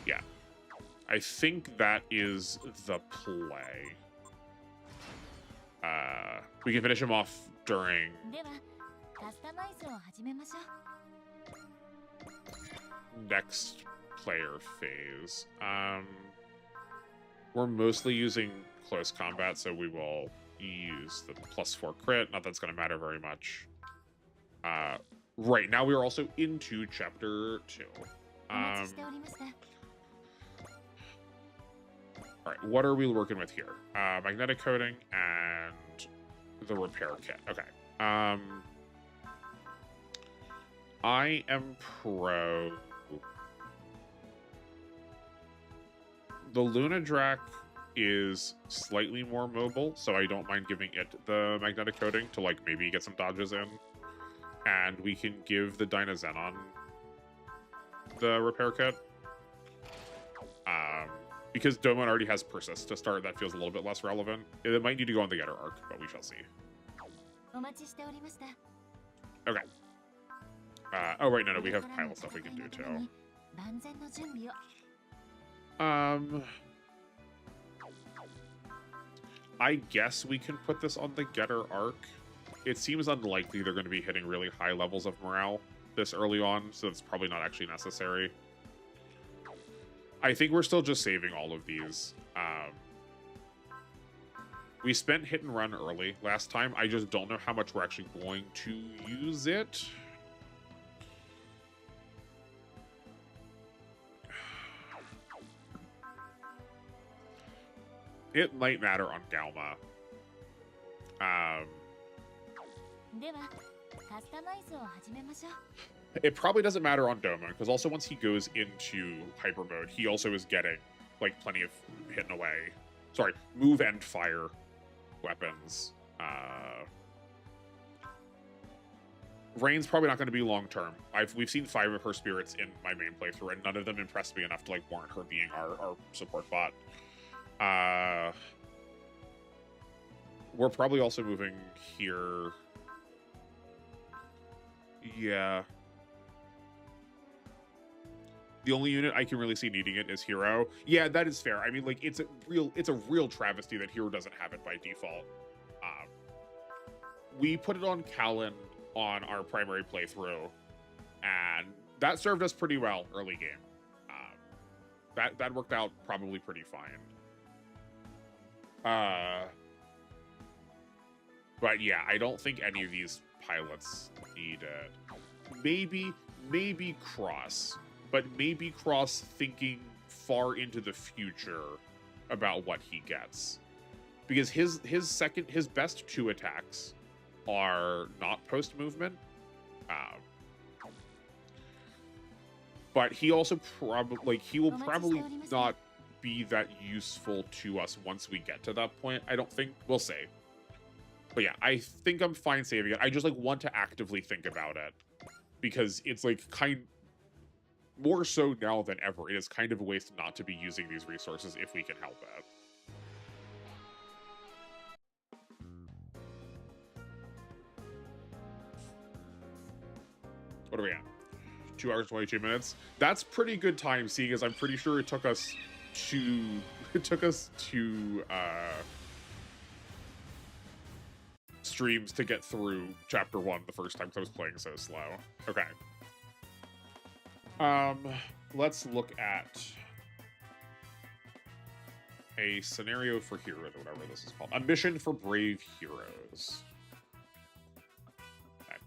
Yeah. I think that is the play. We can finish him off during next player phase. We're mostly using close combat, so we will use the +4 crit. Not that it's going to matter very much. Right, now we are also into Chapter 2. Alright, what are we working with here? Magnetic coating and the repair kit. Okay. I am pro... The Luna Drac is slightly more mobile, so I don't mind giving it the magnetic coating to, like, maybe get some dodges in. And we can give the Dyna Xenon the repair kit. Because Domon already has Persist to start, that feels a little bit less relevant. It might need to go on the Getter Arc, but we shall see. Okay. Oh, right, no, we have pilot stuff we can do, too. I guess we can put this on the Getter arc. It seems unlikely they're going to be hitting really high levels of morale this early on, so it's probably not actually necessary. I think we're still just saving all of these. We spent hit and run early last time. I just don't know how much we're actually going to use it. It might matter on Galma. It probably doesn't matter on Doma, because also once he goes into hyper mode, he also is getting like plenty of hit and away. Sorry, move and fire weapons. Rain's probably not going to be long term. We've seen 5 of her spirits in my main playthrough, and none of them impressed me enough to like warrant her being our support bot. We're probably also moving here. Yeah. The only unit I can really see needing it is Hero. Yeah, that is fair. I mean, like, it's a real travesty that Hero doesn't have it by default. We put it on Callan on our primary playthrough, and that served us pretty well early game. That worked out probably pretty fine. But yeah, I don't think any of these pilots need it. Maybe Cross, but maybe Cross thinking far into the future about what he gets, because his best 2 attacks are not post movement, but he also he will probably not be that useful to us once we get to that point. I don't think. We'll see. But yeah, I think I'm fine saving it. I just like want to actively think about it, because it's like more so now than ever. It is kind of a waste not to be using these resources if we can help it. What are we at? 2 hours, 22 minutes. That's pretty good time, seeing as I'm pretty sure it took us to streams to get through chapter 1 the first time, because I was playing so slow. Okay. Let's look at a scenario for heroes, or whatever this is called. A mission for brave heroes. Okay.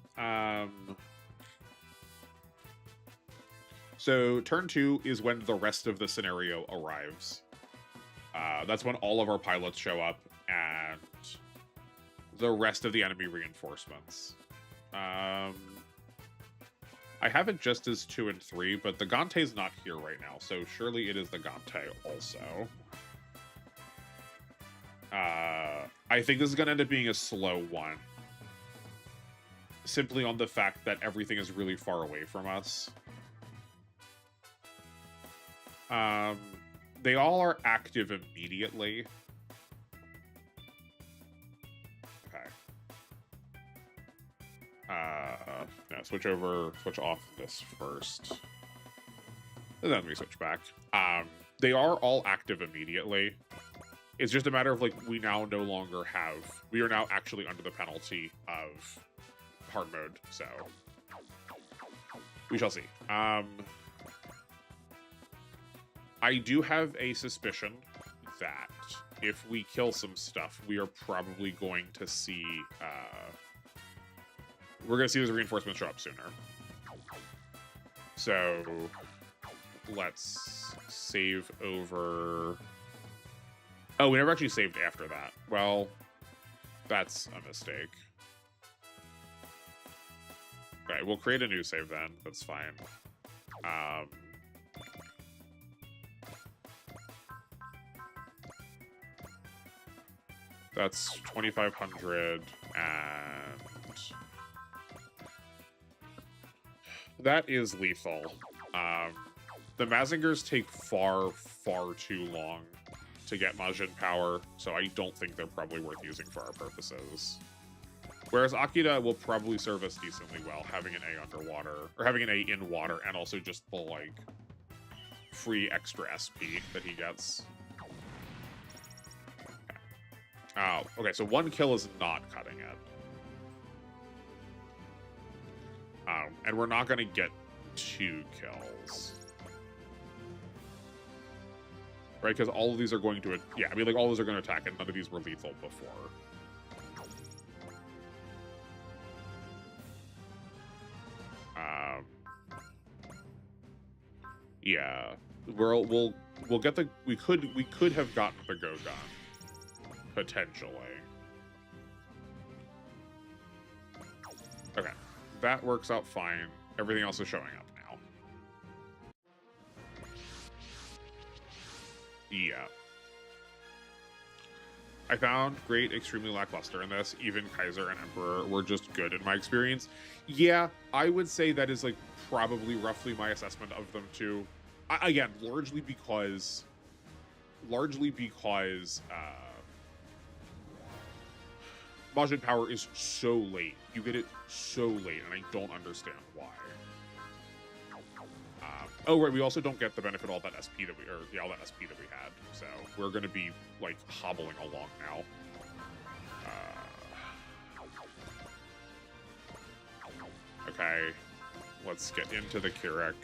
So turn 2 is when the rest of the scenario arrives. That's when all of our pilots show up, and the rest of the enemy reinforcements. I have it just as 2 and 3, but the Gante's not here right now, so surely it is the Gante also. I think this is going to end up being a slow one, simply on the fact that everything is really far away from us. They all are active immediately. Okay. No, switch off this first. And then we switch back. They are all active immediately. It's just a matter of, like, we are now actually under the penalty of hard mode, so we shall see. I do have a suspicion that if we kill some stuff, we are probably going to see, we're going to see those reinforcements show up sooner. So let's save over. Oh, we never actually saved after that. Well, that's a mistake. Okay, we'll create a new save then. That's fine. That's 2,500, and that is lethal. The Mazingers take far too long to get Majin power, so I don't think they're probably worth using for our purposes. Whereas Akira will probably serve us decently well, having an A underwater, or having an A in water, and also just the, like, free extra SP that he gets. Okay, so 1 kill is not cutting it. And we're not going to get 2 kills. Right, because all of these are going to, yeah, I mean, like, all of these are going to attack, and none of these were lethal before. Yeah, we'll get the, we could have gotten the Go Gun, potentially. Okay, that works out fine. Everything else is showing up now. Yeah. I found great extremely lackluster in this. Even Kaiser and Emperor were just good in my experience. Yeah, I would say that is, like, probably roughly my assessment of them too. Again, largely because Majin Power is so late. You get it so late, and I don't understand why. Oh, right, we also don't get the benefit of all that SP that all that SP that we had. So we're going to be, like, hobbling along now. Okay, let's get into the Kirek.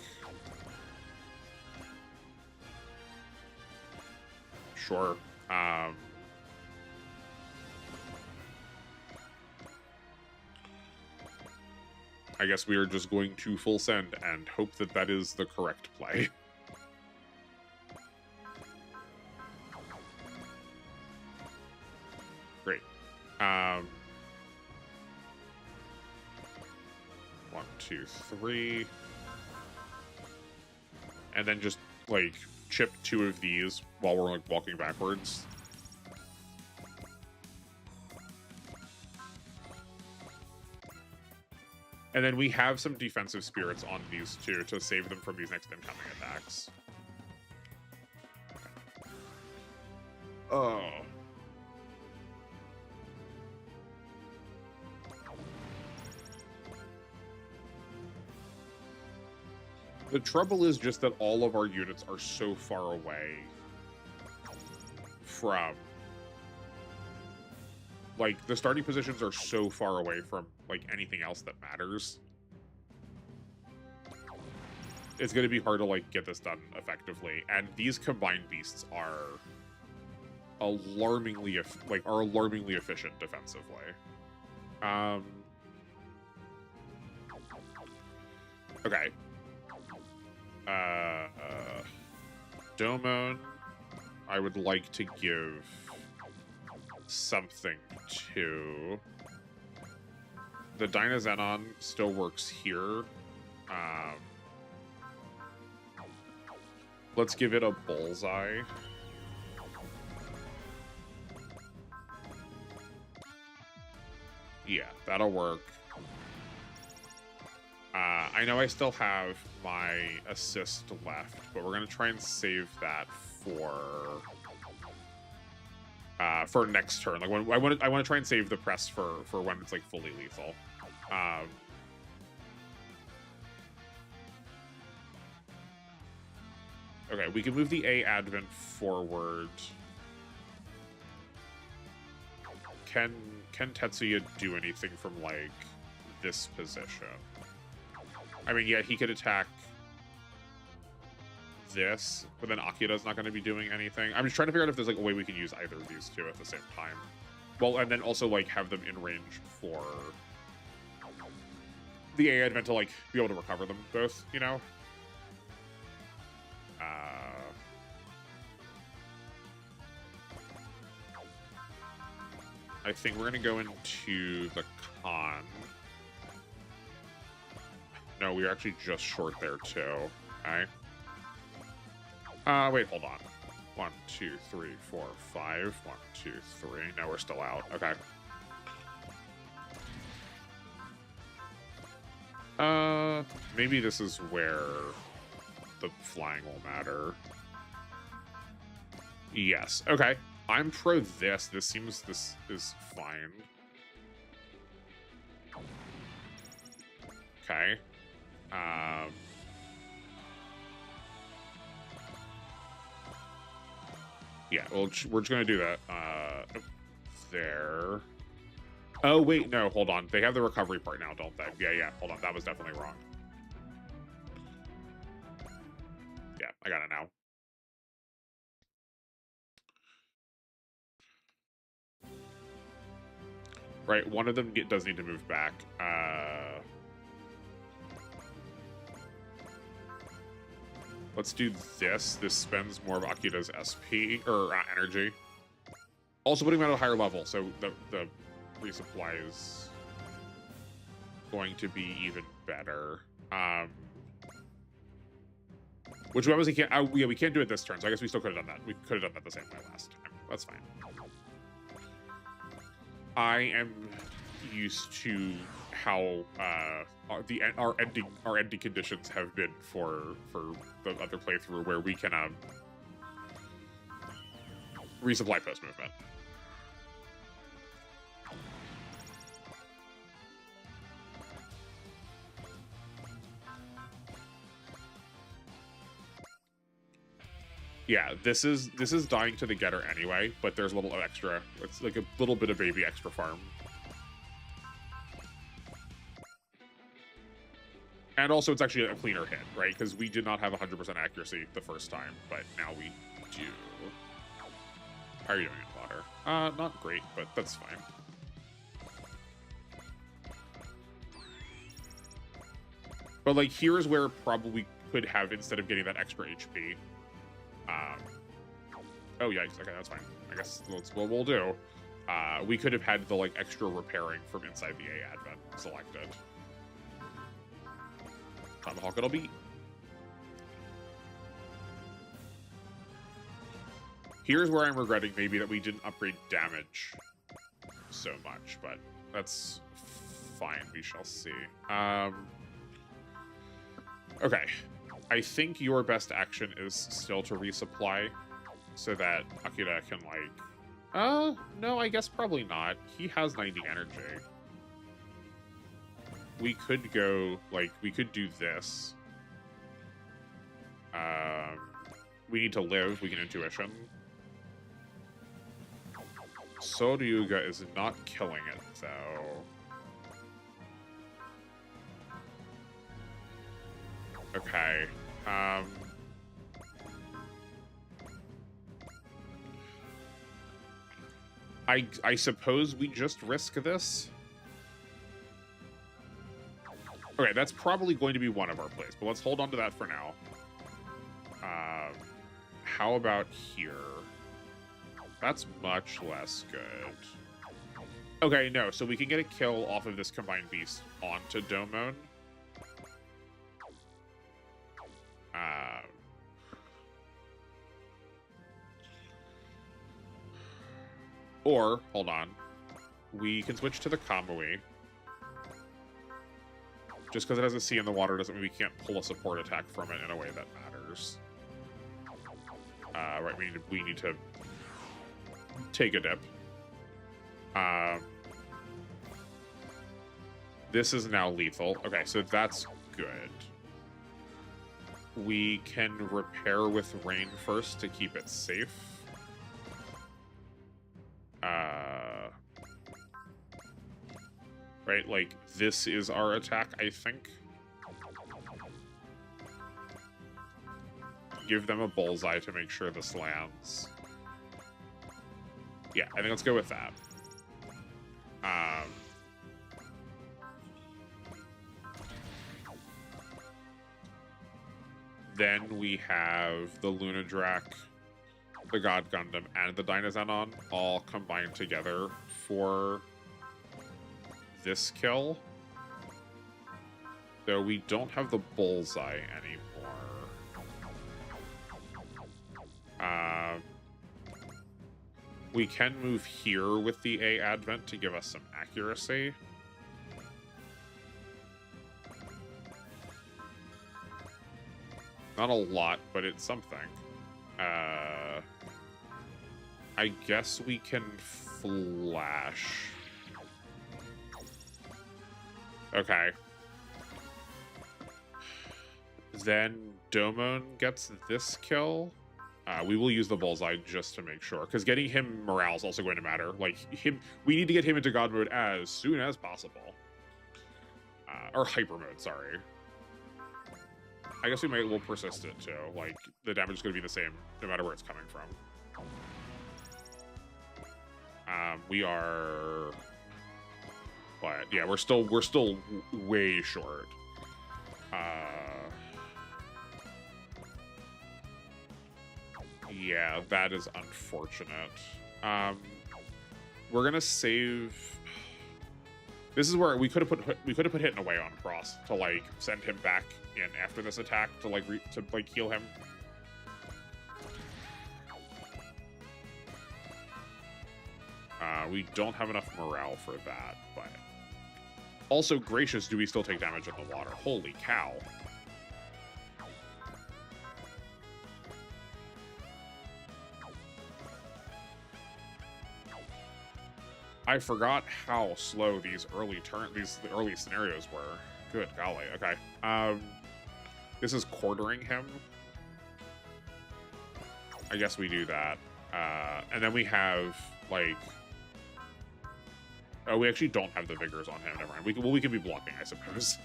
Sure. I guess we are just going to full send and hope that that is the correct play. Great. 1, 2, 3. And then just, like, chip 2 of these while we're, like, walking backwards. And then we have some defensive spirits on these two to save them from these next incoming attacks. Oh. The trouble is just that all of our units are so far away from... Like, the starting positions are so far away from, like, anything else that matters. It's going to be hard to, like, get this done effectively. And these combined beasts are alarmingly efficient defensively. Okay. Domon, I would like to give something to. The Dynazenon still works here. Let's give it a bullseye. Yeah, that'll work. I know I still have my assist left, but we're gonna try and save that for next turn. Like, when I want to try and save the press for when it's, like, fully lethal. Okay, we can move the A Advent forward. Can Tetsuya do anything from, like, this position? I mean, yeah, he could attack this, but then Akira's not going to be doing anything. I'm just trying to figure out if there's, like, a way we can use either of these two at the same time. Well, and then also, like, have them in range for the A Advent to, like, be able to recover them both, you know? I think we're going to go into the con. No, we were actually just short there, too. Okay. Wait, hold on. 1, 2, 3, 4, 5. 1, 2, 3. No, we're still out. Okay. Maybe this is where the flying will matter. Yes. Okay. I'm pro this. This is fine. Okay. Yeah, well, we're just gonna do that. Nope. There. Oh, wait, no, hold on. They have the recovery part now, don't they? Yeah, hold on. That was definitely wrong. Yeah, I got it now. Right, one of them does need to move back. Let's do this. This spends more of Akira's SP, or energy. Also putting him at a higher level, so the resupply is going to be even better. Which we obviously can't. Yeah, we can't do it this turn, so I guess we still could have done that. We could have done that the same way last time. That's fine. I am used to how our ending conditions have been for the other playthrough, where we can resupply post movement. Yeah, this is dying to the getter anyway, but there's a little extra. It's like a little bit of baby extra farm. And also, it's actually a cleaner hit, right? Because we did not have 100% accuracy the first time, but now we do. How are you doing in water? Not great, but that's fine. But, like, here's where probably could have, instead of getting that extra HP. Oh, yikes. Okay, that's fine. I guess that's what we'll do. We could have had the, like, extra repairing from inside the A advent selected. Tomahawk it'll be. Here's where I'm regretting maybe that we didn't upgrade damage so much, but that's fine. We shall see. Okay. I think your best action is still to resupply so that Akira can, like... no, I guess probably not. He has 90 energy. We could go, like, we could do this. We need to live. We can intuition. Soryuga is not killing it, though. Okay. I suppose we just risk this? Okay, that's probably going to be one of our plays, but let's hold on to that for now. How about here? That's much less good. Okay, no, so we can get a kill off of this Combined Beast onto Domon. Or, hold on, we can switch to the Kamui. Just because it has a C in the water doesn't mean we can't pull a support attack from it in a way that matters. Right, we need to take a dip. This is now lethal. Okay, so that's good. We can repair with rain first to keep it safe. Right, like, this is our attack, I think. Give them a bullseye to make sure this lands. Yeah, I think let's go with that. Then we have the Lunadrak, the God Gundam, and the Dynazenon all combined together for this kill. Though we don't have the bullseye anymore. We can move here with the A Advent to give us some accuracy. Not a lot, but it's something. I guess we can flash. Okay. Then Domon gets this kill. We will use the bullseye just to make sure, because getting him morale is also going to matter. Like we need to get him into God mode as soon as possible, or hyper mode. Sorry. I guess we'll persist it too. Like the damage is going to be the same no matter where it's coming from. We are, but yeah, we're still way short. Yeah, that is unfortunate. We're gonna save. This is where we could have put Hitting Away on Cross to like send him back in after this attack to like heal him. We don't have enough morale for that, but also Gracious, do we still take damage in the water? Holy cow. I forgot how slow these early scenarios were. Good golly. Okay. This is quartering him. I guess we do that. And then we have like, oh, we actually don't have the vigors on him. Never mind. We can be blocking, I suppose.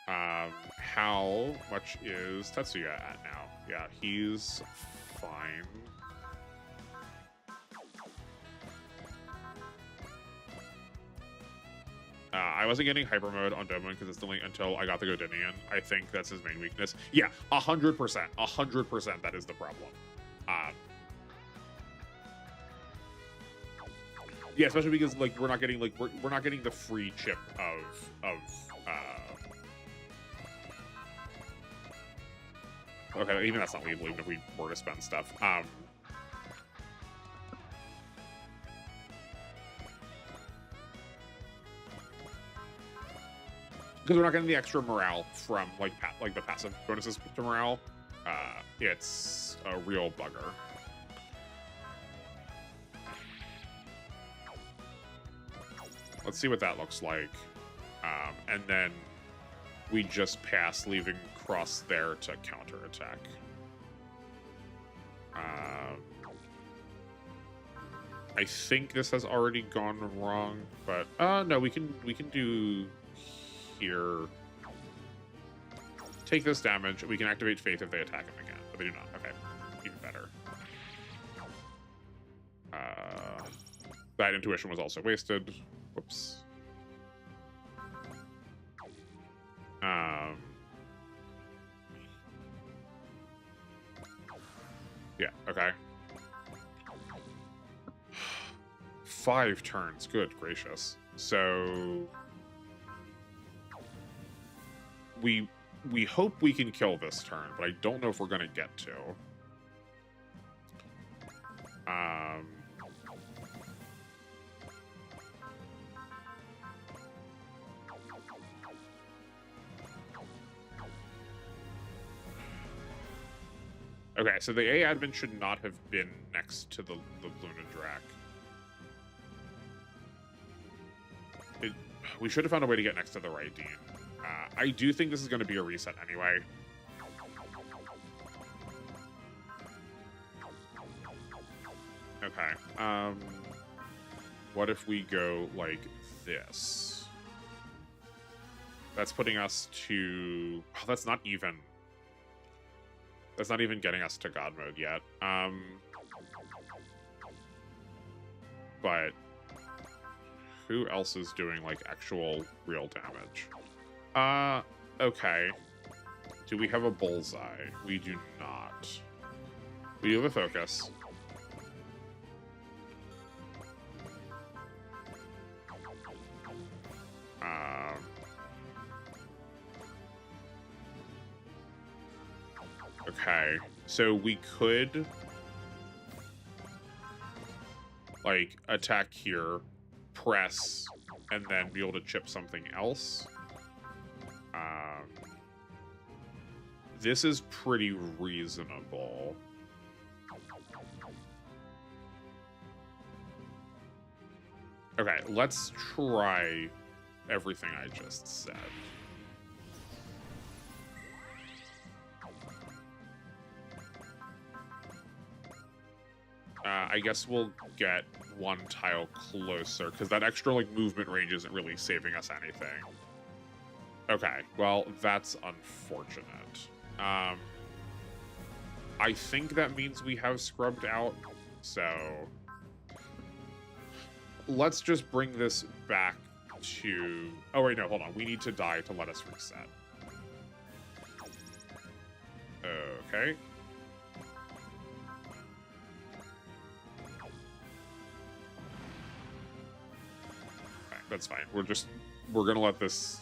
How much is Tetsuya at now? Yeah, he's fine. I wasn't getting hyper mode on Domon because it's only until I got the Godinian. I think that's his main weakness. Yeah, 100%. 100% that is the problem. Yeah, especially because like we're not getting we're not getting the free chip of okay, even that's not legal even if we were to spend stuff. Because we're not getting the extra morale from like the passive bonuses to morale. It's a real bugger. Let's see what that looks like. And then we just pass, leaving Cross there to counterattack. I think this has already gone wrong, but no, we can do here. Take this damage. We can activate Faith if they attack him again, but they do not. Okay, even better. That intuition was also wasted. Whoops. Yeah, okay. 5 turns. Good gracious. So we hope we can kill this turn, but I don't know if we're gonna get to. Okay, so the A admin should not have been next to the Luna Drac. We should have found a way to get next to the right Dean. I do think this is going to be a reset anyway. Okay. What if we go like this? That's putting us to... Oh, that's not even getting us to God mode yet. But who else is doing like actual real damage? Okay. Do we have a bullseye? We do not. We do have a focus. Okay, so we could like attack here, press, and then be able to chip something else. This is pretty reasonable. Okay, let's try everything I just said. I guess we'll get one tile closer, because that extra, like, movement range isn't really saving us anything. Okay, well, that's unfortunate. I think that means we have scrubbed out, so let's just bring this back to... Oh, wait, no, hold on. We need to die to let us reset. Okay. Okay, that's fine. We're gonna let this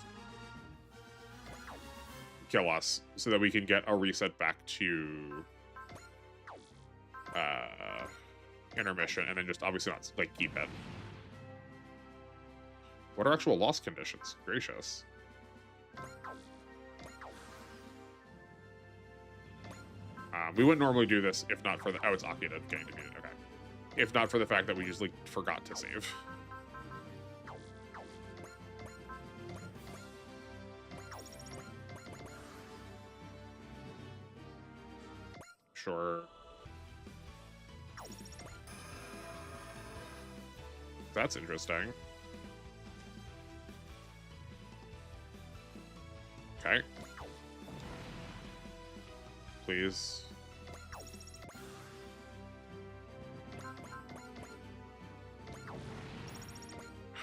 kill us so that we can get a reset back to intermission, and then just obviously not, like, keep it. What are actual loss conditions? Gracious. We wouldn't normally do this if not for the... Oh, it's Akita getting defeated. Okay. If not for the fact that we just, like, forgot to save. Sure. That's interesting. Okay. Please.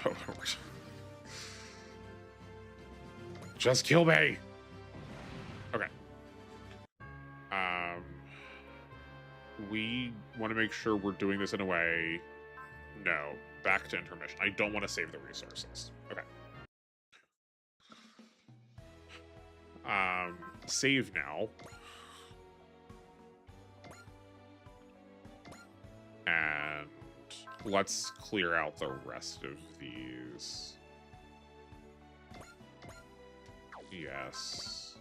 Oh, Lord. Just kill me! Okay. We want to make sure we're doing this in a way... No. Back to intermission. I don't want to save the resources. Okay. Save now. And let's clear out the rest of these. Yes.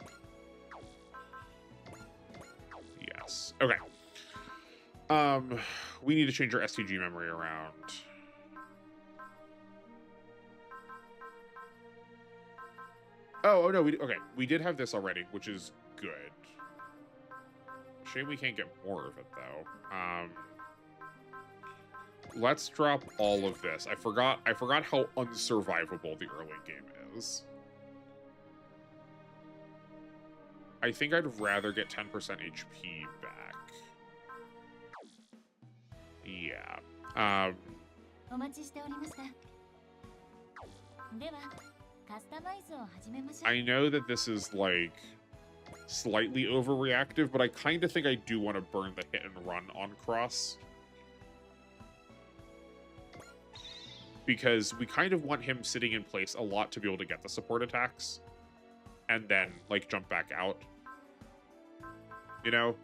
Yes. Okay. We need to change our STG memory around. Oh no, we did have this already, which is good. Shame we can't get more of it though. Let's drop all of this. I forgot how unsurvivable the early game is. I think I'd rather get 10% HP back. Yeah. I know that this is, like, slightly overreactive, but I kind of think I do want to burn the hit and run on Cross. Because we kind of want him sitting in place a lot to be able to get the support attacks. And then, like, jump back out. You know?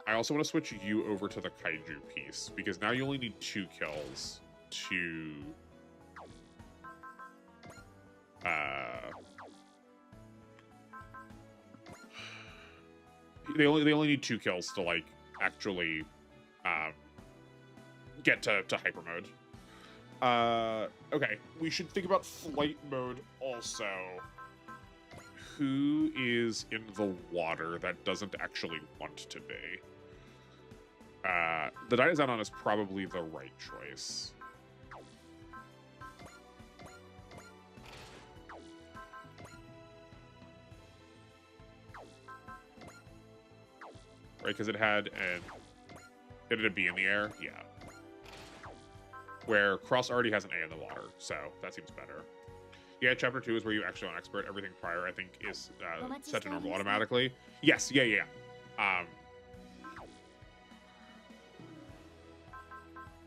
I also want to switch you over to the Kaiju piece, because now you only need 2 kills to... They only need 2 kills to, like, actually get to hyper mode. Okay, we should think about flight mode also. Who is in the water that doesn't actually want to be? The Dinosaur is probably the right choice. Right, because it had a B in the air? Yeah. Where Cross already has an A in the water, so that seems better. Yeah, Chapter 2 is where you actually on Expert. Everything prior, I think, is set to normal automatically. Yes, yeah.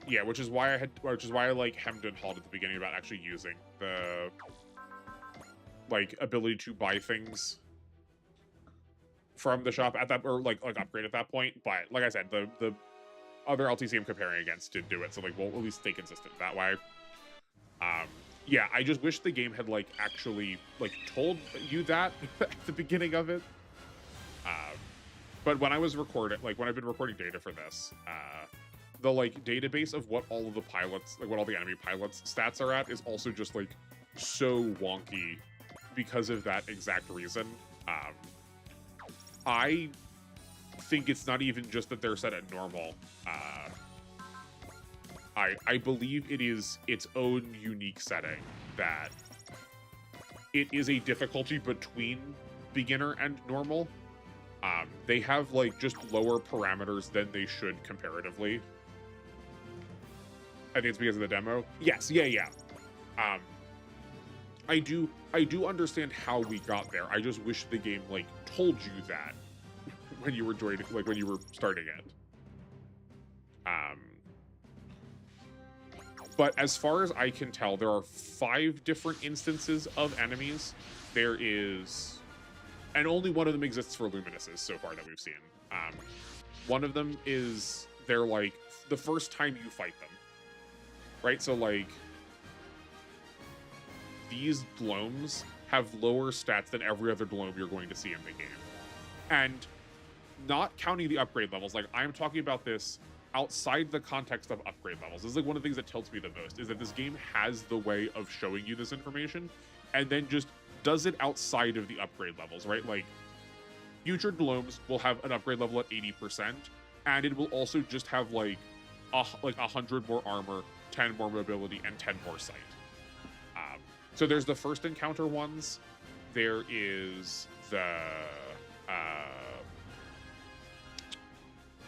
Yeah, which is why I like hemmed and hawed at the beginning about actually using the, like, ability to buy things from the shop at that, or like upgrade at that point. But like I said, the other LTC I'm comparing against did do it, so like we'll at least stay consistent that way. Yeah, I just wish the game had, like, actually, like, told you that at the beginning of it. But when I was recording, like, when I've been recording data for this, the, like, database of what all of the pilots, like, what all the enemy pilots' stats are at is also just, like, so wonky because of that exact reason. I think it's not even just that they're set at normal. I believe it is its own unique setting, that it is a difficulty between beginner and normal. They have like just lower parameters than they should comparatively. I think it's because of the demo. Yes, yeah. I do understand how we got there. I just wish the game like told you that when you were joining, like when you were starting it. But as far as I can tell, there are 5 different instances of enemies. There is, and only one of them exists for Luminuses so far that we've seen. One of them is they're like the first time you fight them, right? So like these Gloams have lower stats than every other Gloam you're going to see in the game, and not counting the upgrade levels. Like I'm talking about this outside the context of upgrade levels. This is like one of the things that tilts me the most, is that this game has the way of showing you this information and then just does it outside of the upgrade levels, right? Like future Glooms will have an upgrade level at 80%, and it will also just have like 100 more armor, 10 more mobility, and 10 more sight. So there's the first encounter ones. There is the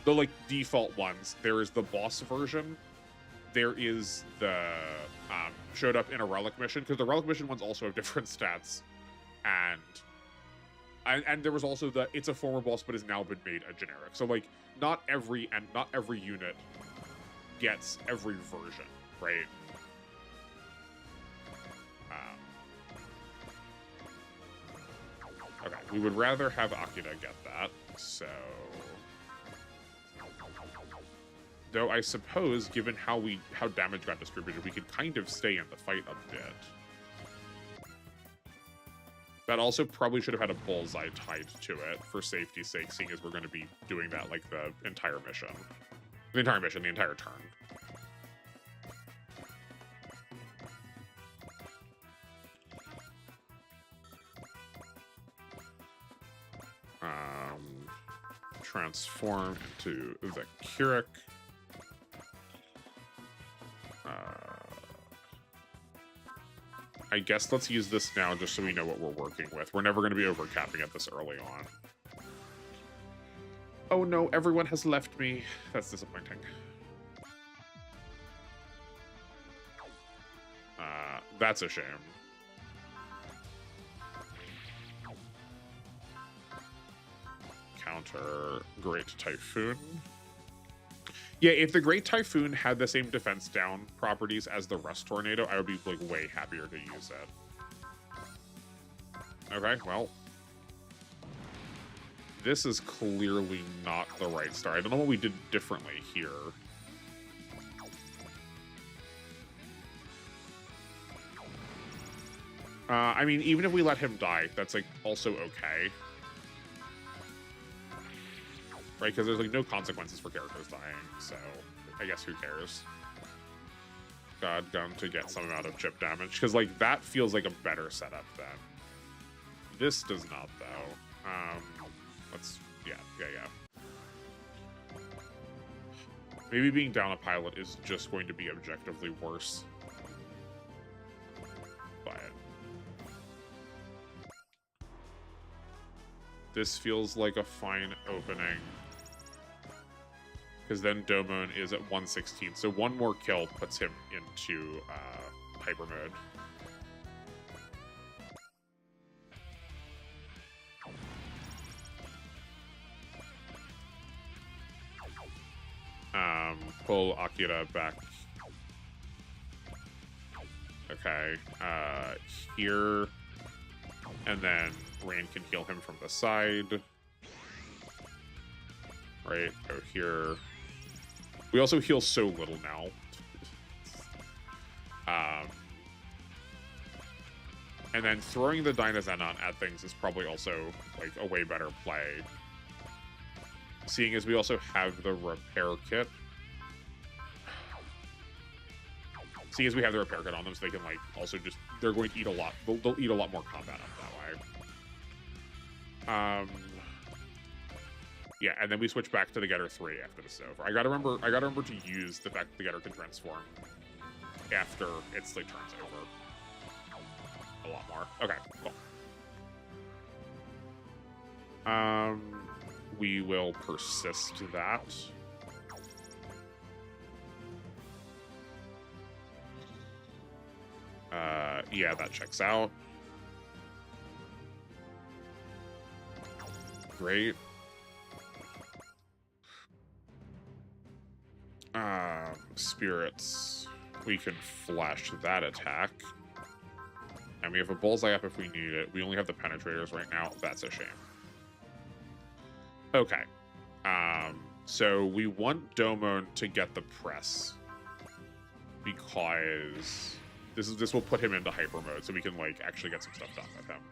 like default ones. There is the boss version. There is the showed up in a relic mission, because the relic mission ones also have different stats, and there was also the it's a former boss but has now been made a generic. So like not every unit gets every version, right? Okay, we would rather have Akira get that, so. Though I suppose, given how damage got distributed, we could kind of stay in the fight a bit. That also probably should have had a bullseye tied to it for safety's sake, seeing as we're going to be doing that like the entire mission. The entire turn. Transform into the Keurig. I guess let's use this now just so we know what we're working with. We're never going to be overcapping it this early on. Oh no, everyone has left me. That's disappointing. That's a shame. Counter Great Typhoon. Yeah, if the Great Typhoon had the same defense down properties as the Rust Tornado, I would be like way happier to use it. Okay, well. This is clearly not the right start. I don't know what we did differently here. I mean, even if we let him die, that's like also okay. Right, because there's like no consequences for characters dying, so I guess who cares? God Gun to get some amount of chip damage, because like that feels like a better setup than this does not though. Let's yeah. Maybe being down a pilot is just going to be objectively worse. But this feels like a fine opening. Because then Domon is at 116, so one more kill puts him into hyper mode. Pull Akira back. Okay, here, and then Rain can heal him from the side. Right, go here. We also heal so little now. And then throwing the Dynazenon at things is probably also like a way better play. Seeing as we also have the repair kit. See, as we have the repair kit on them, so they can like also just they're going to eat a lot. They'll eat a lot more combat up that way. Yeah, and then we switch back to the Getter 3 after this is over. I gotta remember to use the fact that the Getter can transform after its like turns over. A lot more. Okay, cool. We will persist that. Yeah, that checks out. Great. Spirits. We can flash that attack. And we have a bullseye up if we need it. We only have the penetrators right now. That's a shame. Okay. So we want Domon to get the press. Because this will put him into hyper mode, so we can like actually get some stuff done with him.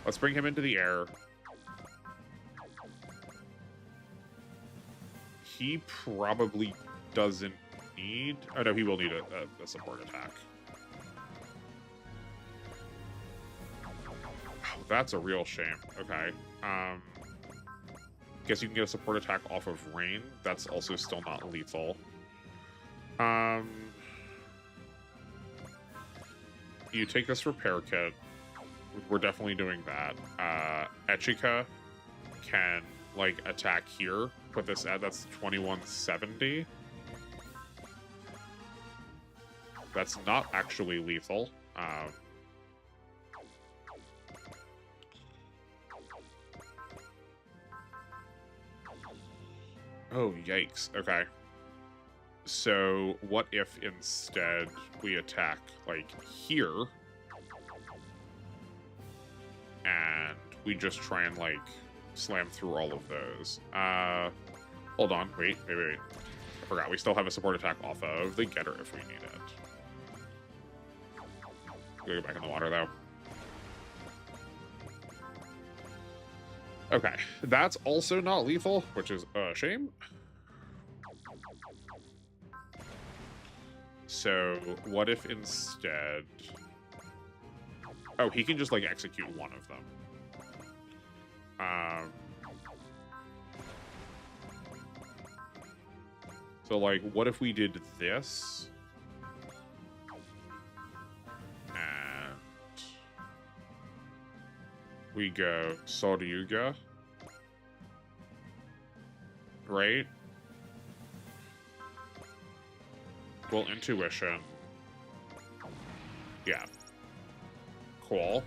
Let's bring him into the air. He probably doesn't need... Oh, no, he will need a support attack. Oh, that's a real shame. Okay. Guess you can get a support attack off of Rain. That's also still not lethal. You take this repair kit. We're definitely doing that. Echika can, like, attack here. Put this at, that's 2170. That's not actually lethal. Oh, yikes. Okay. So, what if instead we attack, like, here? And we just try and, like, slam through all of those. Hold on. Wait. I forgot. We still have a support attack off of the Getter if we need it. We'll go back in the water, though. Okay. That's also not lethal, which is a shame. So, what if instead... Oh, he can just, like, execute one of them. So, like, what if we did this? And... we go Soryuga. Right? Well, intuition. Yeah. Cool.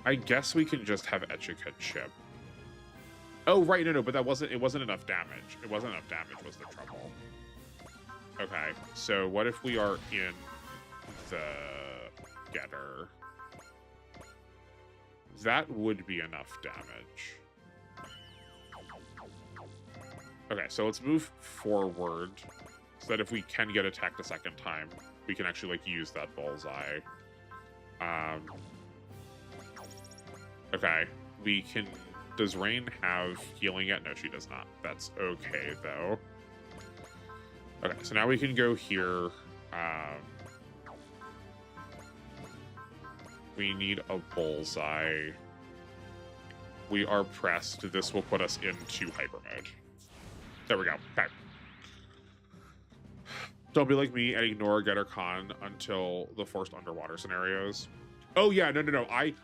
I guess we can just have Echika chip. Oh, right, no, but it wasn't enough damage. It wasn't enough damage was the trouble. Okay, so what if we are in the Getter? That would be enough damage. Okay, so let's move forward so that if we can get attacked a second time, we can actually, like, use that bullseye. Okay, we can... Does Rain have healing yet? No, she does not. That's okay, though. Okay, so now we can go here. We need a bullseye. We are pressed. This will put us into hyper mode. There we go. Okay. Don't be like me and ignore Getter Con until the forced underwater scenarios. Oh yeah, no. I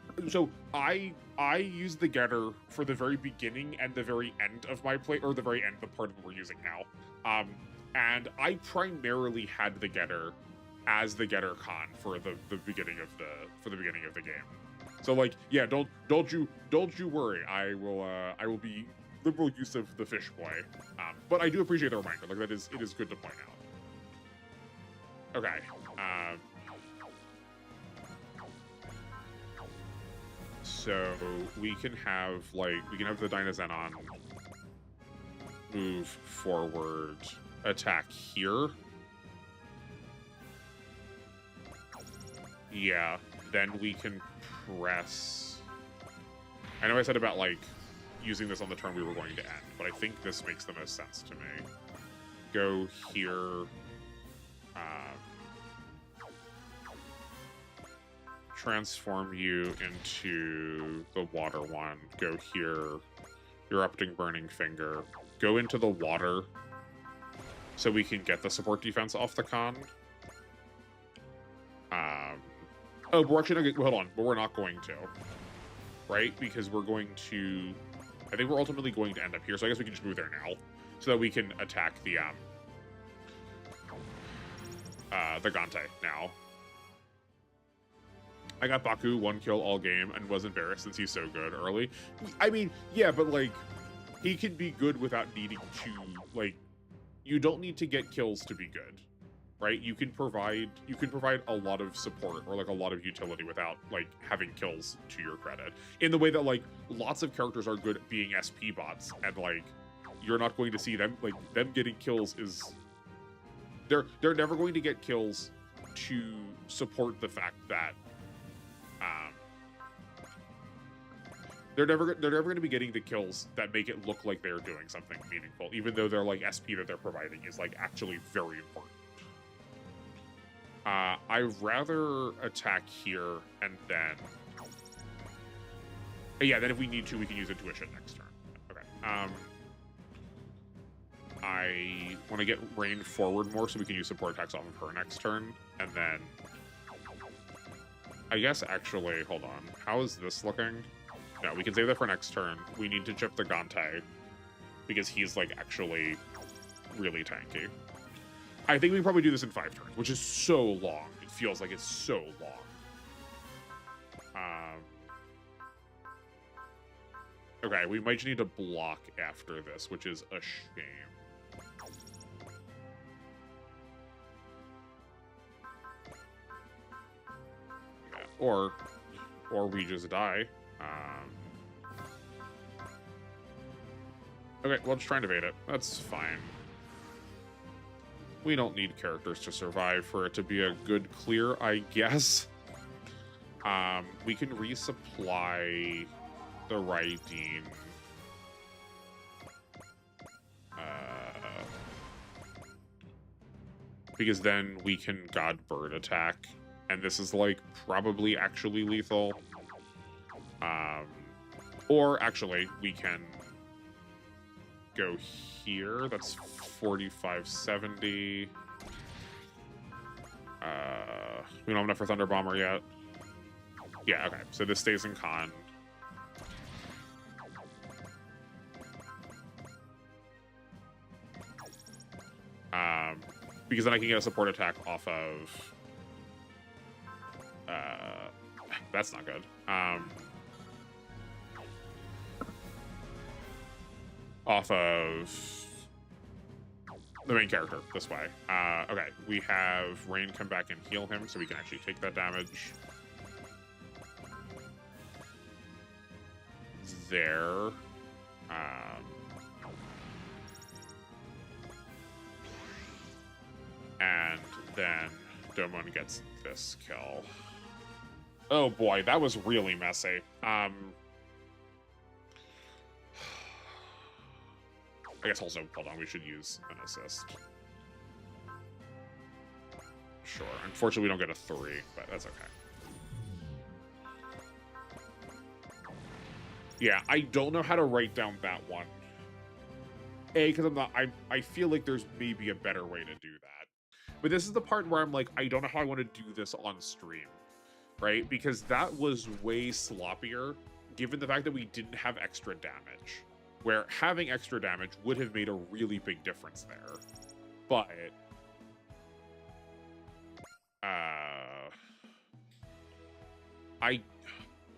used the Getter for the very beginning and the very end of my play, or the very end of the part we're using now. And I primarily had the Getter as the Getter Con for the beginning of the game. So, like, yeah, don't you worry. I will be liberal use of the fish boy. But I do appreciate the reminder. Like, it is good to point out. Okay. So we can have the Dynazenon move forward. attack here. Yeah, then we can press... I know I said about, like, using this on the turn we were going to end, but I think this makes the most sense to me. Go here. Transform you into the water one. Go here. Erupting Burning Finger. Go into the water so we can get the support defense off the con. Oh, but we're actually not, hold on, but we're not going to, right? Because we're going to, I think we're ultimately going to end up here, so I guess we can just move there now, so that we can attack the Gante now. I got Baku 1 kill all game and was embarrassed since he's so good early. I mean, yeah, but like, he can be good without needing to, like, you don't need to get kills to be good. Right, you can provide a lot of support or like a lot of utility without like having kills to your credit. In the way that like lots of characters are good at being SP bots, and like you're not going to see them getting kills is they're never going to get kills to support the fact that they're never going to be getting the kills that make it look like they're doing something meaningful, even though their like SP that they're providing is like actually very important. I'd rather attack here and then... Yeah, then if we need to, we can use Intuition next turn. Okay. I want to get Rain forward more so we can use support attacks off of her next turn. And then... I guess, actually, hold on. How is this looking? No, we can save that for next turn. We need to chip the Gante because he's, like, actually really tanky. I think we probably do this in 5 turns, which is so long. It feels like it's so long. Okay, we might just need to block after this, which is a shame. Yeah, or we just die. Okay, well, just try and evade it. That's fine. We don't need characters to survive for it to be a good clear, I guess. We can resupply the Raideen. Because then we can God Bird attack. And this is, like, probably actually lethal. Or, actually, we can go here. That's 4570. We don't have enough for Thunder Bomber yet. Yeah, okay. So this stays in con. Because then I can get a support attack off of... that's not good. Off of the main character this way. Okay, we have Rain come back and heal him so we can actually take that damage. There. And then Domon gets this kill. Oh boy, that was really messy. I guess also, hold on, we should use an assist. Sure. Unfortunately, we don't get a 3, but that's okay. Yeah, I don't know how to write down that one. Because I feel like there's maybe a better way to do that. But this is the part where I'm like, I don't know how I want to do this on stream. Right? Because that was way sloppier, given the fact that we didn't have extra damage. Where having extra damage would have made a really big difference there. But...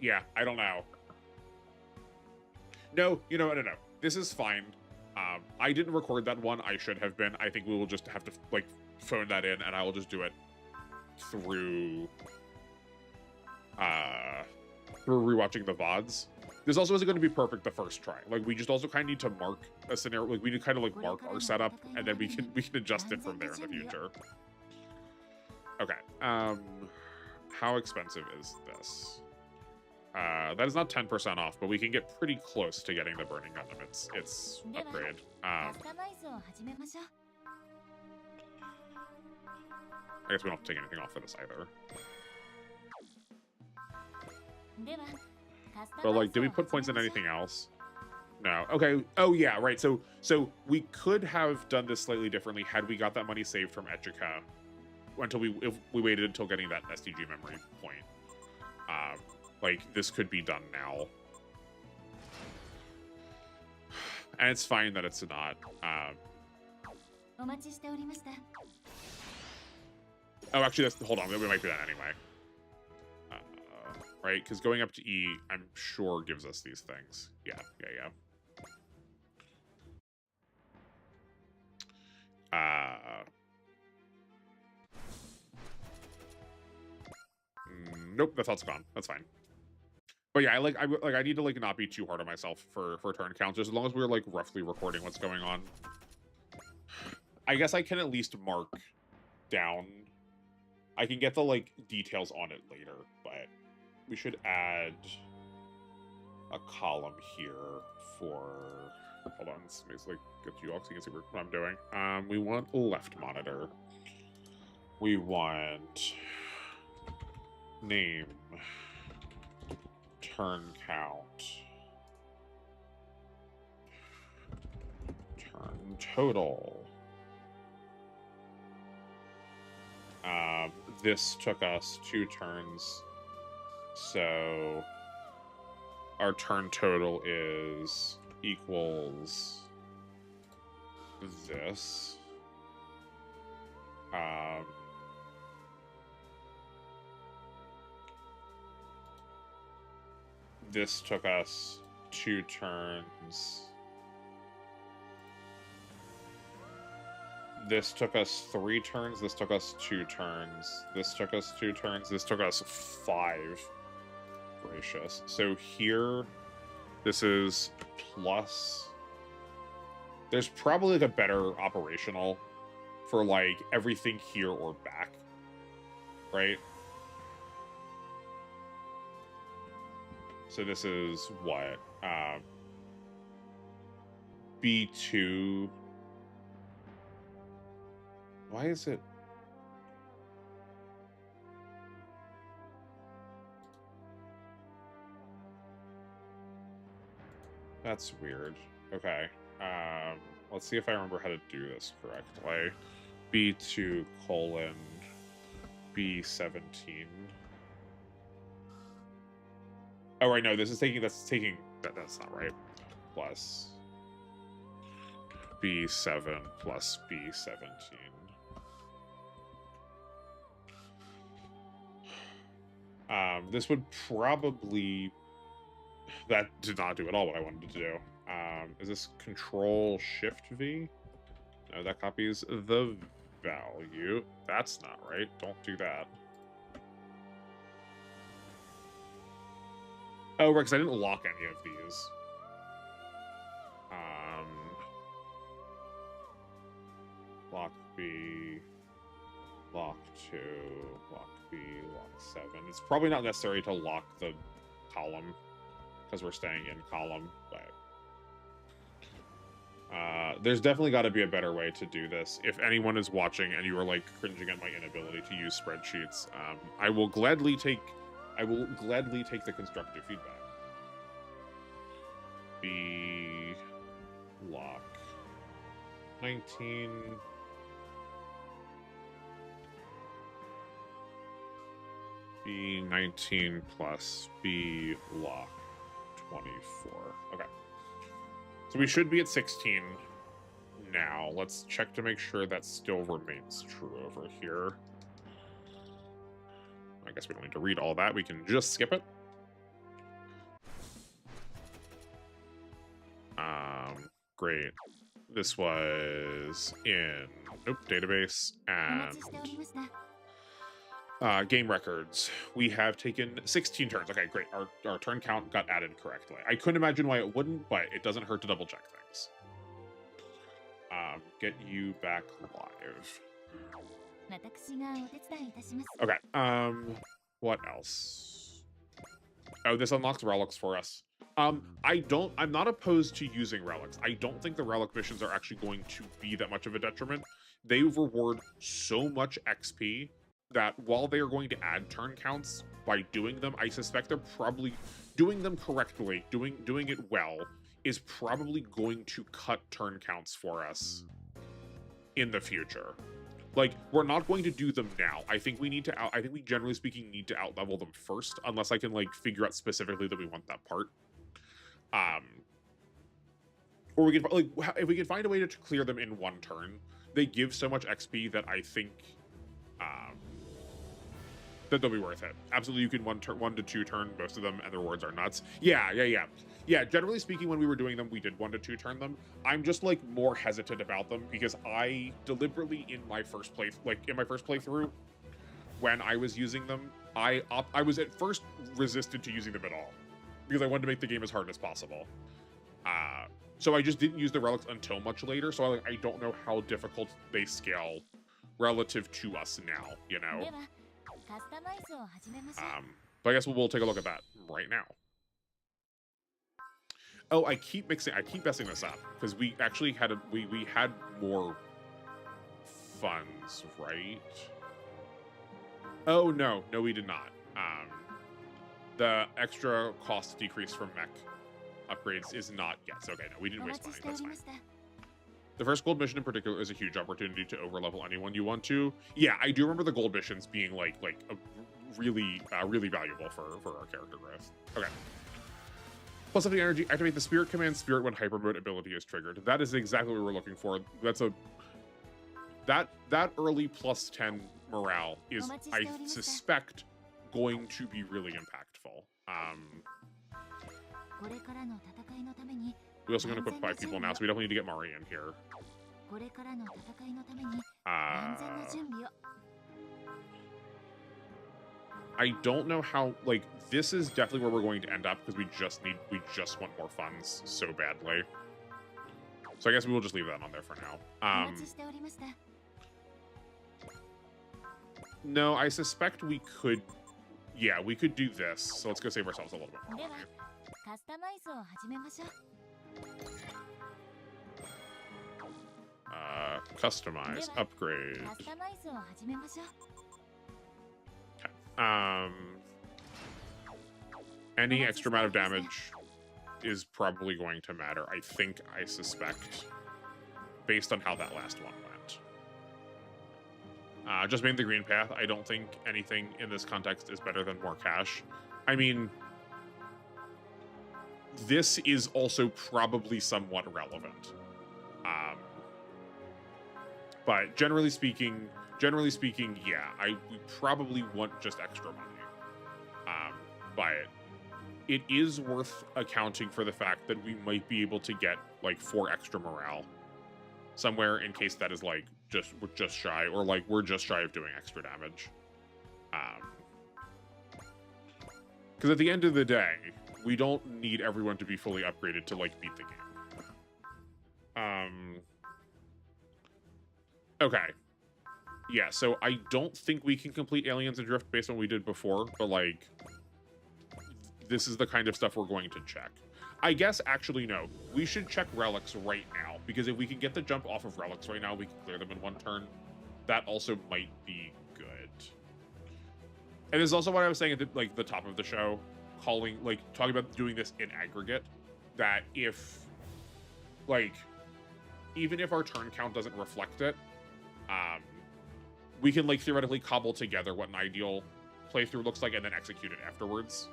yeah, I don't know. No, you know, no. This is fine. I didn't record that one. I should have been. I think we will just have to, like, phone that in, and I will just do it through rewatching the VODs. This also isn't going to be perfect the first try. Like, we just also kind of need to mark a scenario. Like, we need to kind of like mark our setup, and then we can adjust it from there in the future. Okay. How expensive is this? That is not 10% off, but we can get pretty close to getting the burning gundam. It's upgrade. I guess we don't have to take anything off for this either. But like, did we put points in anything else? No. Okay. Oh yeah, right. So we could have done this slightly differently had we got that money saved from Echica until if we waited until getting that SDG memory point. Like, this could be done now. And it's fine that it's not. Oh, actually, hold on. We might do that anyway. Right? Because going up to E, I'm sure gives us these things. Yeah. Nope, that's how it's gone. That's fine. But yeah, I need to like not be too hard on myself for turn counts, just as long as we're like roughly recording what's going on. I guess I can at least mark down. I can get the like details on it later, but we should add a column here for. Hold on, let me like get you all so you can see what I'm doing. We want left monitor. We want name. Turn count. Turn total. This took us 2 turns, so our turn total is equals this. This took us 2 turns. This took us 3 turns. This took us 2 turns. This took us 2 turns. This took us 5. Gracious. So here, this is plus. There's probably like a better operational for like everything here or back, right? So this is what? B2. Why is it? That's weird. Okay. Let's see if I remember how to do this correctly. B2 colon B17. Oh, right, no, that's not right. Plus B7 plus B17. This would probably... That did not do at all what I wanted to do. Is this Control-Shift-V? No, that copies the value. That's not right. Don't do that. Oh, right, because I didn't lock any of these. Lock B, lock 2, lock B, lock 7. It's probably not necessary to lock the column because we're staying in column, but there's definitely got to be a better way to do this. If anyone is watching and you are like cringing at my inability to use spreadsheets, I will gladly take the constructive feedback. B lock 19. B19 plus B lock 24. Okay. So we should be at 16 now. Let's check to make sure that still remains true over here. I guess we don't need to read all that. We can just skip it. Great. This was in database, and Game records. We have taken 16 turns. Okay, great. Our turn count got added correctly. I couldn't imagine why it wouldn't, but it doesn't hurt to double check things. Get you back live. Okay. What else? Oh, this unlocks relics for us. I'm not opposed to using relics. I don't think the relic missions are actually going to be that much of a detriment. They reward so much XP that while they are going to add turn counts by doing them, I suspect they're probably doing them correctly, doing it well, is probably going to cut turn counts for us in the future. Like, we're not going to do them now. I think we generally speaking need to outlevel them first, unless I can like figure out specifically that we want that part. Or we can like if we can find a way to clear them in one turn. They give so much XP that I think that they'll be worth it. Absolutely, you can 1 to 2 turn most of them, and the rewards are nuts. Yeah. Generally speaking, when we were doing them, we did 1 to 2 turn them. I'm just like more hesitant about them because I deliberately in my first playthrough, when I was using them, I was at first resistant to using them at all because I wanted to make the game as hard as possible. So I just didn't use the relics until much later. So I don't know how difficult they scale relative to us now, you know. But I guess we'll take a look at that right now. Oh, I keep messing this up because we actually had we had more funds, right? Oh no, we did not. The extra cost decrease from mech upgrades is not yet. So okay, no, we didn't waste money. That's fine. The first gold mission in particular is a huge opportunity to overlevel anyone you want to. Yeah, I do remember the gold missions being like a really valuable for our character growth. Okay. Plus up the energy, activate the spirit command spirit when hyper mode ability is triggered. That is exactly what we're looking for. That's that early plus 10 morale is, I suspect, going to be really impactful. We're also going to equip 5 people now, so we definitely need to get Mari in here. I don't know how, like, this is definitely where we're going to end up because we just want more funds so badly. So I guess we will just leave that on there for now. No, I suspect we could, yeah, we could do this. So let's go save ourselves a little bit more money. Customize, upgrade. Okay. Any extra amount of damage is probably going to matter, I suspect, based on how that last one went. Just made the green path. I don't think anything in this context is better than more cash. I mean, this is also probably somewhat relevant. But generally speaking, yeah, we probably want just extra money. But it is worth accounting for the fact that we might be able to get like 4 extra morale somewhere in case that is like we're just shy, or like we're just shy of doing extra damage. Because at the end of the day, we don't need everyone to be fully upgraded to like beat the game. Okay. Yeah, so I don't think we can complete Aliens Adrift based on what we did before, but like, this is the kind of stuff we're going to check. I guess, actually, no. We should check relics right now, because if we can get the jump off of relics right now, we can clear them in 1 turn. That also might be good. And this is also what I was saying at the top of the show, talking about doing this in aggregate, that if, like, even if our turn count doesn't reflect it, we can like theoretically cobble together what an ideal playthrough looks like and then execute it afterwards.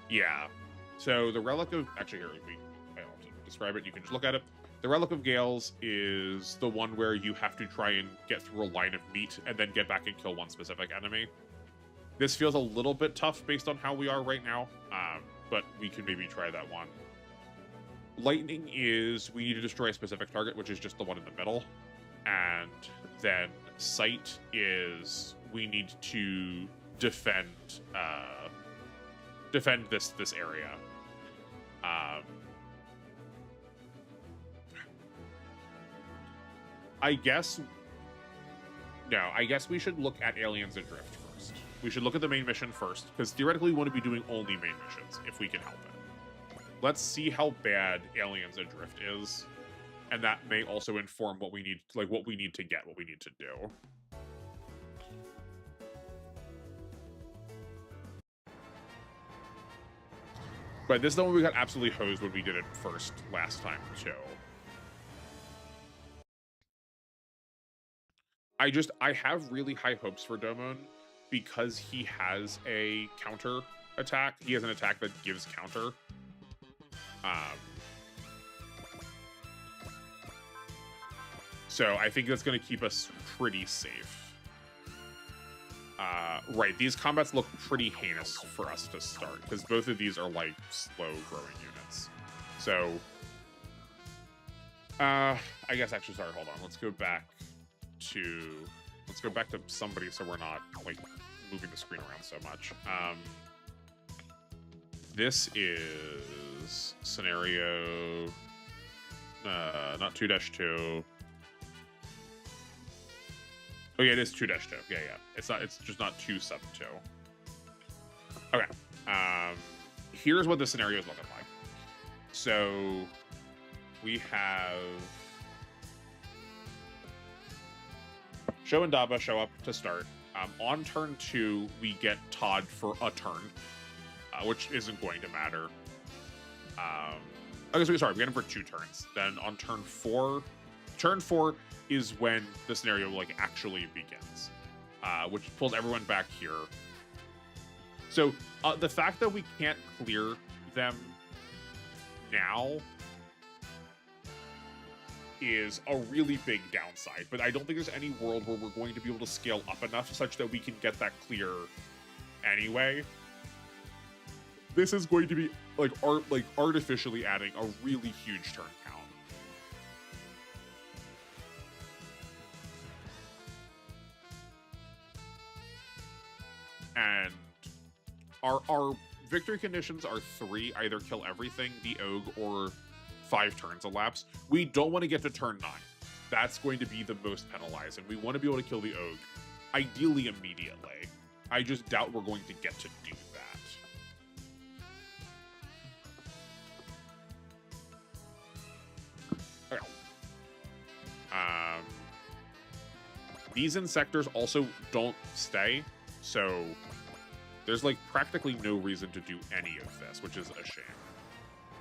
Yeah. So the Relic of, actually here, I'll have to describe it. You can just look at it. The Relic of Gales is the one where you have to try and get through a line of meat and then get back and kill one specific enemy. This feels a little bit tough based on how we are right now, but we could maybe try that one. Lightning is we need to destroy a specific target, which is just the one in the middle. And then sight is we need to defend this area. I guess we should look at Aliens Adrift first. We should look at the main mission first, because theoretically we want to be doing only main missions if we can help it. Let's see how bad Aliens Adrift is, and that may also inform what we need, like what we need to get, what we need to do. But this is the one we got absolutely hosed when we did it first last time too. I have really high hopes for Domon because he has a counter attack. He has an attack that gives counter. So I think that's going to keep us pretty safe. Right, these combats look pretty heinous for us to start, because both of these are, like, slow-growing units. So, I guess, actually, sorry, hold on. Let's go back to somebody so we're not, like, moving the screen around so much. This is scenario, not 2-2. Oh yeah, it is 2-2. Yeah. It's just not 2-2. Okay. Here's what the scenario is looking like. So we have Sho and Daba show up to start. On turn 2, we get Todd for a turn, which isn't going to matter. Okay, so sorry, we get him for 2 turns. Then on turn 4 is when the scenario like actually begins, which pulls everyone back here. So the fact that we can't clear them now is a really big downside, but I don't think there's any world where we're going to be able to scale up enough such that we can get that clear anyway. This is going to be like artificially adding a really huge turn count. And our victory conditions are 3, either kill everything, the Ogre, or 5 turns elapse. We don't want to get to turn 9. That's going to be the most penalizing. We want to be able to kill the Ogre, ideally immediately. I just doubt we're going to get to do that. Okay. These insectors also don't stay, so there's like practically no reason to do any of this, which is a shame.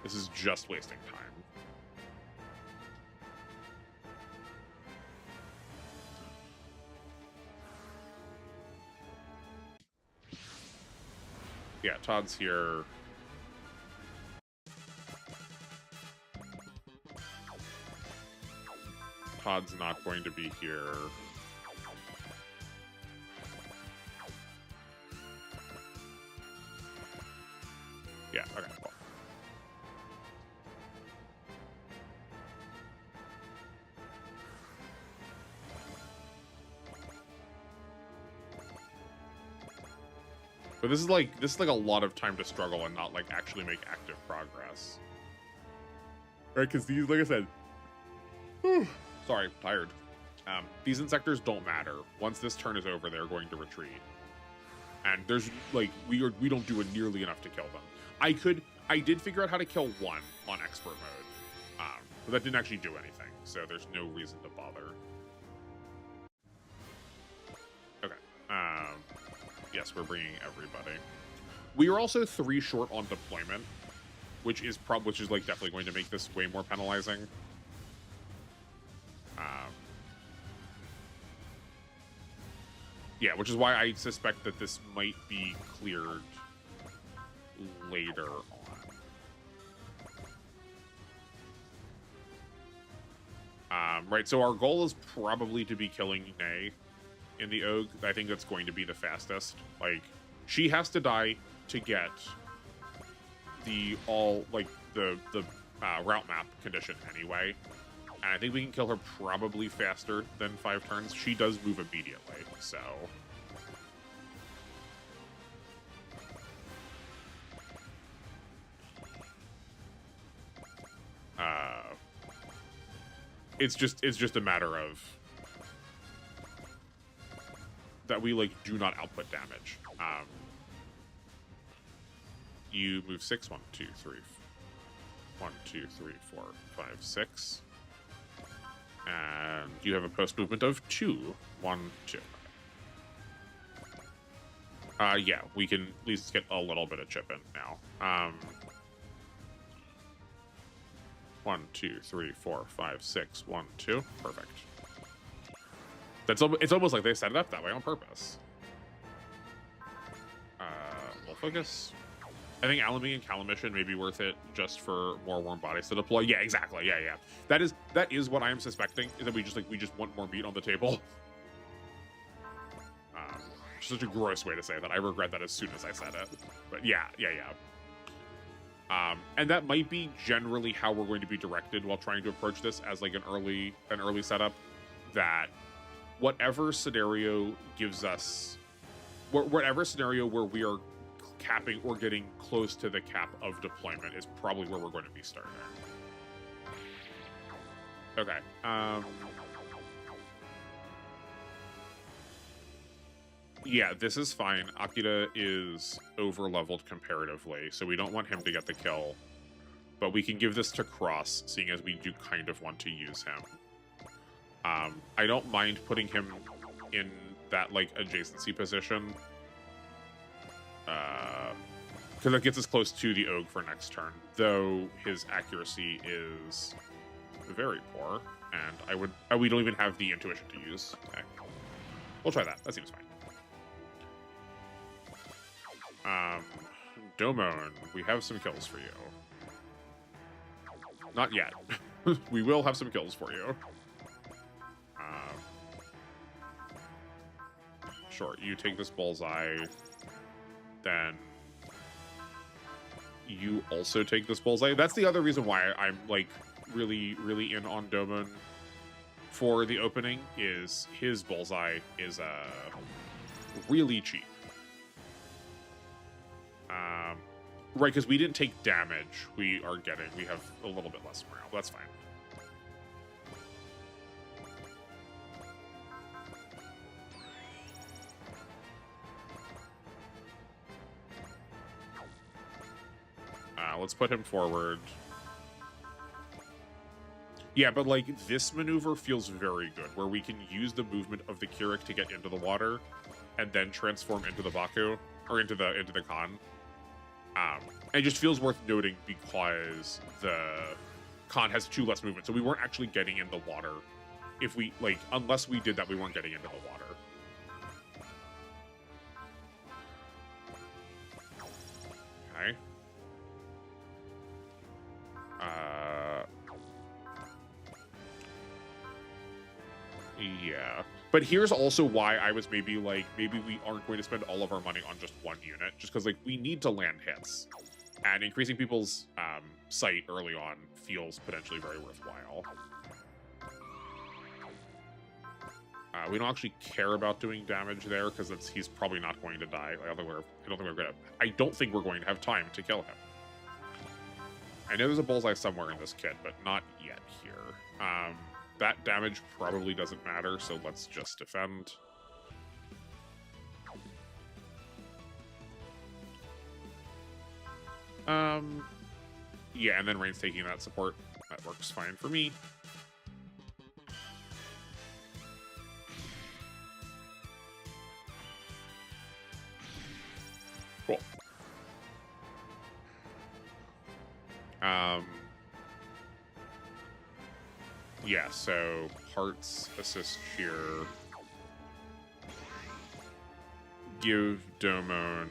This is just wasting time. Yeah, Todd's here. Todd's not going to be here. Yeah, okay, cool. But this is like a lot of time to struggle and not like actually make active progress. Right, because these, like I said, sorry, tired. These insectors don't matter. Once this turn is over, they're going to retreat. And there's like we don't do nearly enough to kill them. I did figure out how to kill 1 on expert mode, but that didn't actually do anything, so there's no reason to bother. Okay. Yes, we're bringing everybody. We are also 3 short on deployment, which is like definitely going to make this way more penalizing. Yeah, which is why I suspect that this might be cleared later on. Right, so our goal is probably to be killing Nay in the Ogre. I think that's going to be the fastest. Like, she has to die to get the route map condition anyway. And I think we can kill her probably faster than 5 turns. She does move immediately, so... it's just a matter of that we like do not output damage. You move 6, 1, 2, 3, 1, 2, 3, 4, 5, 6, and you have a post movement of 2, 1, 2. Yeah, we can at least get a little bit of chip in now. 1, 2, 3, 4, 5, 6, 1, 2. Perfect. It's almost like they set it up that way on purpose. We'll focus. I think Alamy and Calamission may be worth it just for more warm bodies to deploy. Yeah, exactly. Yeah. That is what I am suspecting, is that we just want more meat on the table. Such a gross way to say that. I regret that as soon as I said it. But yeah. And that might be generally how we're going to be directed while trying to approach this as like an early setup. That whatever scenario gives us, whatever scenario where we are capping or getting close to the cap of deployment is probably where we're going to be starting. Okay. Yeah, this is fine. Akira is over-leveled comparatively, so we don't want him to get the kill. But we can give this to Cross, seeing as we do kind of want to use him. I don't mind putting him in that, like, adjacency position. Because that gets us close to the Ogre for next turn, though his accuracy is very poor, and we don't even have the intuition to use. Okay. We'll try that. That seems fine. Domon, we have some kills for you. Not yet. We will have some kills for you. Sure, you take this bullseye, then you also take this bullseye. That's the other reason why I'm like really in on Domon for the opening, is his bullseye is really cheap. Right, because we didn't take damage. We have a little bit less morale. That's fine. Let's put him forward. Yeah, but like this maneuver feels very good, where we can use the movement of the Keurig to get into the water, and then transform into the Baku or into the Khan. It just feels worth noting because the Khan has 2 less movement, so we weren't actually getting in the water. If we unless we did that, we weren't getting into the water. Okay. Yeah. But here's also why I was maybe we aren't going to spend all of our money on just 1 unit, just because we need to land hits. And increasing people's sight early on feels potentially very worthwhile. We don't actually care about doing damage there, because he's probably not going to die. I don't think we're going to have time to kill him. I know there's a bullseye somewhere in this kit, but not yet here. That damage probably doesn't matter, so let's just defend. Yeah, and then Rain's taking that support. That works fine for me. Cool. Yeah, so Hearts assist here. Give Domon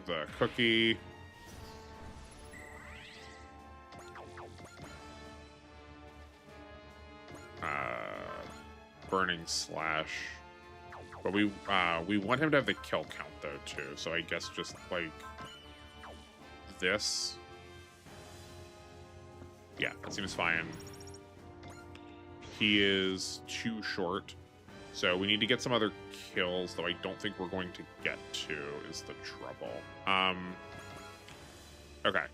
the cookie. Burning Slash. But we want him to have the kill count though too, so I guess just like this. Yeah, that seems fine. He is too short. So we need to get some other kills, though I don't think we're going to get to, is the trouble. Okay.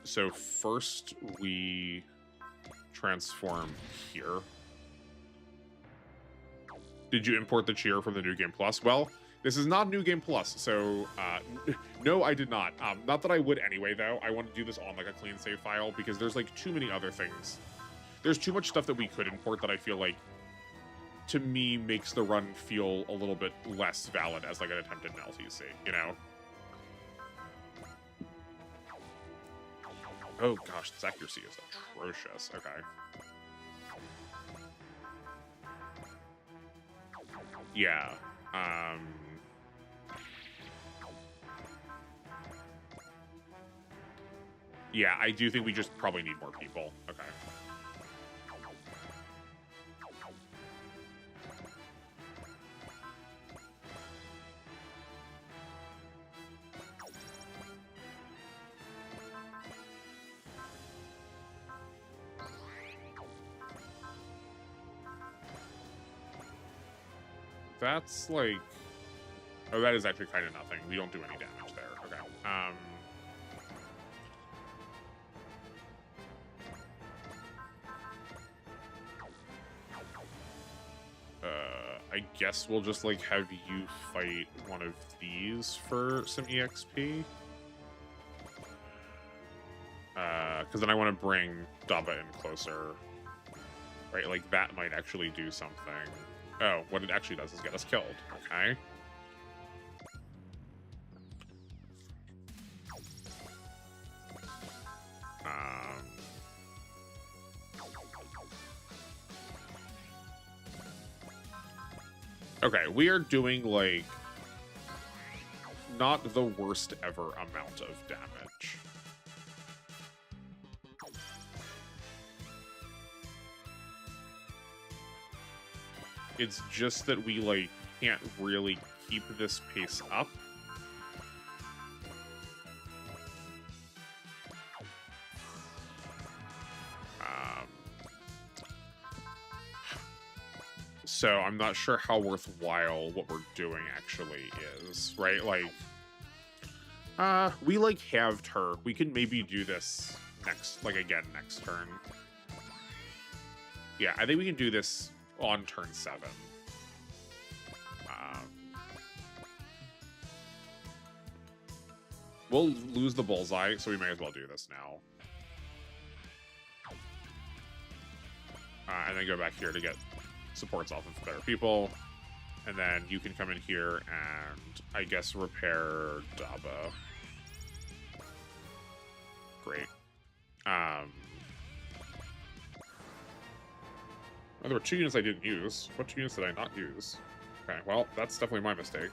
So first we transform here. Did you import the cheer from the New Game Plus? Well, this is not New Game Plus, so no, I did not. Not that I would anyway, though. I want to do this on like a clean save file because there's like too many other things. There's too much stuff that we could import that I feel like, to me, makes the run feel a little bit less valid as like an attempt at an LTC, you know? Oh gosh, this accuracy is atrocious. Okay. Yeah. Yeah, I do think we just probably need more people. Okay. That's like... Oh, that is actually kind of nothing. We don't do any damage there. Okay. I guess we'll just, like, have you fight one of these for some EXP. Because then I want to bring Daba in closer. Right, like, that might actually do something. Oh, what it actually does is get us killed. Okay. Okay, we are doing, like, not the worst ever amount of damage. It's just that we, like, can't really keep this pace up. So I'm not sure how worthwhile what we're doing actually is, right? Like, we, like, halved her. We can maybe do this next, like, again, next turn. Yeah, I think we can do this on turn 7. We'll lose the bullseye, so we may as well do this now. And then go back here to get supports off of better people. And then you can come in here and, I guess, repair Daba. Great. Oh, there were 2 units I didn't use. What 2 units did I not use? Okay, well, that's definitely my mistake.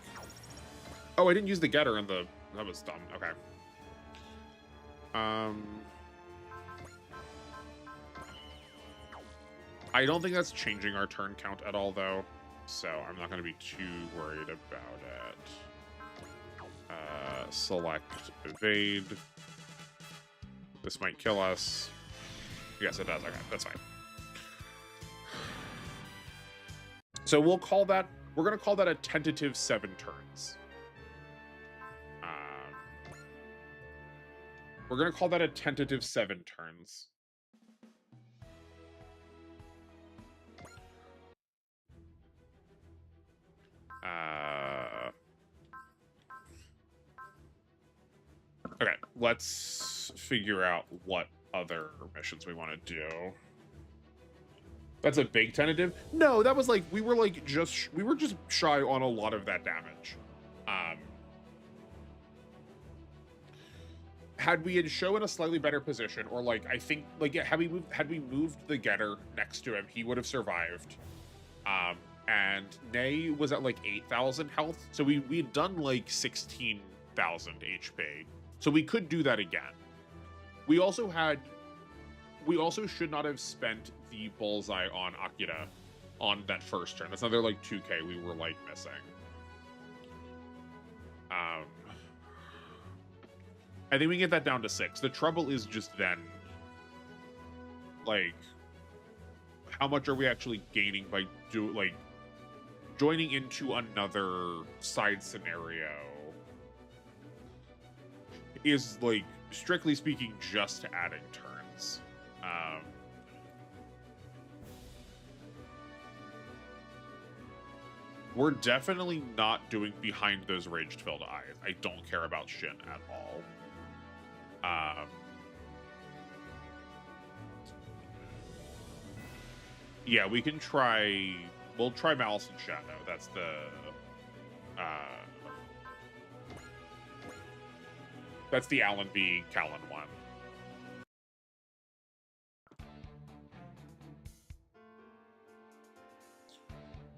Oh, I didn't use the getter in the... That was dumb. Okay. I don't think that's changing our turn count at all, though. So I'm not going to be too worried about it. Select evade. This might kill us. Yes, it does. Okay, that's fine. So we'll call that... We're going to call that a tentative 7 turns. We're going to call that a tentative 7 turns. Okay, let's figure out what other missions we want to do. That's a big tentative? No, that was like, we were just shy on a lot of that damage. Had we had shown a slightly better position, or like, I think, like, had we moved the getter next to him, he would have survived. And Nay was at like 8,000 health, so we'd done like 16,000 HP. So we could do that again. We also should not have spent the bullseye on Akira on that first turn. That's another like 2k we were like missing. I think we can get that down to 6. The trouble is just then like, how much are we actually gaining by joining into another side scenario is, like, strictly speaking, just adding turns. We're definitely not doing behind those rage-filled eyes. I don't care about Shin at all. Yeah, we can try. We'll try Malice and Shadow. That's the Alan B. Callan one.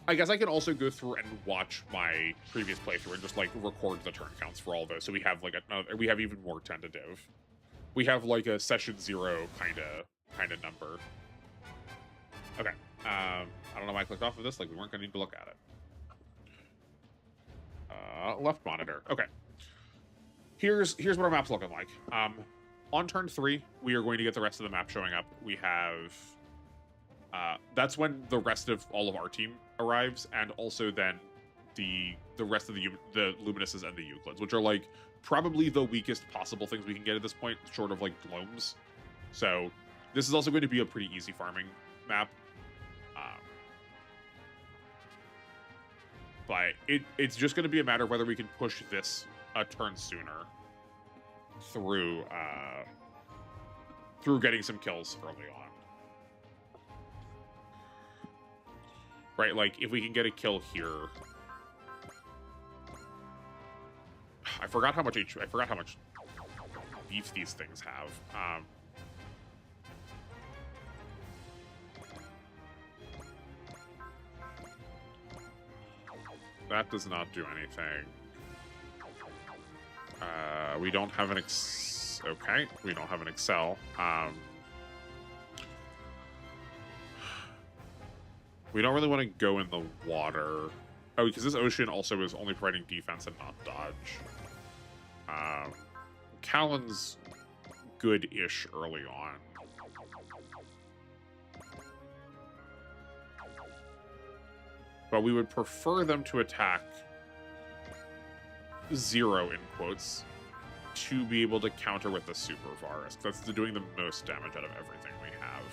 I guess I can also go through and watch my previous playthrough and just like record the turn counts for all those, so we have like we have even more tentative. We have like a session 0 kind of number. Okay. I don't know why I clicked off of this. Like, we weren't going to need to look at it. Left monitor. Okay. Here's what our map's looking like. On turn 3, we are going to get the rest of the map showing up. We have... that's when the rest of all of our team arrives, and also then the rest of the Luminuses and the Euclids, which are, like, probably the weakest possible things we can get at this point, short of, like, Gloams. So, this is also going to be a pretty easy farming map. But it's just going to be a matter of whether we can push this a turn sooner through getting some kills early on. Right, like, if we can get a kill here... I forgot how much beef these things have. That does not do anything. We don't have an okay, we don't have an Excel. We don't really want to go in the water. Oh, because this ocean also is only providing defense and not dodge. Callan's good-ish early on. But we would prefer them to attack 0 in quotes to be able to counter with the Super Virus. That's doing the most damage out of everything we have.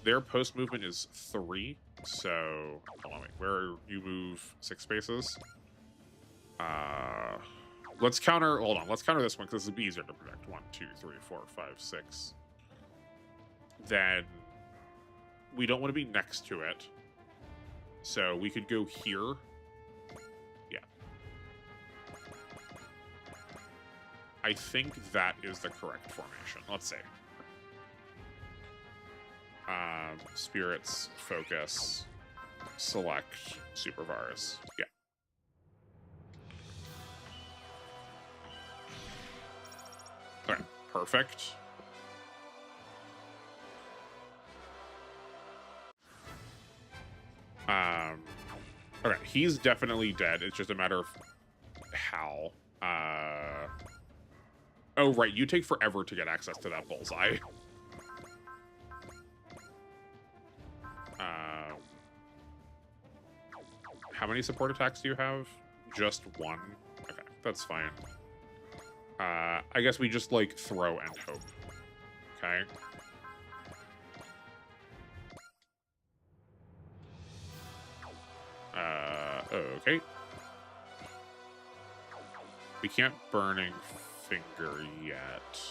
Their post movement is 3, so hold on, wait, where you move 6 spaces? Let's counter. Hold on, let's counter this one because this will be easier to predict. 1, 2, 3, 4, 5, 6. Then we don't want to be next to it. So we could go here. Yeah. I think that is the correct formation. Let's see. Spirits, focus, select, Super Virus. Yeah. All right, perfect. Okay, he's definitely dead. It's just a matter of how. Oh, right, you take forever to get access to that bullseye. How many support attacks do you have? Just 1? Okay, that's fine. I guess we just, like, throw and hope. Okay. Okay. We can't Burning Finger yet.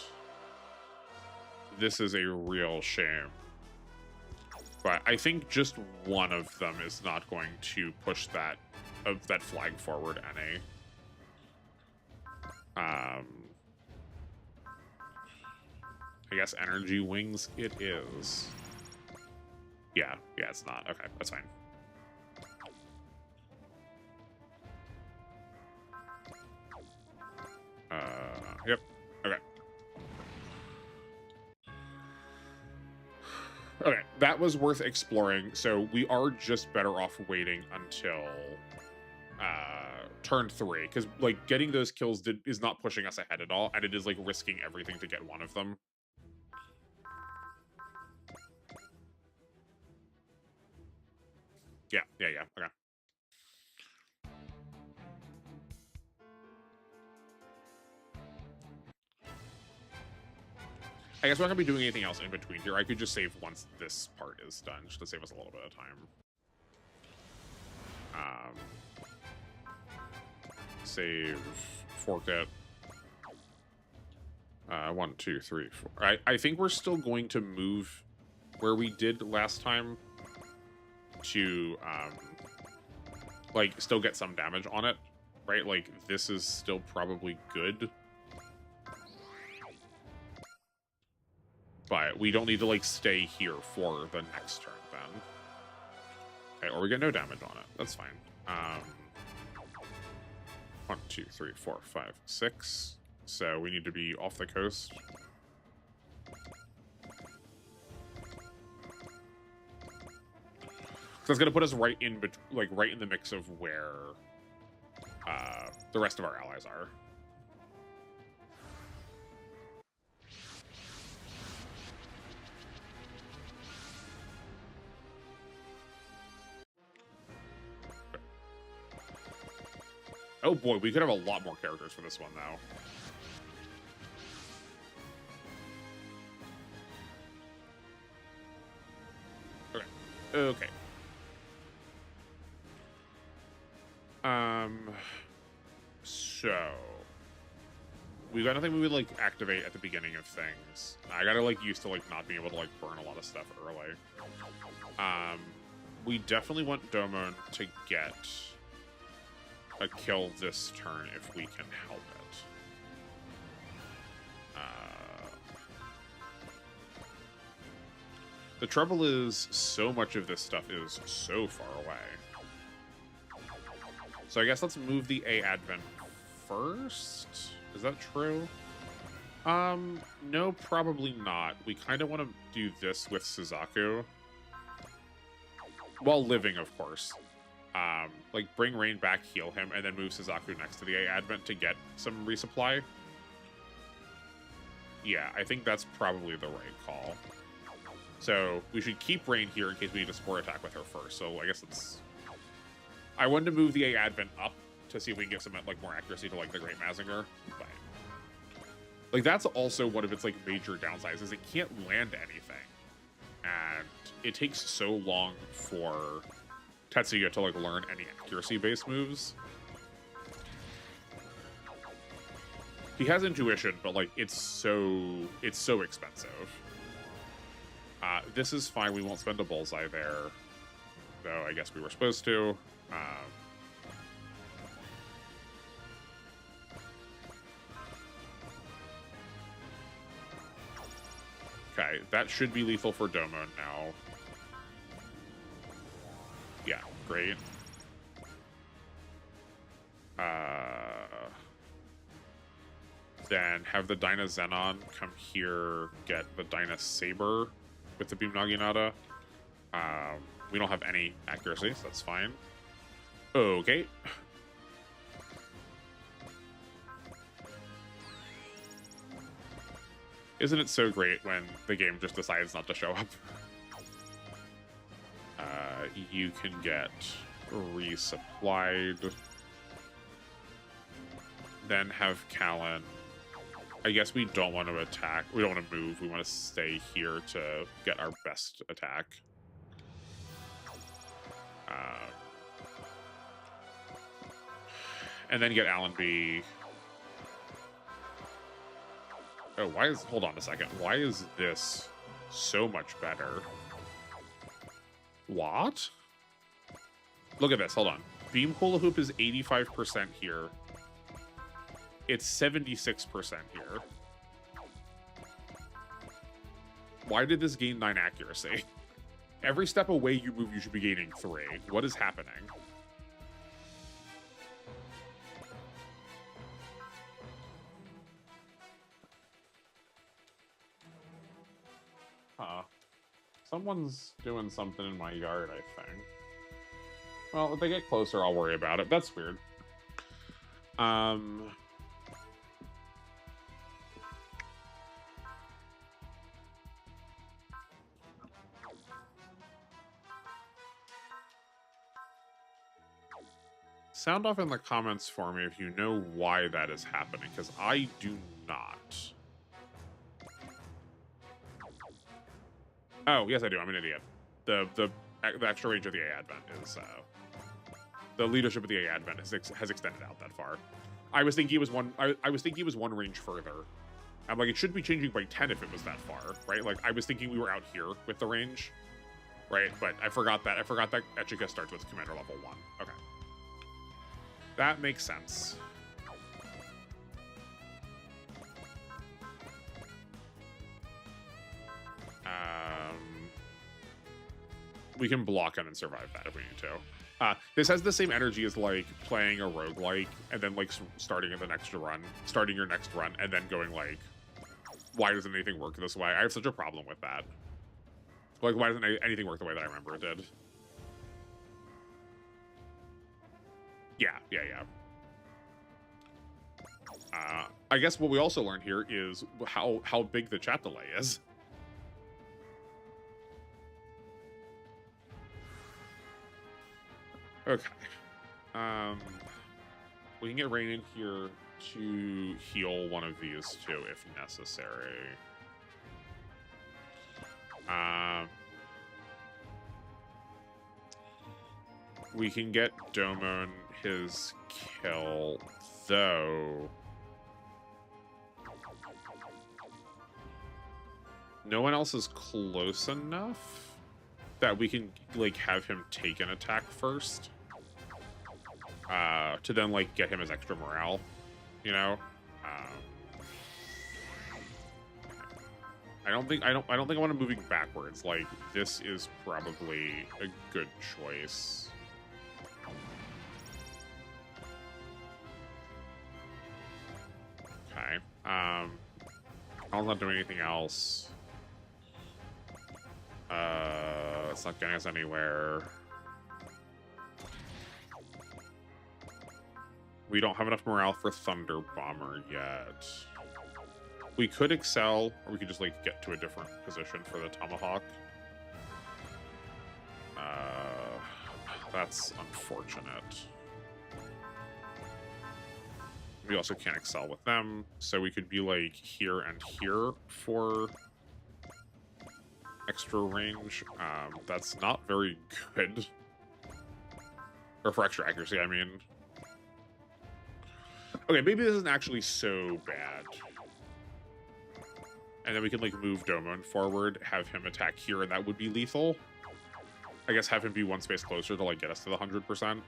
This is a real shame. But I think just one of them is not going to push that flag forward any. I guess Energy Wings it is. Yeah, it's not. Okay, that's fine. Yep. Okay. Okay, that was worth exploring. So we are just better off waiting until turn 3, because like getting those kills is not pushing us ahead at all, and it is like risking everything to get one of them. Yeah. Okay. I guess we're not gonna be doing anything else in between here. I could just save once this part is done, just to save us a little bit of time. Save, fork it. 1, 2, 3, 4. I think we're still going to move where we did last time to, like, still get some damage on it, right? Like, this is still probably good. But we don't need to, like, stay here for the next turn, then. Okay, or we get no damage on it. That's fine. 1, 2, 3, 4, 5, 6. So we need to be off the coast. So that's gonna put us right in, right in the mix of where the rest of our allies are. Oh boy, we could have a lot more characters for this one, though. Okay. So we got nothing we would like activate at the beginning of things. I gotta like used to like not being able to like burn a lot of stuff early. We definitely want Domon to get a kill this turn if we can help it. The trouble is, so much of this stuff is so far away. So I guess let's move the A Advent first. Is that true? No, probably not. We kind of want to do this with Suzaku. While living, of course. Like, bring Rain back, heal him, and then move Suzaku next to the A Advent to get some resupply. Yeah, I think that's probably the right call. So we should keep Rain here in case we need a support attack with her first. So I guess it's... I wanted to move the A Advent up to see if we can give some like more accuracy to like the Great Mazinger, but like that's also one of its like major downsides is it can't land anything, and it takes so long for Tetsuya to like learn any accuracy based moves. He has intuition, but like it's so expensive. This is fine. We won't spend a bullseye there, though I guess we were supposed to. Okay, that should be lethal for Domon now. Yeah, great. Then have the Dyna Zenon come here, get the Dyna Saber with the Beam Naginata. We don't have any accuracy, so that's fine. Okay. Isn't it so great when the game just decides not to show up? You can get resupplied. Then have Callan. I guess we don't want to attack. We don't want to move. We want to stay here to get our best attack. And then get Allenby. Oh, why is... Hold on a second. Why is this so much better? What? Look at this. Hold on. Beam Hula Hoop is 85% here. It's 76% here. Why did this gain 9 accuracy? Every step away you move, you should be gaining 3. What is happening? Someone's doing something in my yard, I think. Well, if they get closer, I'll worry about it. That's weird. Sound off in the comments for me if you know why that is happening, because I do not. Oh, yes, I do. I'm an idiot. The extra range of the A advent is the leadership of the A advent has extended out that far. I was thinking it was one. I was thinking it was one range further. I'm like, it should be changing by 10 if it was that far, right? Like, I was thinking we were out here with the range, right? But I forgot that. I forgot that Echika starts with commander level 1. Okay, that makes sense. We can block him and survive that if we need to. This has the same energy as like playing a roguelike and then like starting your next run and then going like, why doesn't anything work this way? I have such a problem with that. Like, why doesn't anything work the way that I remember it did? Yeah. I guess what we also learned here is how big the chat delay is. Okay. We can get Rain in here to heal one of these two if necessary. We can get Domon his kill, though. No one else is close enough that we can like have him take an attack first, to then like get him his extra morale, you know. I don't think I want him moving backwards. Like, this is probably a good choice. Okay. I'll not doing anything else. It's not getting us anywhere. We don't have enough morale for Thunder Bomber yet. We could excel, or we could just like get to a different position for the Tomahawk. That's unfortunate. We also can't excel with them, so we could be like here and here for extra range. That's not very good. Or for extra accuracy, I mean. Okay, maybe this isn't actually so bad. And then we can like move Domon forward, have him attack here, and that would be lethal. I guess have him be one space closer to like get us to the 100%.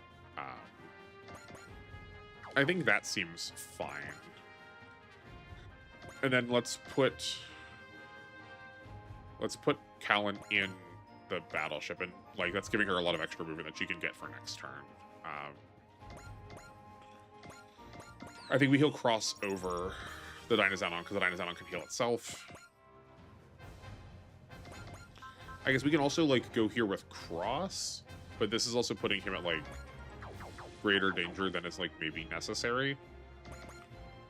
I think that seems fine. And then let's put Callan in the battleship, and like that's giving her a lot of extra movement that she can get for next turn. I think he'll cross over the Dynazenon because the Dynazenon can heal itself. I guess we can also like go here with Cross, but this is also putting him at like greater danger than is like maybe necessary.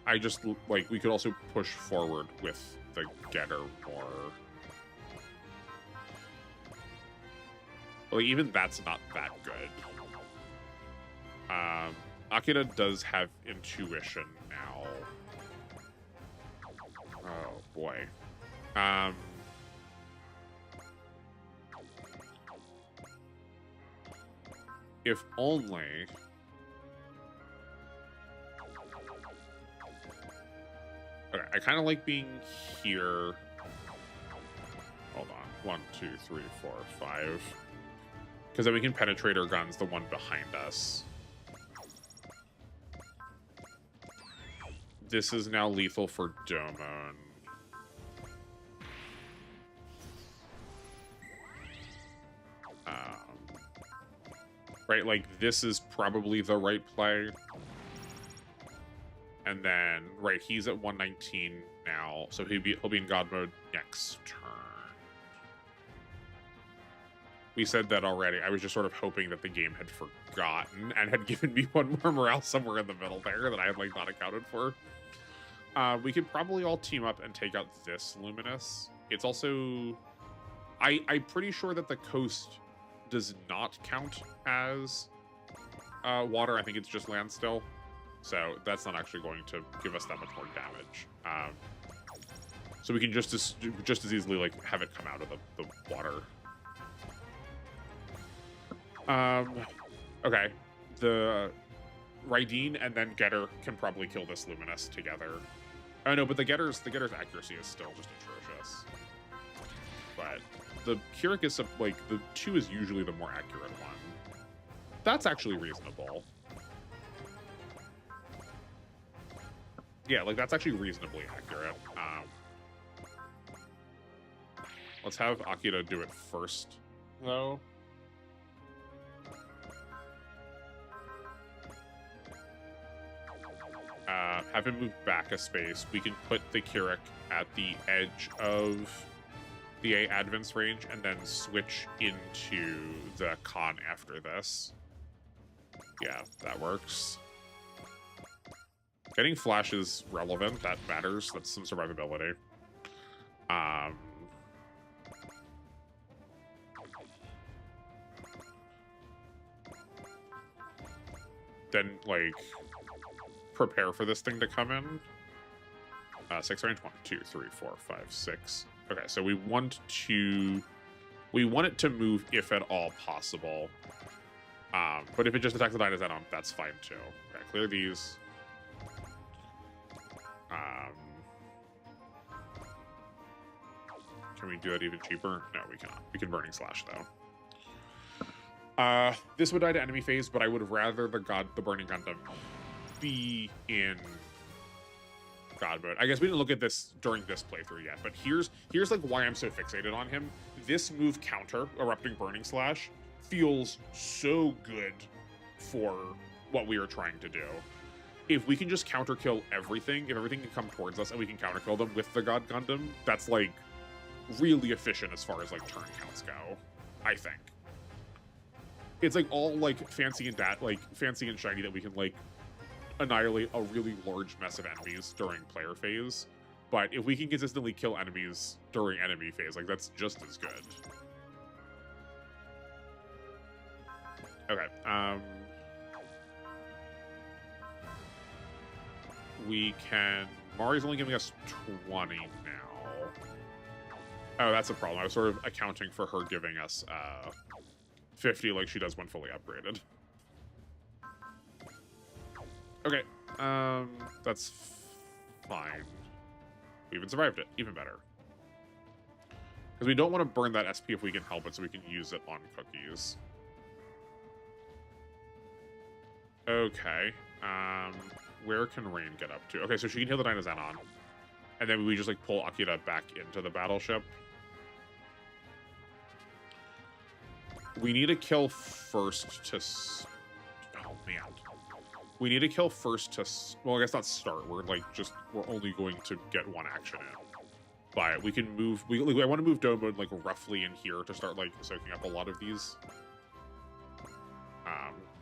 I just like we could also push forward with the Getter more. Like, even that's not that good. Akira does have intuition now. Oh boy. If only. Okay, I kind of like being here. Hold on. 1, 2, 3, 4, 5. Because then we can penetrate our guns, the one behind us. This is now lethal for Domon. Right, like, this is probably the right play. And then, right, he's at 119 now, so he'll be in God mode next turn. We said that already. I was just sort of hoping that the game had forgotten and had given me one more morale somewhere in the middle there that I had like not accounted for. We could probably all team up and take out this Luminous. It's also... I'm pretty sure that the coast does not count as water. I think it's just land still. So that's not actually going to give us that much more damage. So we can just as easily like have it come out of the water. Okay. The Raideen and then Getter can probably kill this Luminous together. Oh no, but the Getter's accuracy is still just atrocious. But the Keurig is like the 2 is usually the more accurate one. That's actually reasonable. Yeah, like that's actually reasonably accurate. Let's have Akira do it first, though. Have him move back a space. We can put the Keurig at the edge of the A Advance range and then switch into the Con after this. Yeah, that works. Getting Flash is relevant. That matters. That's some survivability. Then, like, prepare for this thing to come in. 6 range, 1, 2, 3, 4, 5, 6. Okay, so we want it to move if at all possible. But if it just attacks the Dinosaur, that's fine too. Okay, clear these. Can we do it even cheaper? No, we cannot. We can Burning Slash though. This would die to enemy phase, but I would rather the Burning Gundam be in God mode. I guess we didn't look at this during this playthrough yet, but here's like why I'm so fixated on him. This move counter, Erupting Burning Slash, feels so good for what we are trying to do. If we can just counter kill everything, if everything can come towards us and we can counter kill them with the God Gundam, that's like really efficient as far as like turn counts go, I think. It's like all like fancy and shiny that we can like annihilate a really large mess of enemies during player phase. But if we can consistently kill enemies during enemy phase, like that's just as good. Okay, we can... Mari's only giving us 20 now. Oh, that's a problem. I was sort of accounting for her giving us 50 like she does when fully upgraded. Okay, that's fine. We even survived it, even better. Because we don't want to burn that SP if we can help it, so we can use it on cookies. Okay, where can Rain get up to? Okay, so she can heal the Dynazenon. And then we just like pull Akira back into the battleship. We need to kill first to... Oh, man. We need to kill first to... Well, I guess not start. We're like just... We're only going to get one action in. But we can move... I want to move Dome Mode like roughly in here to start like soaking up a lot of these.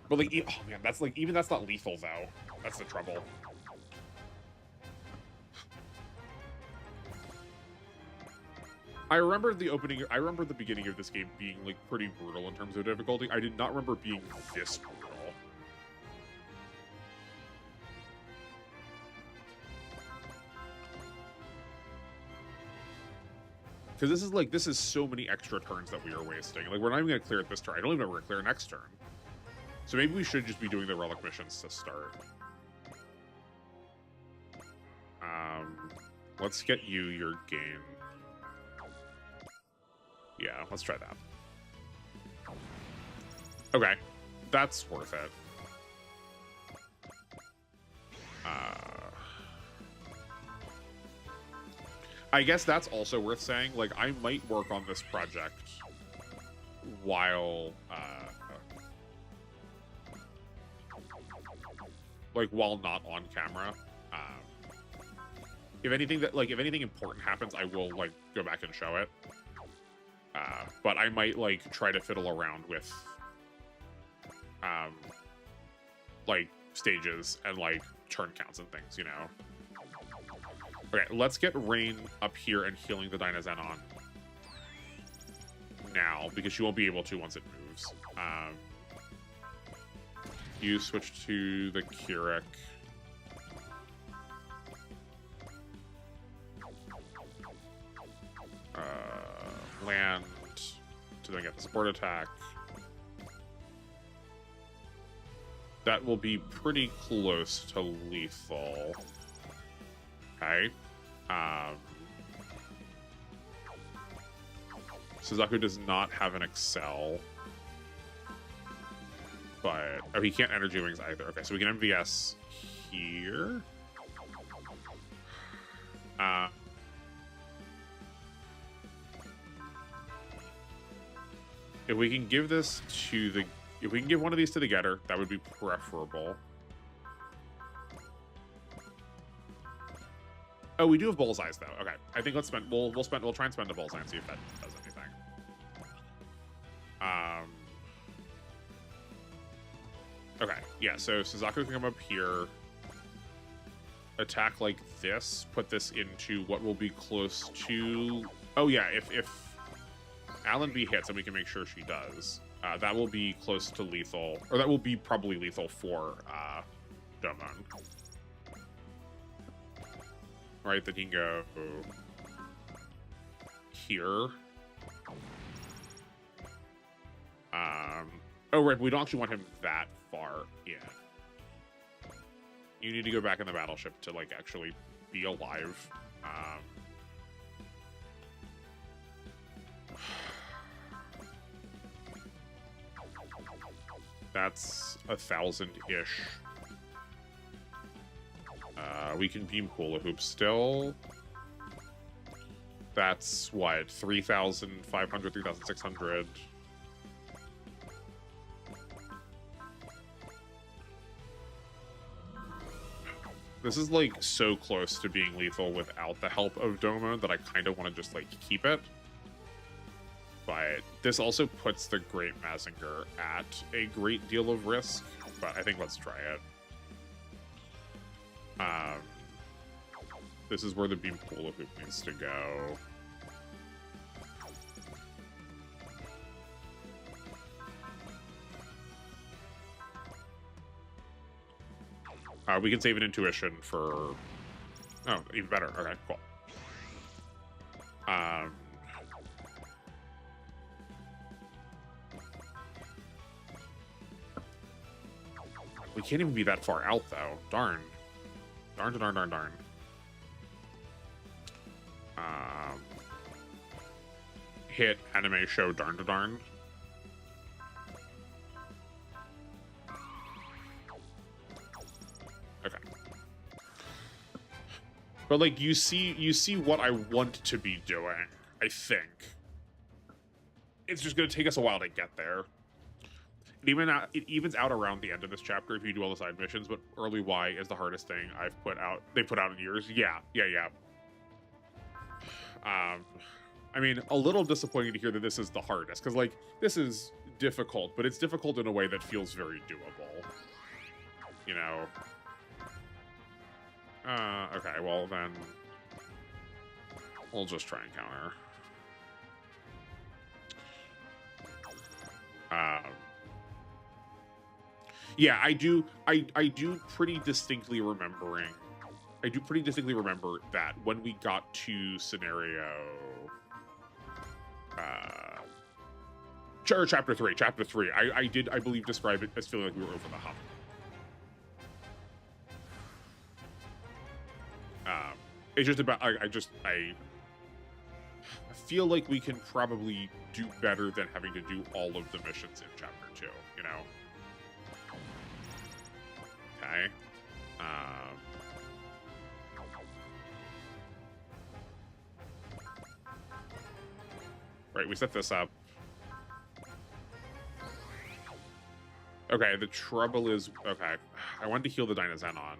But like... Oh, man. That's like... Even that's not lethal, though. That's the trouble. I remember the beginning of this game being like pretty brutal in terms of difficulty. I did not remember being this brutal. Because this is so many extra turns that we are wasting. Like, we're not even going to clear it this turn. I don't even know if we're going to clear next turn. So maybe we should just be doing the relic missions to start. Let's get you your gain. Yeah, let's try that. Okay, that's worth it. I guess that's also worth saying. Like, I might work on this project while, while not on camera. If anything important happens, I will like go back and show it. But I might like try to fiddle around with like stages and like turn counts and things, you know. Okay, let's get Rain up here and healing the Dynazenon now, because she won't be able to once it moves. You switch to the Keurig. Land to then get the support attack. That will be pretty close to lethal. Okay. Suzaku does not have an Excel. But, oh, he can't Energy Wings either. Okay, so we can MVS here. If we can give this to the... If we can give one of these to the Getter, that would be preferable. Oh, we do have Bullseyes, though. Okay, I think let's spend... We'll try and spend a Bullseye and see if that does anything. Okay, yeah, so Suzaku can come up here, attack like this, put this into what will be close to... Oh, yeah, if Alan B hits, and we can make sure she does, that will be close to lethal, or that will be probably lethal for Domon. Right, then he can go here. Oh, right, we don't actually want him that far in. You need to go back in the battleship to, like, actually be alive. That's 1,000-ish. We can beam hula hoop still. That's, what, 3,500, 3,600? This is, like, so close to being lethal without the help of Domo that I kind of want to just, like, keep it. But this also puts the Great Mazinger at a great deal of risk, but I think let's try it. This is where the beam hula hoop needs to go. We can save an intuition for... Oh, even better. Okay, cool. We can't even be that far out, though. Darn. Darn, darn, darn, darn. Hit, anime, show, darn to darn. Okay. But, like, you see what I want to be doing, I think. It's just going to take us a while to get there. It evens out around the end of this chapter if you do all the side missions, but early Y is the hardest thing they put out in years. Yeah. I mean, a little disappointing to hear that this is the hardest, because, like, this is difficult, but it's difficult in a way that feels very doable. You know? Okay, well then... We'll just try and counter. Yeah, I do pretty distinctly remember that when we got to scenario... chapter 3, I believe describe it as feeling like we were over the hump. It's just about, I feel like we can probably do better than having to do all of the missions in chapter 2, you know? Okay. Right, we set this up. Okay, the trouble is... Okay, I wanted to heal the Dynazenon,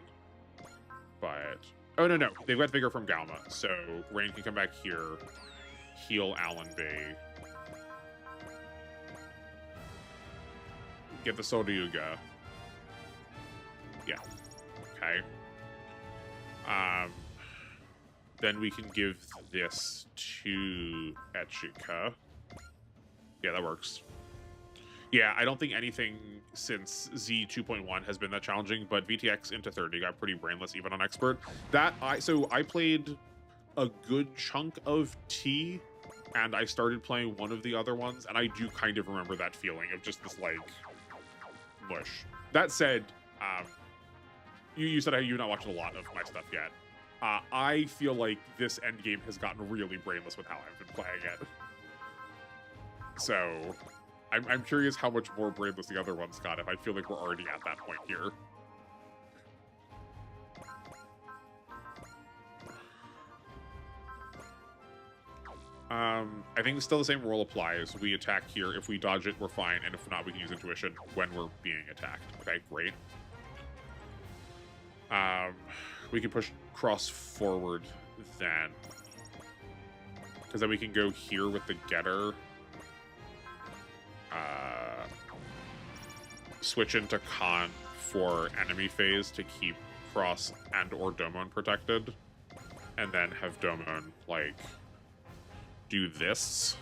but... Oh, no. They've got Vigor from Galma, so Rain can come back here, heal Alan B. Get the Soryuga. Yeah. Okay. Then we can give this to Echika. Yeah, that works. Yeah, I don't think anything since Z 2.1 has been that challenging, but VTX into 30 got pretty brainless even on expert. So I played a good chunk of T, and I started playing one of the other ones, and I do kind of remember that feeling of just this like mush. That said, you said you've not watched a lot of my stuff yet. I feel like this endgame has gotten really brainless with how I've been playing it. So I'm curious how much more brainless the other ones got if I feel like we're already at that point here. I think still the same rule applies. We attack here. If we dodge it, we're fine. And if not, we can use intuition when we're being attacked. Okay, great. We can push cross forward then. Because then we can go here with the getter. Switch into con for enemy phase to keep cross and or Domon protected. And then have Domon, like, do this.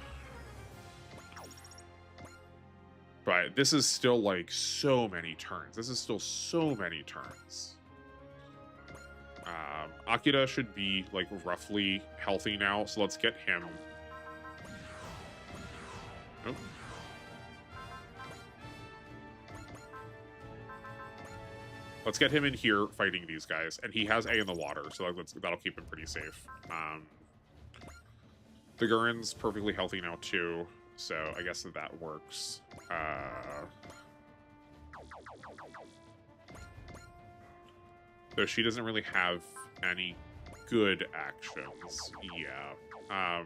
But this is still, like, so many turns. This is still so many turns. Akira should be, like, roughly healthy now, so let's get him. Oh. Let's get him in here fighting these guys. And he has A in the water, so that'll keep him pretty safe. The Gurin's perfectly healthy now, too, so I guess that works. Though she doesn't really have any good actions. Yeah.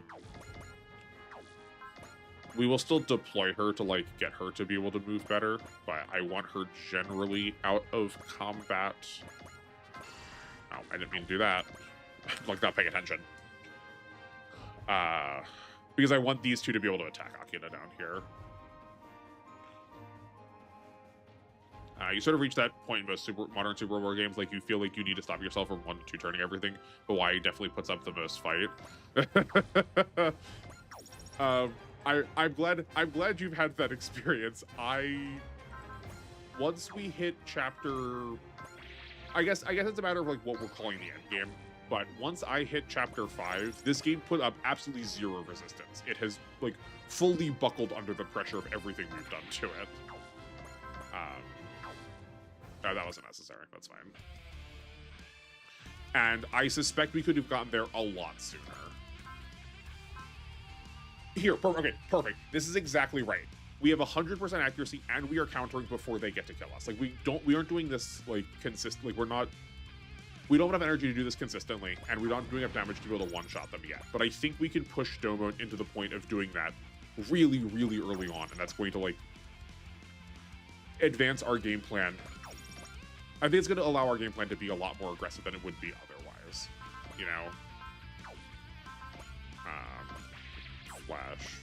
We will still deploy her to, like, get her to be able to move better, but I want her generally out of combat. Oh, I didn't mean to do that. Like, not paying attention. Because I want these two to be able to attack Akira down here. You sort of reach that point in most modern Super War games, like you feel like you need to stop yourself from 1 to 2 turning everything, but Y definitely puts up the most fight. I'm glad you've had that experience. Once we hit chapter, I guess it's a matter of like what we're calling the end game. But once I hit chapter 5, this game put up absolutely zero resistance. It has like fully buckled under the pressure of everything we've done to it. No, that wasn't necessary. That's fine. And I suspect we could have gotten there a lot sooner. Here, okay, perfect. This is exactly right. We have 100% accuracy, and we are countering before they get to kill us. Like we aren't doing this like consistently. We don't have energy to do this consistently, and we don't doing enough damage to be able to one-shot them yet. But I think we can push Domon into the point of doing that really, really early on, and that's going to like advance our game plan. I think it's going to allow our game plan to be a lot more aggressive than it would be otherwise. You know. Flash.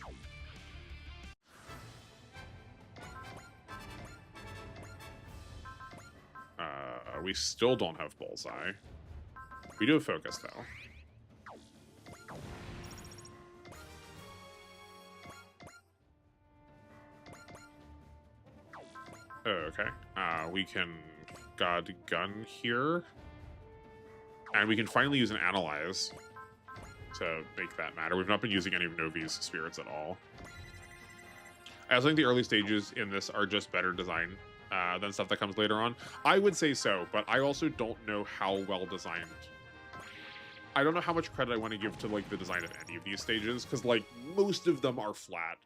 We still don't have Bullseye. We do have Focus, though. Oh, okay. We can God Gun here. And we can finally use an Analyze to make that matter. We've not been using any of Novi's spirits at all. I also think the early stages in this are just better designed than stuff that comes later on. I would say so, but I also don't know how well designed. I don't know how much credit I want to give to like the design of any of these stages, because like most of them are flat.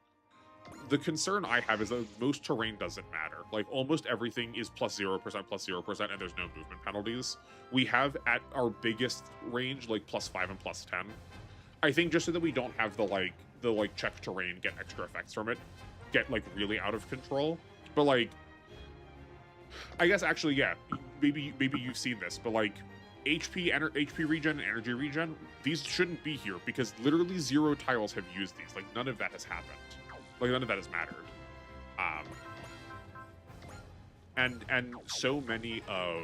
The concern I have is that most terrain doesn't matter. Like almost everything is plus 0%, and there's no movement penalties. We have at our biggest range like +5 and +10. I think just so that we don't have the check terrain, get extra effects from it, get like really out of control. But like, I guess actually, yeah, maybe you've seen this, but like HP regen and energy regen, these shouldn't be here because literally 0 tiles have used these. Like none of that has happened. Like none of that has mattered. And so many of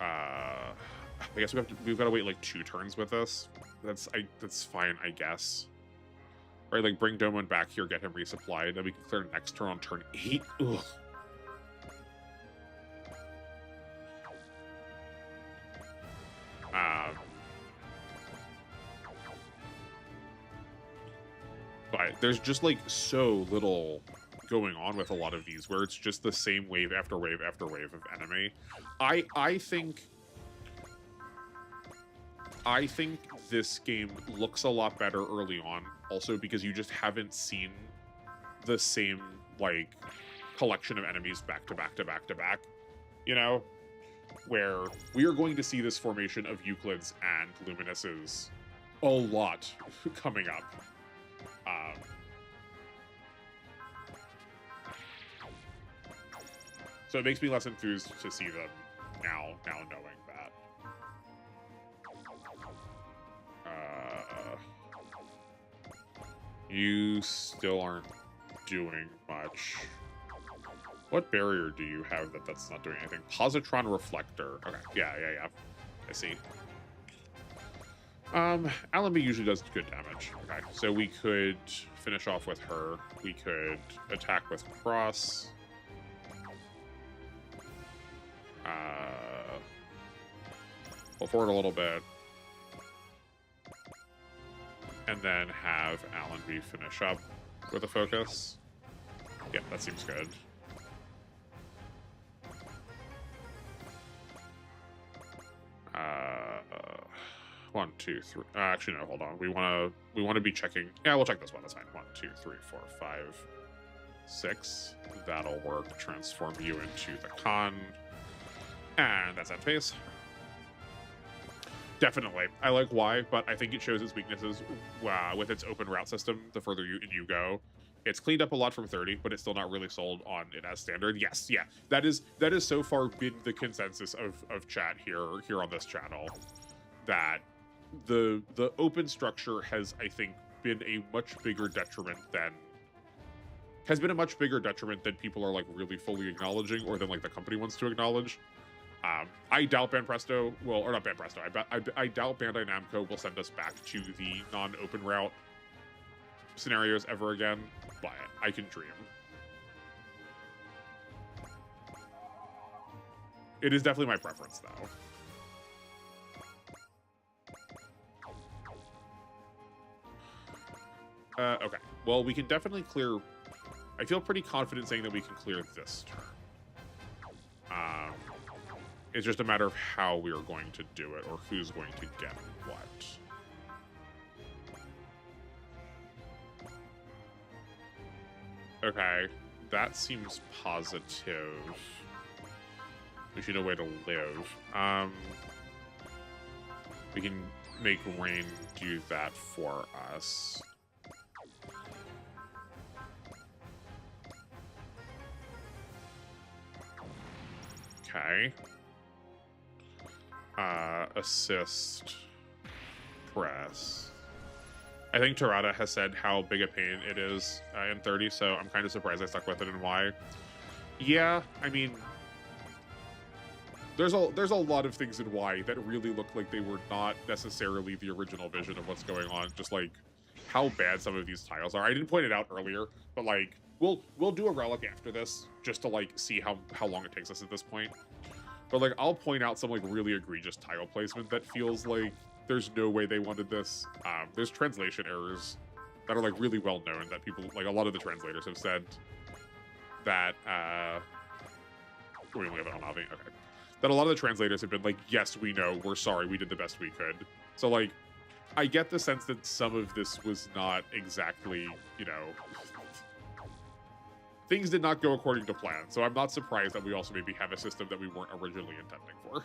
I guess we've got to wait like 2 turns with this. That's fine, I guess. Right, like bring Domon back here, get him resupplied, then we can clear next turn on turn 8. Ugh. But there's just like so little going on with a lot of these where it's just the same wave after wave after wave of enemy. I think this game looks a lot better early on, also because you just haven't seen the same like collection of enemies back to back to back to back, you know, where we are going to see this formation of Euclids and Luminuses a lot coming up. So it makes me less enthused to see them now knowing that. You still aren't doing much. What barrier do you have that's not doing anything? Positron Reflector. Okay, yeah. I see. Allenby usually does good damage. Okay, so we could finish off with her. We could attack with Cross. Pull forward a little bit. And then have Allenby finish up with a focus. Yeah, that seems good. One, two, three. Actually, no. Hold on. We want to be checking. Yeah, we'll check this one. That's fine. 1, 2, 3, 4, 5, 6. That'll work. Transform you into the con, and that's end phase. Definitely, I like Y, but I think it shows its weaknesses with its open route system. The further you go, it's cleaned up a lot from 30, but it's still not really sold on it as standard. Yes, yeah, that is so far been the consensus of chat here on this channel, that the open structure has, I think, been a much bigger detriment than people are like really fully acknowledging, or than like the company wants to acknowledge. I doubt Banpresto will, or not Banpresto, I doubt Bandai Namco will send us back to the non-open route scenarios ever again, but I can dream. It is definitely my preference, though. Okay, well, we can definitely clear... I feel pretty confident saying that we can clear this turn. It's just a matter of how we are going to do it, or who's going to get what. Okay, that seems positive. We should know a way to live. We can make Rain do that for us. Okay. Assist. Press. I think Terada has said how big a pain it is in 30, so I'm kind of surprised I stuck with it in Y. Yeah, I mean, there's a lot of things in Y that really look like they were not necessarily the original vision of what's going on. Just like how bad some of these tiles are. I didn't point it out earlier, but like we'll do a relic after this just to like see how long it takes us at this point. But like I'll point out some like really egregious tile placement that feels like there's no way they wanted this. There's translation errors that are like really well known that people, like a lot of the translators have said that we only have it on Navi. Okay. That a lot of the translators have been like, yes, we know, we're sorry, we did the best we could. So like I get the sense that some of this was not exactly, you know, things did not go according to plan. So I'm not surprised that we also maybe have a system that we weren't originally intending for.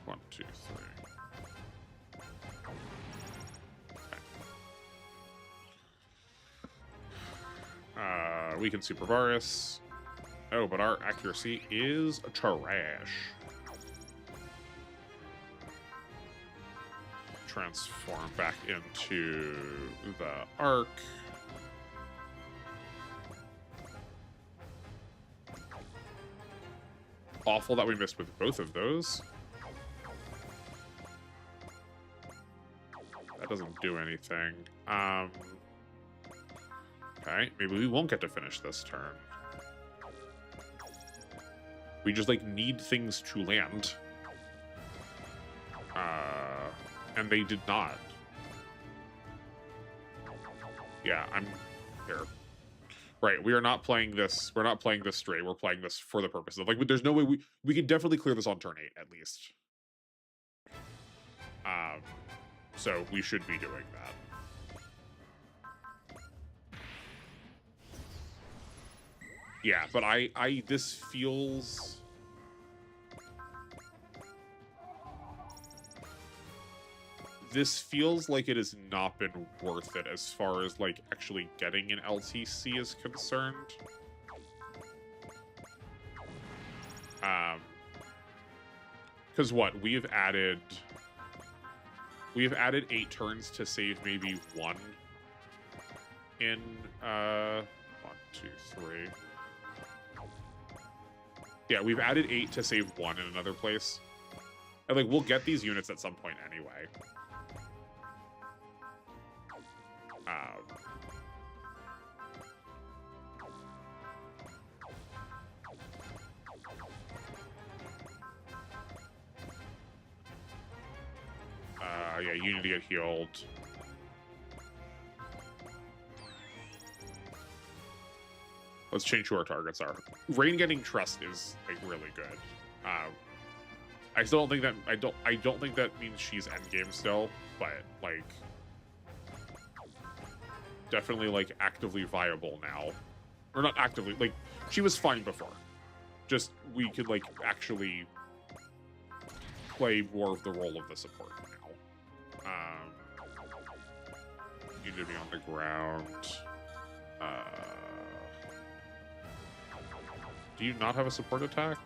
1, 2, 3. Okay. We can Super Varus. Oh, but our accuracy is trash. Transform back into the arc. awful that we missed with both of those. That doesn't do anything. Okay, maybe we won't get to finish this turn. We just, like, need things to land. And they did not. Yeah, I'm here. Right, we are not playing this. We're not playing this straight. We're playing this for the purpose of, like, there's no way we can definitely clear this on turn 8 at least. So we should be doing that. Yeah, but this feels. This feels like it has not been worth it as far as, like, actually getting an LTC is concerned. Because what? We've added 8 turns to save maybe 1 in, 1, 2, 3. Yeah, we've added 8 to save 1 in another place. And, like, we'll get these units at some point anyway. Yeah, you need to get healed. Let's change who our targets are. Rain getting trust is, like, really good. I still don't think that I don't think that means she's endgame still, but, like, definitely, like, actively viable now. Or not actively, like, she was fine before. Just we could, like, actually play more of the role of the support now. You need to be on the ground. Do you not have a support attack?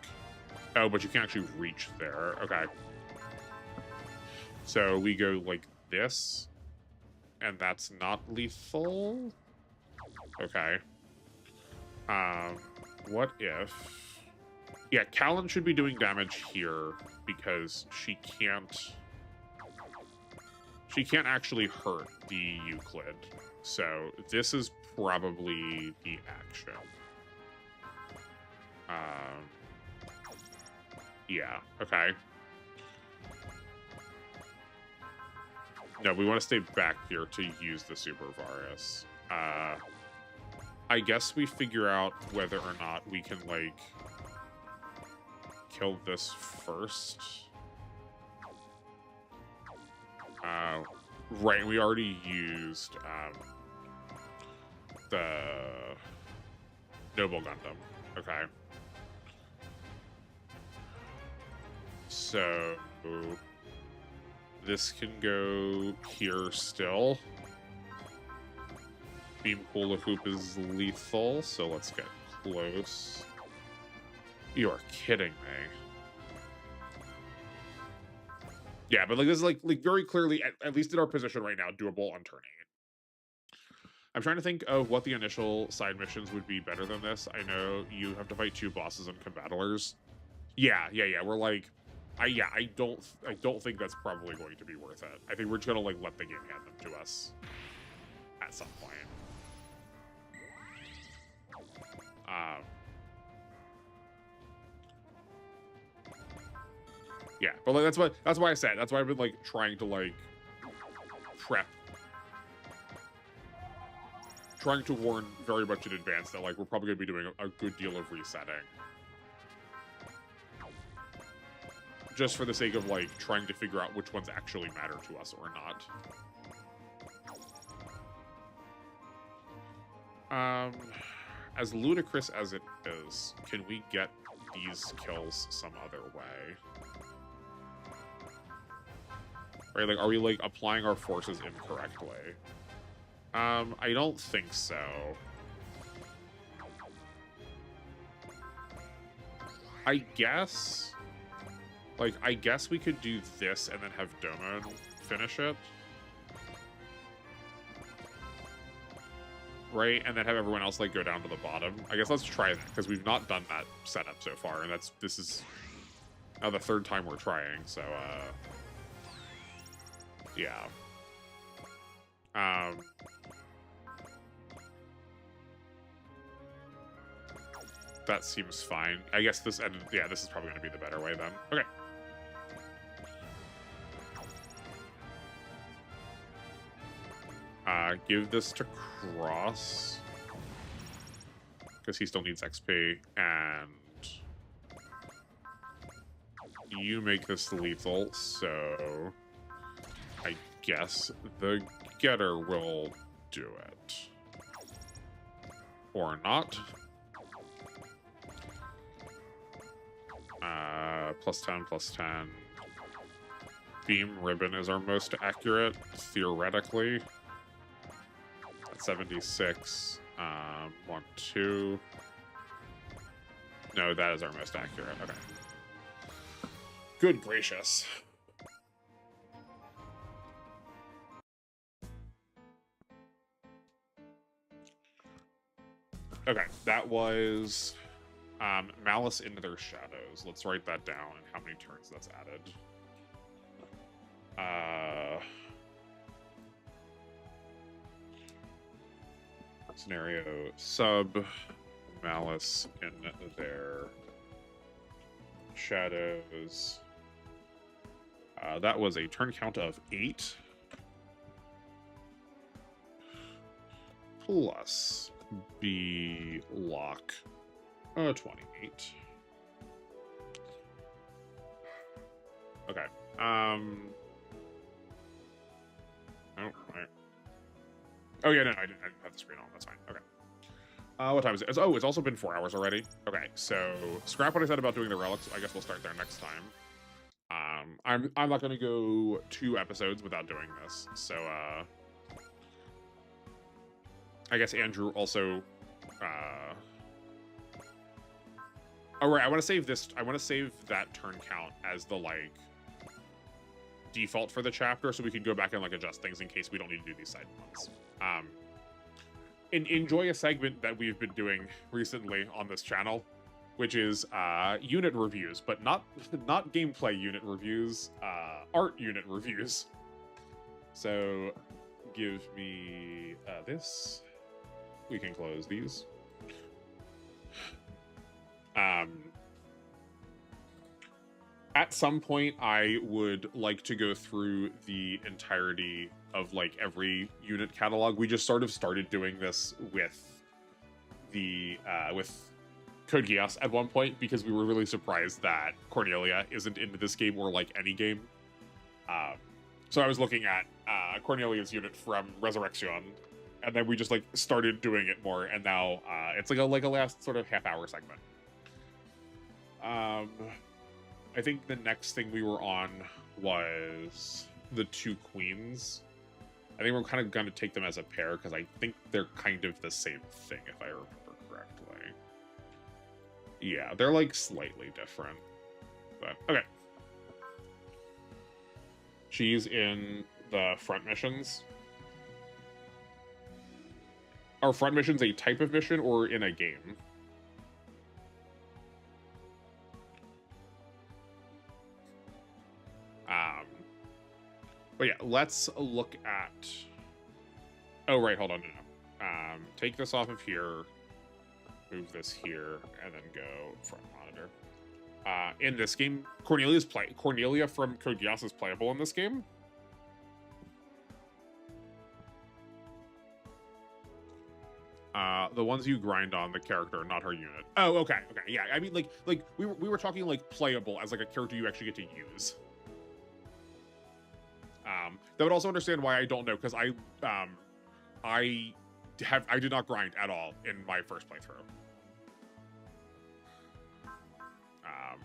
Oh, but you can actually reach there. Okay. So we go like this, and that's not lethal. Okay. What if... Yeah, Callan should be doing damage here because she can't actually hurt the Euclid. So this is probably the action. Yeah, okay. No, we want to stay back here to use the Super Varus. I guess we figure out whether or not we can, like, kill this first. Right, we already used the Noble Gundam. Okay. So this can go here still. Beam Hula Hoop is lethal, so let's get close. You are kidding me. Yeah, but, like, this is like very clearly, at least in our position right now, doable on turn 8. I'm trying to think of what the initial side missions would be better than this. I know you have to fight 2 bosses and combattlers. Yeah. We're like, I don't think that's probably going to be worth it. I think we're just gonna, like, let the game hand them to us at some point. Yeah, but, like, that's why I said, that's why I've been, like, trying to, like, prep, trying to warn very much in advance that, like, we're probably gonna be doing a good deal of resetting, just for the sake of, like, trying to figure out which ones actually matter to us or not. As ludicrous as it is, can we get these kills some other way? Right, like, are we, like, applying our forces incorrectly? I don't think so. I guess we could do this and then have Domon finish it. right? And then have everyone else like go down to the bottom. I guess let's try that because we've not done that setup so far, and this is now the third time we're trying. So yeah. That seems fine. I guess this, and yeah, this is probably going to be the better way then. Okay. Give this to Cross because he still needs XP, and you make this lethal, so I guess the getter will do it. Or not. +10, +10. Beam Ribbon is our most accurate, theoretically. At 76. 1, 2. No, that is our most accurate. Okay. Good gracious. Okay, that was Malice into their shadows. Let's write that down and how many turns that's added. Scenario sub Malice in their shadows. That was a turn count of 8 plus B lock 28. Okay. Oh, right. Oh yeah, no, I didn't have the screen on. That's fine. Okay. What time is it? Oh, it's also been 4 hours already. Okay, so scrap what I said about doing the relics. I guess we'll start there next time. I'm not gonna go 2 episodes without doing this. So I guess Andrew also. Oh right, I want to save this. I want to save that turn count as the like default for the chapter, so we can go back and like adjust things in case we don't need to do these side ones. Enjoy a segment that we've been doing recently on this channel, which is unit reviews, but not gameplay unit reviews, art unit reviews. So give me this. We can close these. At some point, I would like to go through the entirety of like every unit catalog. We just sort of started doing this with the with Code Geass at one point because we were really surprised that Cornelia isn't into this game or like any game. So I was looking at Cornelia's unit from Resurrection, and then we just like started doing it more, and now it's like a last sort of half-hour segment. I think the next thing we were on was the 2 queens. I think we're kind of going to take them as a pair because I think they're kind of the same thing, if I remember correctly. Yeah, they're like slightly different. But okay. She's in the front missions. Are front missions a type of mission or in a game? But yeah, let's look at... Oh, right, hold on, no. Take this off of here, move this here, and then go front monitor. In this game, Cornelia from Code Geass is playable in this game. The ones you grind on the character, not her unit. Oh, okay, yeah. I mean, like we were talking like playable as like a character you actually get to use. That would also understand why I don't know, because I did not grind at all in my first playthrough.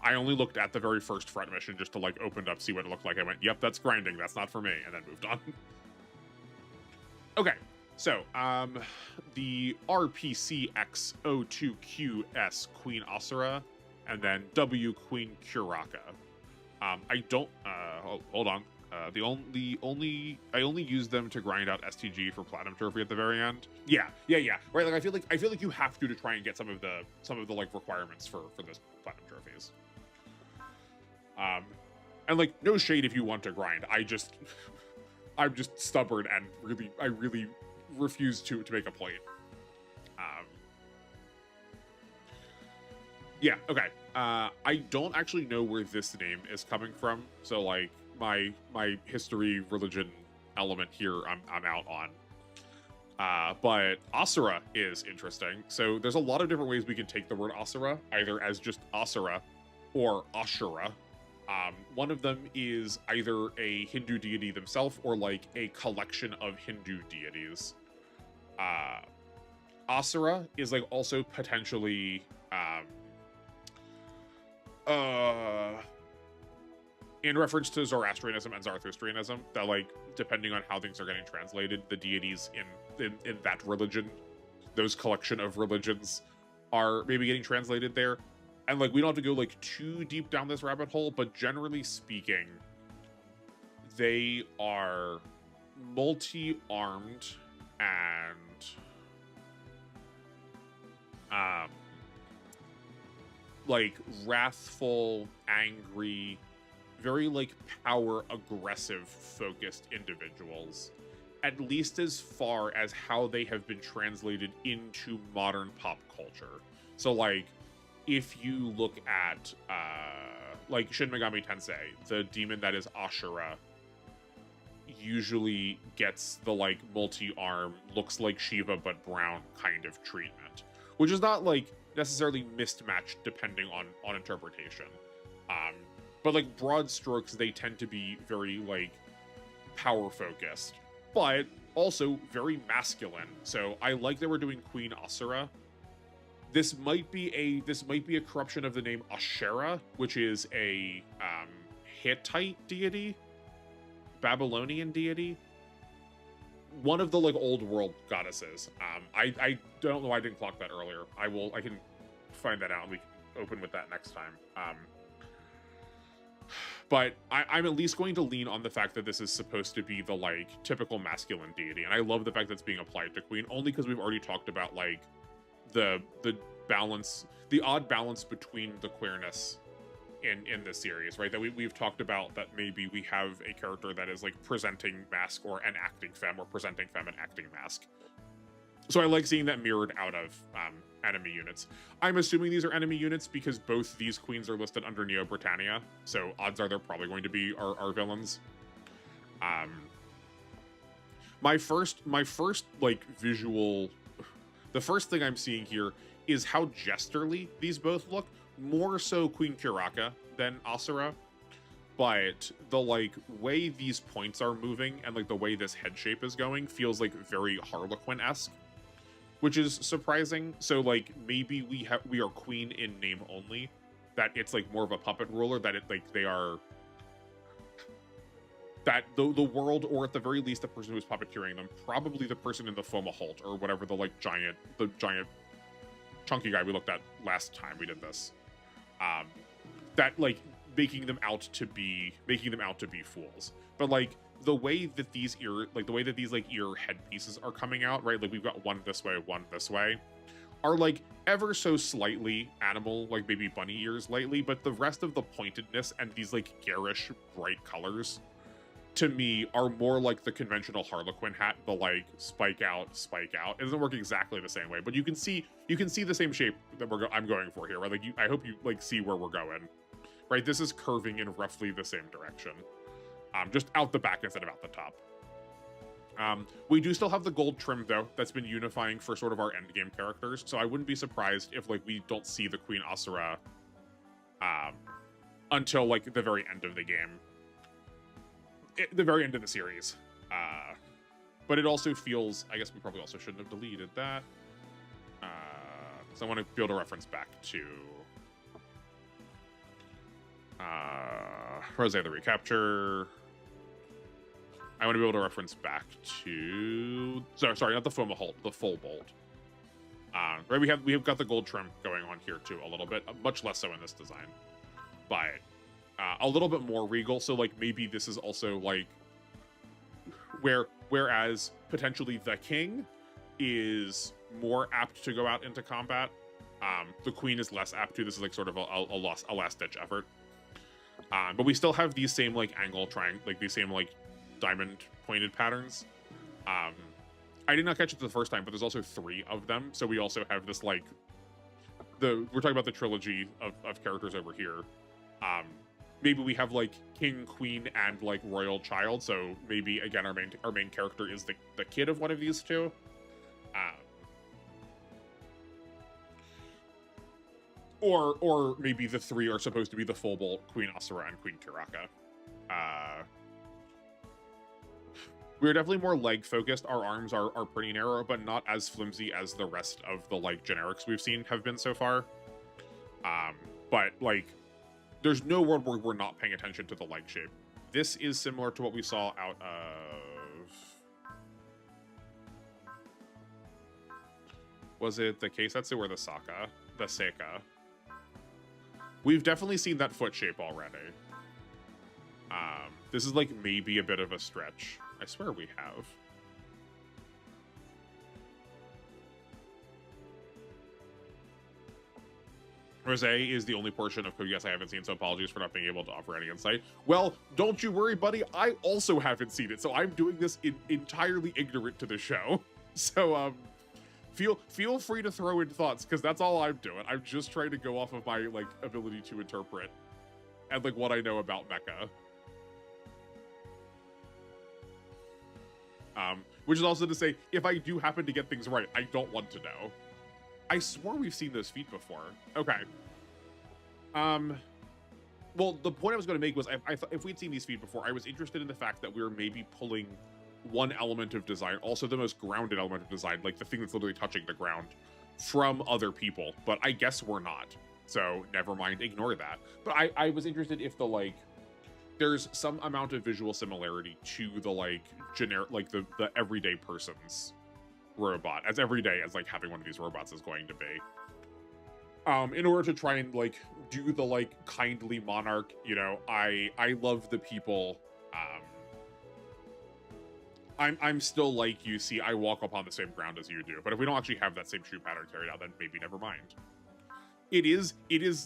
I only looked at the very first front mission just to like open it up, see what it looked like. I went, yep, that's grinding. That's not for me, and then moved on. Okay, so the RPCX02QS Queen Asura, and then W Queen Kuraka. I don't. Hold on. I only use them to grind out STG for platinum trophy at the very end. Yeah. Right. Like I feel like you have to try and get some of the like requirements for those platinum trophies. And like no shade if you want to grind. I'm just stubborn and I really refuse to make a point. Yeah. Okay. I don't actually know where this name is coming from, so like my history religion element here I'm out on. But Asura is interesting. So there's a lot of different ways we can take the word Asura, either as just Asura or Ashura. One of them is either a Hindu deity themselves or like a collection of Hindu deities. Asura is like also potentially in reference to Zoroastrianism and Zarathustrianism, that like depending on how things are getting translated, the deities in that religion, those collection of religions, are maybe getting translated there. And like we don't have to go like too deep down this rabbit hole, but generally speaking, they are multi-armed and like wrathful, angry, very like power aggressive focused individuals, at least as far as how they have been translated into modern pop culture. So like if you look at like Shin Megami Tensei, the demon that is Ashura usually gets the like multi-arm, looks like Shiva but brown kind of treatment, which is not like necessarily mismatched depending on interpretation. But like broad strokes, they tend to be very like power focused, but also very masculine. So I like that we're doing Queen Asura. This might be a corruption of the name Ashera, which is a Hittite deity, Babylonian deity, one of the like old world goddesses. I don't know why I didn't clock that earlier. I can find that out and we can open with that next time. But I'm at least going to lean on the fact that this is supposed to be the like typical masculine deity, and I love the fact that it's being applied to Queen, only because we've already talked about like the balance, the odd balance between the queerness in this series, right? That we've talked about that maybe we have a character that is like presenting masc or an acting femme, or presenting femme and acting masc. So I like seeing that mirrored out of enemy units. I'm assuming these are enemy units because both these queens are listed under Neo Britannia, so odds are they're probably going to be our villains. My first like visual, the first thing I'm seeing here is how jesterly these both look. More so Queen Kuraka than Asura, but the like way these points are moving and like the way this head shape is going feels like very Harlequin-esque, which is surprising. So like maybe we are Queen in name only, that it's like more of a puppet ruler, that it like they are, that the world, or at the very least the person who's puppeteering them, probably the person in the Fomalhaut or whatever the giant chunky guy we looked at last time we did this, that like making them out to be fools. But like the way that these ear headpieces are coming out, right? Like we've got one this way, are like ever so slightly animal, like baby bunny ears lightly, but the rest of the pointedness and these like garish bright colors to me are more like the conventional Harlequin hat, the like spike out. It doesn't work exactly the same way, but you can see the same shape that I'm going for here, right? Like I hope you like see where we're going, right? This is curving in roughly the same direction, just out the back instead of out the top. We do still have the gold trim though, that's been unifying for sort of our endgame characters, so I wouldn't be surprised if like we don't see the Queen Asura until like the very end of the game. The very end of the series. But it also feels, I guess we probably also shouldn't have deleted that, because I want to be able to reference back to Rose the Recapture. I want to be able to reference back to, sorry, not the Fomalhaut, the Full Bolt. Right, we have got the gold trim going on here too a little bit, much less so in this design, but a little bit more regal. So like maybe this is also like whereas potentially the king is more apt to go out into combat, the queen is less apt to. This is like sort of a last ditch effort. But we still have these same like angle triangle, like these same like diamond pointed patterns. I did not catch it the first time, but there's also 3 of them. So we also have this like we're talking about the trilogy of characters over here. Maybe we have like king, queen, and like royal child. So maybe again our main character is the kid of one of these 2. Or maybe the 3 are supposed to be the full bolt Queen Asura and Queen Kiraka. We're definitely more leg focused. Our arms are pretty narrow, but not as flimsy as the rest of the like generics we've seen have been so far. But like, there's no world where we're not paying attention to the leg shape. This is similar to what we saw out of... Was it the Keisetsu or the Saka? The Seika. We've definitely seen that foot shape already. This is like maybe a bit of a stretch. I swear we have. Rose is the only portion of Code Geass I haven't seen, so apologies for not being able to offer any insight. Well, don't you worry, buddy. I also haven't seen it, so I'm doing this entirely ignorant to the show. So, feel free to throw in thoughts, because that's all I'm doing. I'm just trying to go off of my like ability to interpret and like what I know about mecha. Which is also to say, if I do happen to get things right, I don't want to know. I swore we've seen those feet before. Okay. Well, the point I was going to make was I thought if we'd seen these feet before, I was interested in the fact that we were maybe pulling one element of design, also the most grounded element of design, like the thing that's literally touching the ground, from other people. But I guess we're not. So never mind, ignore that. But I was interested if the like there's some amount of visual similarity to the like generic, like the everyday person's robot, as everyday as like having one of these robots is going to be. In order to try and like do the like kindly monarch, you know, I love the people. I'm still like you. See, I walk upon the same ground as you do. But if we don't actually have that same shoe pattern carried out, then maybe never mind. It is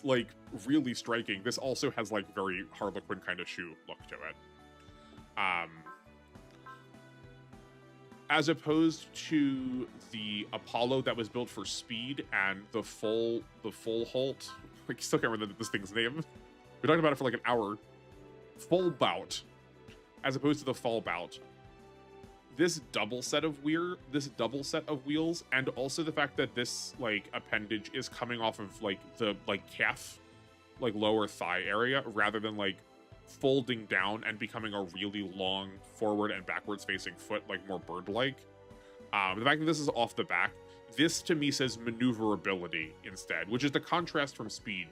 like really striking. This also has like very Harlequin kind of shoe look to it. As opposed to the Apollo that was built for speed and the full Holt. I still can't remember this thing's name. We talked about it for like an hour. Full bout, as opposed to the fall bout. This double set of wheels, and also the fact that this like appendage is coming off of like the like calf, like lower thigh area, rather than like folding down and becoming a really long forward and backwards facing foot, like more bird-like. The fact that this is off the back, this to me says maneuverability instead, which is the contrast from speed.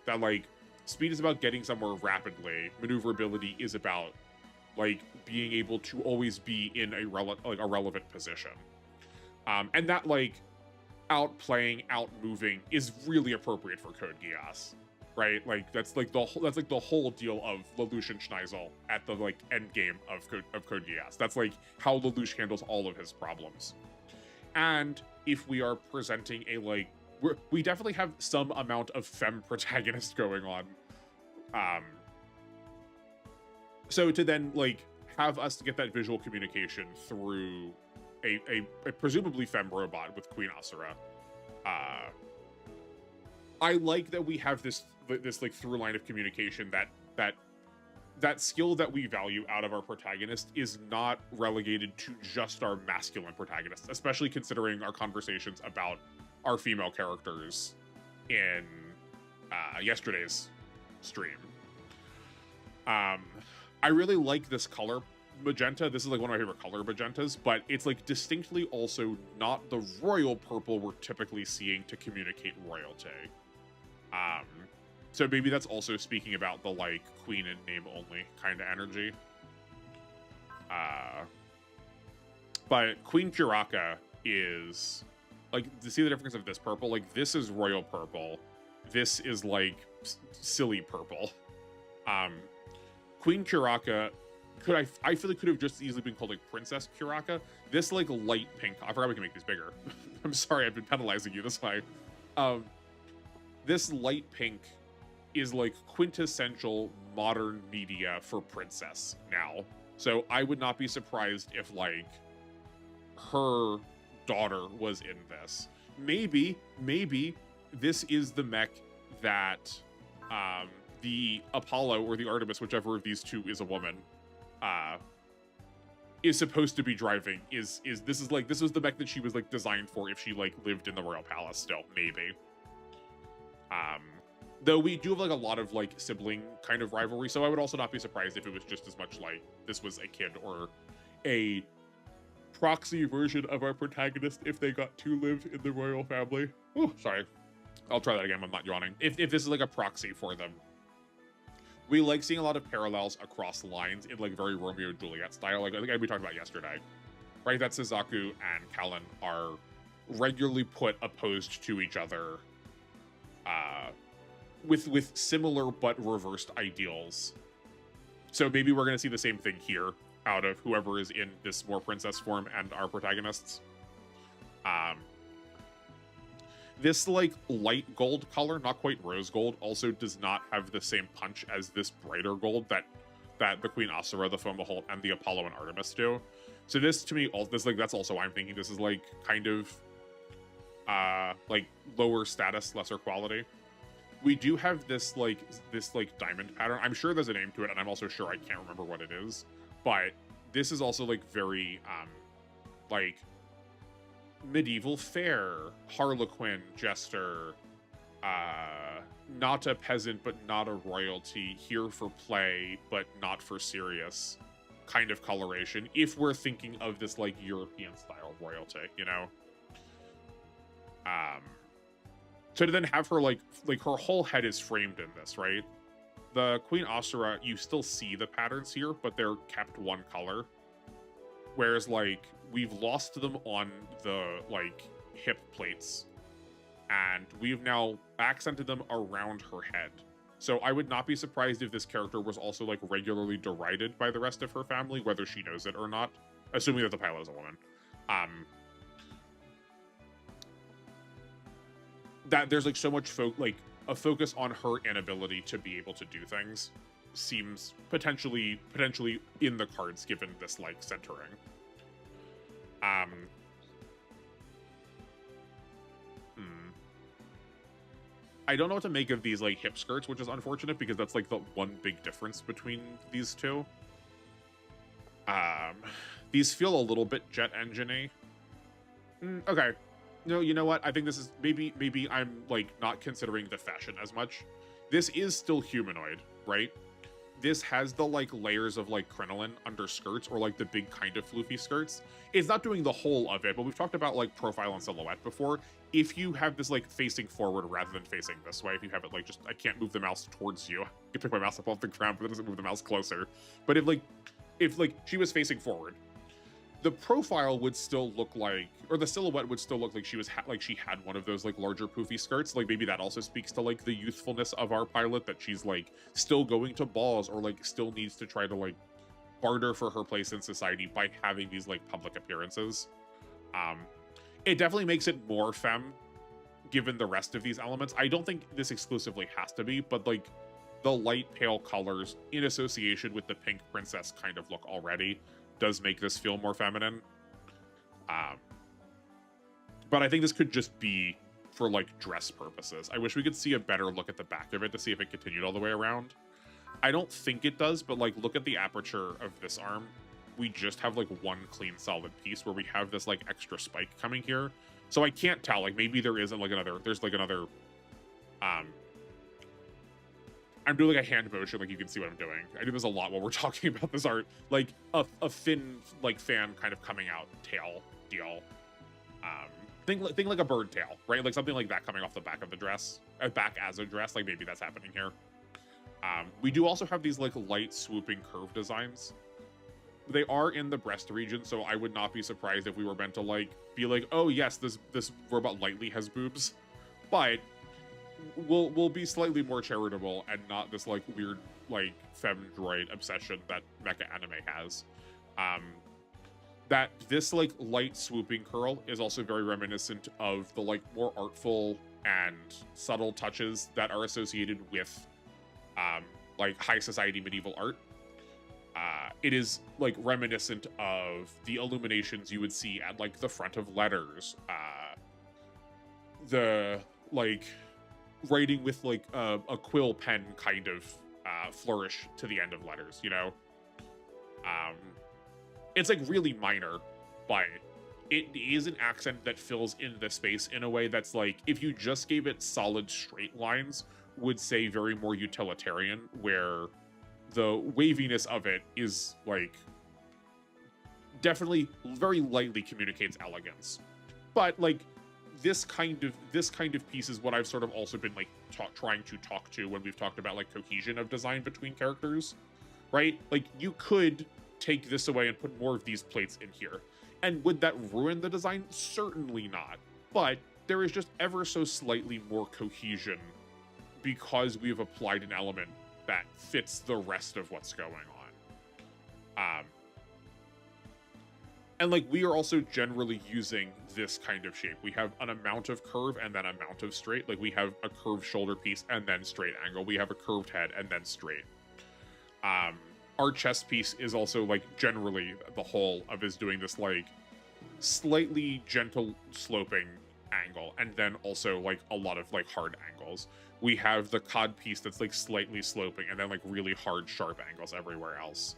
That like speed is about getting somewhere rapidly, maneuverability is about like being able to always be in a relevant position. And that like outplaying, outmoving is really appropriate for Code Geass. Right, like that's like the whole deal of Lelouch and Schneisel at the like end game of Code Geass. That's like how Lelouch handles all of his problems. And if we are presenting a like, we definitely have some amount of femme protagonist going on. So to then like have us get that visual communication through a presumably femme robot with Queen Asura. I like that we have this like through line of communication that skill that we value out of our protagonist is not relegated to just our masculine protagonists, especially considering our conversations about our female characters in yesterday's stream. I really like this color magenta. This is like one of my favorite color magentas, but it's like distinctly also not the royal purple we're typically seeing to communicate royalty. So maybe that's also speaking about the like queen in name only kind of energy. But Queen Kiraka is like, to see the difference of this purple, like this is royal purple. This is like silly purple. Um, Queen Kuraka I feel it could have just easily been called like Princess Kuraka. This like light pink, I forgot we can make these bigger. I'm sorry, I've been penalizing you this way. Um, this light pink is like quintessential modern media for princess now. So I would not be surprised if like her daughter was in this. Maybe this is the mech that the Apollo or the Artemis, whichever of these two is a woman, is supposed to be driving. This was the mech that she was like designed for if she like lived in the royal palace still, maybe. Though we do have like a lot of like sibling kind of rivalry, so I would also not be surprised if it was just as much like this was a kid or a proxy version of our protagonist if they got to live in the royal family. Oh, sorry. I'll try that again. I'm not yawning. If this is like a proxy for them. We like seeing a lot of parallels across lines in like very Romeo and Juliet style. Like I think we talked about yesterday, right? That Suzaku and Kallen are regularly put opposed to each other, with similar but reversed ideals. So maybe we're gonna see the same thing here out of whoever is in this more princess form and our protagonists. This like light gold color, not quite rose gold, also does not have the same punch as this brighter gold that the Queen Asura, the Fomalhaut, and the Apollo and Artemis do. So this to me, that's also why I'm thinking this is like kind of like lower status, lesser quality. We do have this diamond pattern. I'm sure there's a name to it, and I'm also sure I can't remember what it is. But this is also like very like medieval fair, harlequin, jester, not a peasant but not a royalty, here for play but not for serious kind of coloration, if we're thinking of this like European style royalty, you know. So to then have her like her whole head is framed in this, right? The Queen Asura, you still see the patterns here, but they're kept one color. Whereas like we've lost them on the like hip plates, and we've now accented them around her head. So I would not be surprised if this character was also like regularly derided by the rest of her family, whether she knows it or not, assuming that the pilot is a woman. That there's like so much a focus on her inability to be able to do things seems potentially in the cards given this like centering. I don't know what to make of these like hip skirts, which is unfortunate because that's like the one big difference between these two. These feel a little bit jet engine-y. Okay. No, you know what? I think this is maybe I'm like not considering the fashion as much. This is still humanoid, right? This has the like layers of like crinoline under skirts, or like the big kind of floofy skirts. It's not doing the whole of it, but we've talked about like profile and silhouette before. If you have this like facing forward rather than facing this way, if you have it like just, I can't move the mouse towards you. I can pick my mouse up off the ground, but it doesn't move the mouse closer. But if she was facing forward, the profile would still look like, or the silhouette would still look like she was she had one of those like larger poofy skirts. Like maybe that also speaks to like the youthfulness of our pilot, that she's like still going to balls, or like still needs to try to like barter for her place in society by having these like public appearances. It definitely makes it more femme given the rest of these elements. I don't think this exclusively has to be, but like the light pale colors in association with the pink princess kind of look already does make this feel more feminine. But I think this could just be for like dress purposes. I wish we could see a better look at the back of it to see if it continued all the way around. I don't think it does, but like look at the aperture of this arm. We just have like one clean solid piece where we have this like extra spike coming here. So I can't tell, like maybe there isn't like another, there's like another, I'm doing like a hand motion, like you can see what I'm doing. I do this a lot while we're talking about this art. Like a fin, like fan kind of coming out tail deal. Think like a bird tail, right? Like something like that coming off the back of the dress, back as a dress. Like maybe that's happening here. We do also have these like light swooping curve designs. They are in the breast region, so I would not be surprised if we were meant to like be like, oh yes, this robot lightly has boobs, but we'll be slightly more charitable and not this like weird like femme droid obsession that mecha anime has. Um, that this like light swooping curl is also very reminiscent of the like more artful and subtle touches that are associated with like high society medieval art. It is like reminiscent of the illuminations you would see at like the front of letters, the like writing with like a quill pen kind of flourish to the end of letters, you know. It's like really minor, but it is an accent that fills in the space in a way that's like, if you just gave it solid straight lines, would say very more utilitarian, where the waviness of it is like definitely very lightly communicates elegance. But like this kind of piece is what I've sort of also been like trying to talk to when we've talked about like cohesion of design between characters, right? Like you could take this away and put more of these plates in here. And would that ruin the design? Certainly not. But there is just ever so slightly more cohesion because we've applied an element that fits the rest of what's going on. And like we are also generally using this kind of shape. We have an amount of curve and then amount of straight. Like we have a curved shoulder piece and then straight angle. We have a curved head and then straight. Our chest piece is also like generally the whole of is doing this like slightly gentle sloping angle and then also like a lot of like hard angles. We have the cod piece that's like slightly sloping and then like really hard sharp angles everywhere else.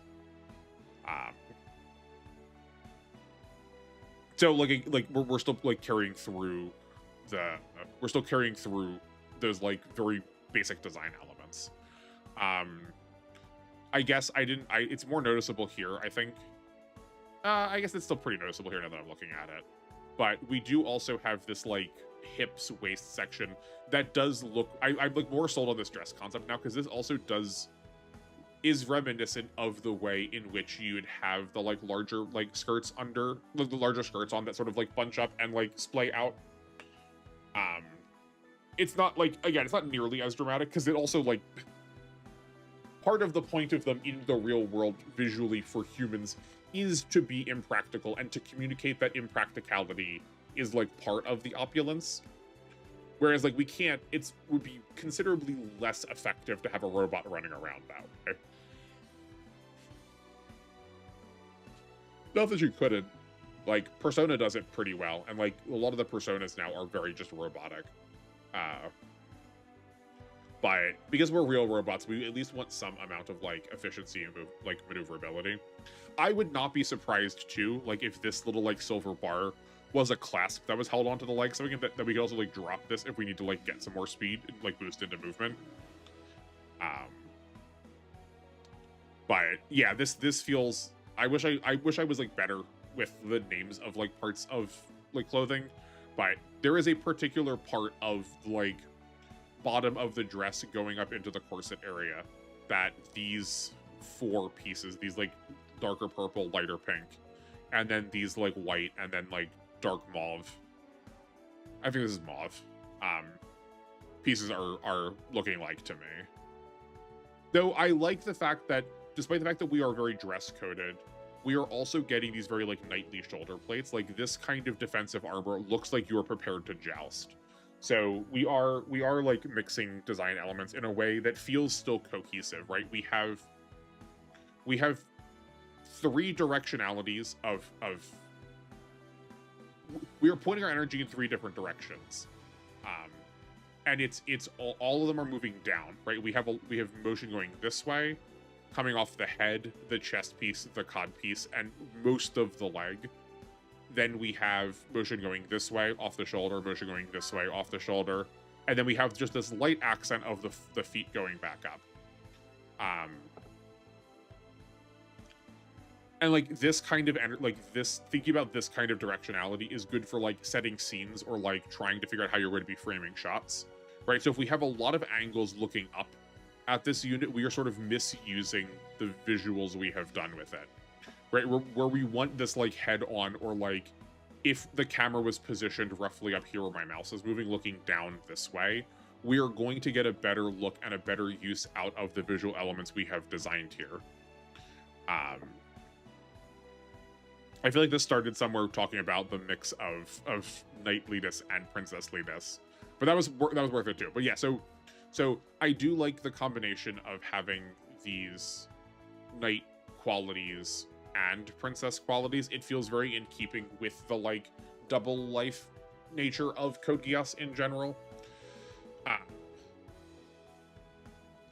So like we're still like carrying through those like very basic design elements. I guess it's more noticeable here, I think. I guess it's still pretty noticeable here now that I'm looking at it. But we do also have this like hips waist section that does look, I'm like more sold on this dress concept now because this also is reminiscent of the way in which you'd have the like larger like skirts under the larger skirts on that sort of like bunch up and like splay out. It's not like, again, it's not nearly as dramatic because it also like part of the point of them in the real world visually for humans is to be impractical and to communicate that impracticality is like part of the opulence. Whereas like we can't, would be considerably less effective to have a robot running around that way. Not that you couldn't. Like Persona does it pretty well, and like a lot of the personas now are very just robotic. But because we're real robots, we at least want some amount of like efficiency and like maneuverability. I would not be surprised too, like if this little like silver bar was a clasp that was held onto the leg, so that we could also like drop this if we need to like get some more speed and like boost into movement. But yeah, this feels. I wish I was like better with the names of like parts of like clothing, but there is a particular part of like bottom of the dress going up into the corset area that these four pieces, these like darker purple, lighter pink, and then these like white, and then like dark mauve. I think this is mauve. Pieces are looking like to me. Though I like the fact that, despite the fact that we are very dress coded, we are also getting these very like knightly shoulder plates. Like this kind of defensive armor looks like you are prepared to joust. So we are like mixing design elements in a way that feels still cohesive, right? We have three directionalities of we are pointing our energy in three different directions. And it's all of them are moving down, right? We have motion going this way, coming off the head, the chest piece, the cod piece, and most of the leg. Then we have motion going this way, off the shoulder, motion going this way, off the shoulder. And then we have just this light accent of the feet going back up. And like this kind of, thinking about this kind of directionality is good for like setting scenes or like trying to figure out how you're going to be framing shots, right? So if we have a lot of angles looking up at this unit, we are sort of misusing the visuals we have done with it. Right, where we want this like head on, or like if the camera was positioned roughly up here where my mouse is moving, looking down this way, we are going to get a better look and a better use out of the visual elements we have designed here. I feel like this started somewhere talking about the mix of knightliness and princessliness, but that was worth it too. But yeah, so I do like the combination of having these knight qualities and princess qualities. It feels very in keeping with the like double life nature of Code Geass in general.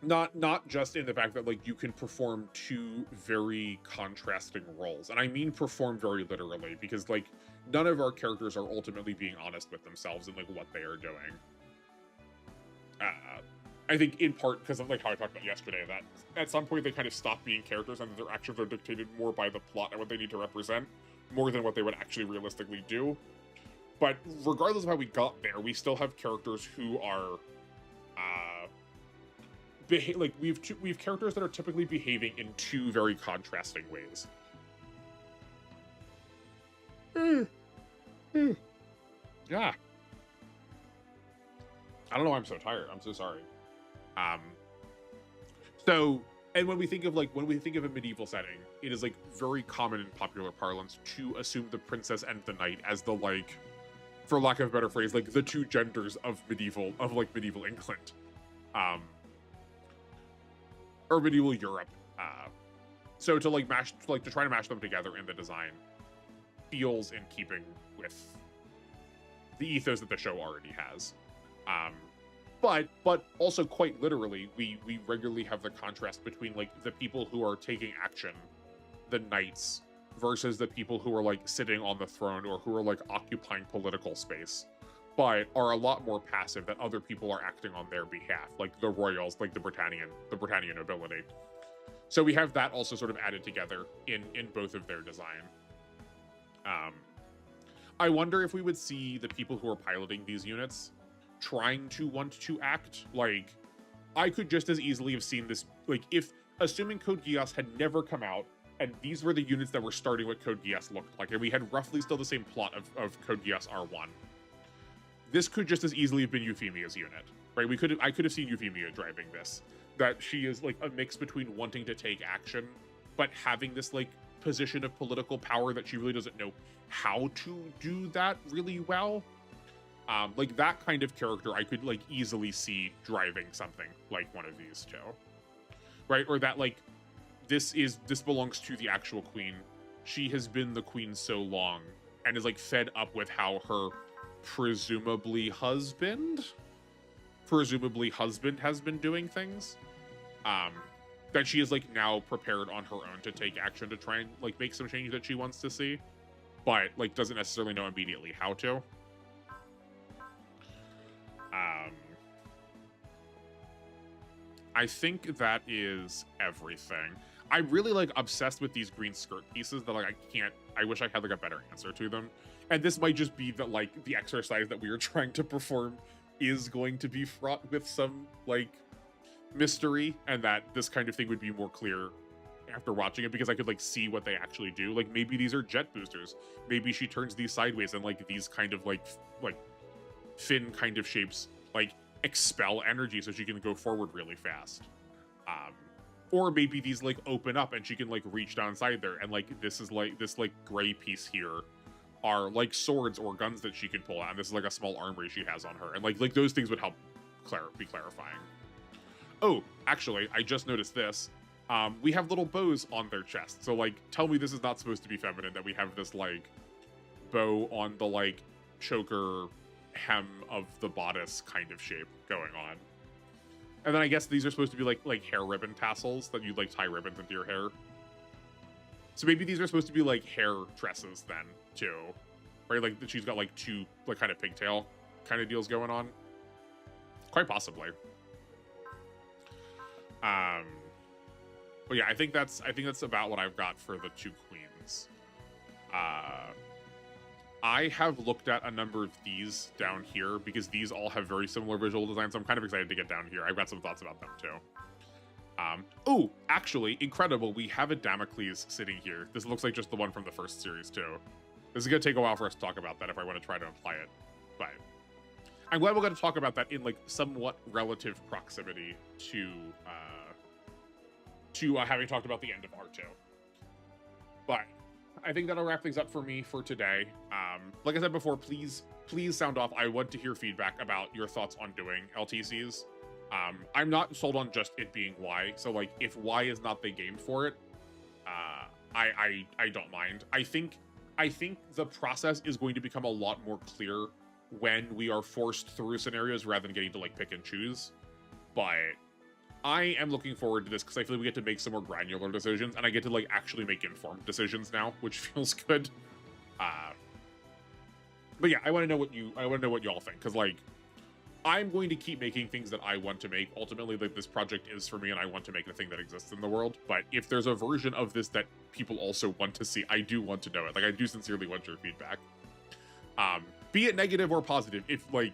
Not just in the fact that like you can perform two very contrasting roles, and I mean perform very literally, because like none of our characters are ultimately being honest with themselves and like what they are doing. I think in part because of like how I talked about yesterday, that at some point they kind of stop being characters and their actions are dictated more by the plot and what they need to represent, more than what they would actually realistically do. But regardless of how we got there, we still have characters who are like we have characters that are typically behaving in two very contrasting ways. Yeah. I don't know why I'm so tired. I'm so sorry. And when we think of a medieval setting, it is like very common in popular parlance to assume the princess and the knight as the like, for lack of a better phrase, like the two genders of medieval England. Or medieval Europe. So to try to mash them together in the design feels in keeping with the ethos that the show already has. But also quite literally, we regularly have the contrast between like the people who are taking action, the knights, versus the people who are like sitting on the throne or who are like occupying political space, but are a lot more passive, that other people are acting on their behalf, like the royals, like the Britannian nobility. So we have that also sort of added together in both of their design. I wonder if we would see the people who are piloting these units trying to want to act like, I could just as easily have seen this, like if, assuming Code Geass had never come out and these were the units that were starting what Code Geass looked like, and we had roughly still the same plot of Code Geass R1, this could just as easily have been Euphemia's unit, right? I could have seen Euphemia driving this, that she is like a mix between wanting to take action, but having this like position of political power that she really doesn't know how to do that really well. Like that kind of character I could like easily see driving something like one of these two, right? Or that like, this belongs to the actual queen. She has been the queen so long and is like fed up with how her presumably husband has been doing things, that she is like now prepared on her own to take action to try and like make some change that she wants to see, but like doesn't necessarily know immediately how to. I think that is everything. I'm really like obsessed with these green skirt pieces that like I wish I had like a better answer to them. And this might just be that like the exercise that we are trying to perform is going to be fraught with some like mystery, and that this kind of thing would be more clear after watching it, because I could like see what they actually do. Like maybe these are jet boosters. Maybe she turns these sideways and like these kind of like fin kind of shapes like expel energy so she can go forward really fast. Or maybe these like open up and she can like reach down inside there, and like this gray piece here are like swords or guns that she can pull out, and this is like a small armory she has on her, and like those things would help be clarifying. Oh, actually, I just noticed this. We have little bows on their chest, so like tell me this is not supposed to be feminine, that we have this like bow on the like choker hem of the bodice kind of shape going on. And then I guess these are supposed to be like hair ribbon tassels that you'd like tie ribbons into your hair. So maybe these are supposed to be like hair tresses then too, right? Like she's got like two like kind of pigtail kind of deals going on. Quite possibly. But yeah, I think that's about what I've got for the two queens. I have looked at a number of these down here because these all have very similar visual designs, so I'm kind of excited to get down here. I've got some thoughts about them too. Oh, actually, incredible, we have a Damocles sitting here. This looks like just the one from the first series too. This is gonna take a while for us to talk about that if I want to try to apply it, but I'm glad we're going to talk about that in like somewhat relative proximity to having talked about the end of R2. But I think that'll wrap things up for me for today. Like I said before, please sound off. I want to hear feedback about your thoughts on doing LTCs. I'm not sold on just it being Y. So like if Y is not the game for it, I don't mind. I think the process is going to become a lot more clear when we are forced through scenarios rather than getting to like pick and choose. But I am looking forward to this because I feel like we get to make some more granular decisions, and I get to like actually make informed decisions now, which feels good. But yeah, I want to know what you all think, because like I'm going to keep making things that I want to make. Ultimately, like this project is for me, and I want to make the thing that exists in the world. But if there's a version of this that people also want to see, I do want to know it. Like I do sincerely want your feedback. Be it negative or positive. If like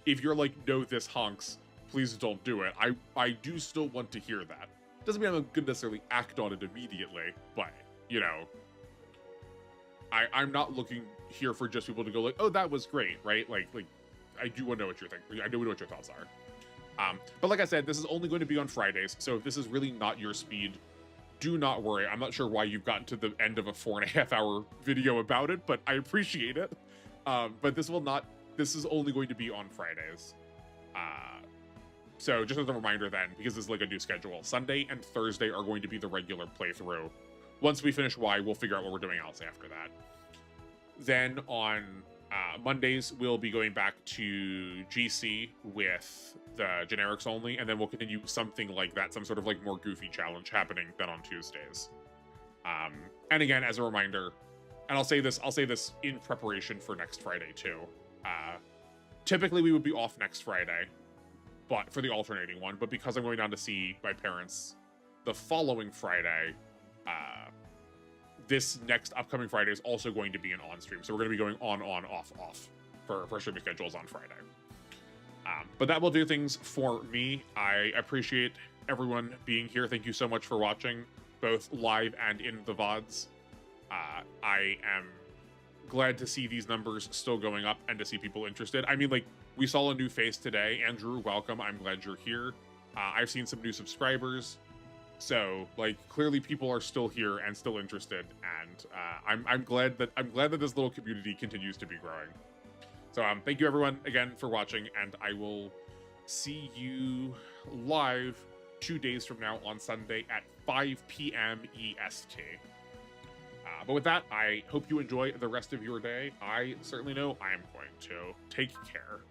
if you're like, no, this honks, please don't do it. I do still want to hear that. Doesn't mean I'm gonna necessarily act on it immediately, but you know, I'm not looking here for just people to go like, oh, that was great, right? Like I do want to know what you're thinking. I do want to know what your thoughts are. But like I said, this is only going to be on Fridays, so if this is really not your speed, do not worry. I'm not sure why you've gotten to the end of a 4.5 hour video about it, but I appreciate it. But this is only going to be on Fridays. So just as a reminder then, because this is like a new schedule, Sunday and Thursday are going to be the regular playthrough. Once we finish Y, we'll figure out what we're doing else after that. Then on Mondays, we'll be going back to GC with the generics only, and then we'll continue something like that, some sort of like more goofy challenge happening then on Tuesdays. And again, as a reminder, and I'll say this in preparation for next Friday too. Typically we would be off next Friday, but for the alternating one, but because I'm going down to see my parents the following Friday, this next upcoming Friday is also going to be an on-stream. So we're going to be going on, off for streaming schedules on Friday. But that will do things for me. I appreciate everyone being here. Thank you so much for watching, both live and in the VODs. I am glad to see these numbers still going up and to see people interested. I mean, like, we saw a new face today. Andrew, welcome. I'm glad you're here. I've seen some new subscribers. So, like, clearly people are still here and still interested, and I'm glad that this little community continues to be growing. So, thank you everyone again for watching, and I will see you live 2 days from now on Sunday at 5 p.m. EST. But with that, I hope you enjoy the rest of your day. I certainly know I am going to. Take care.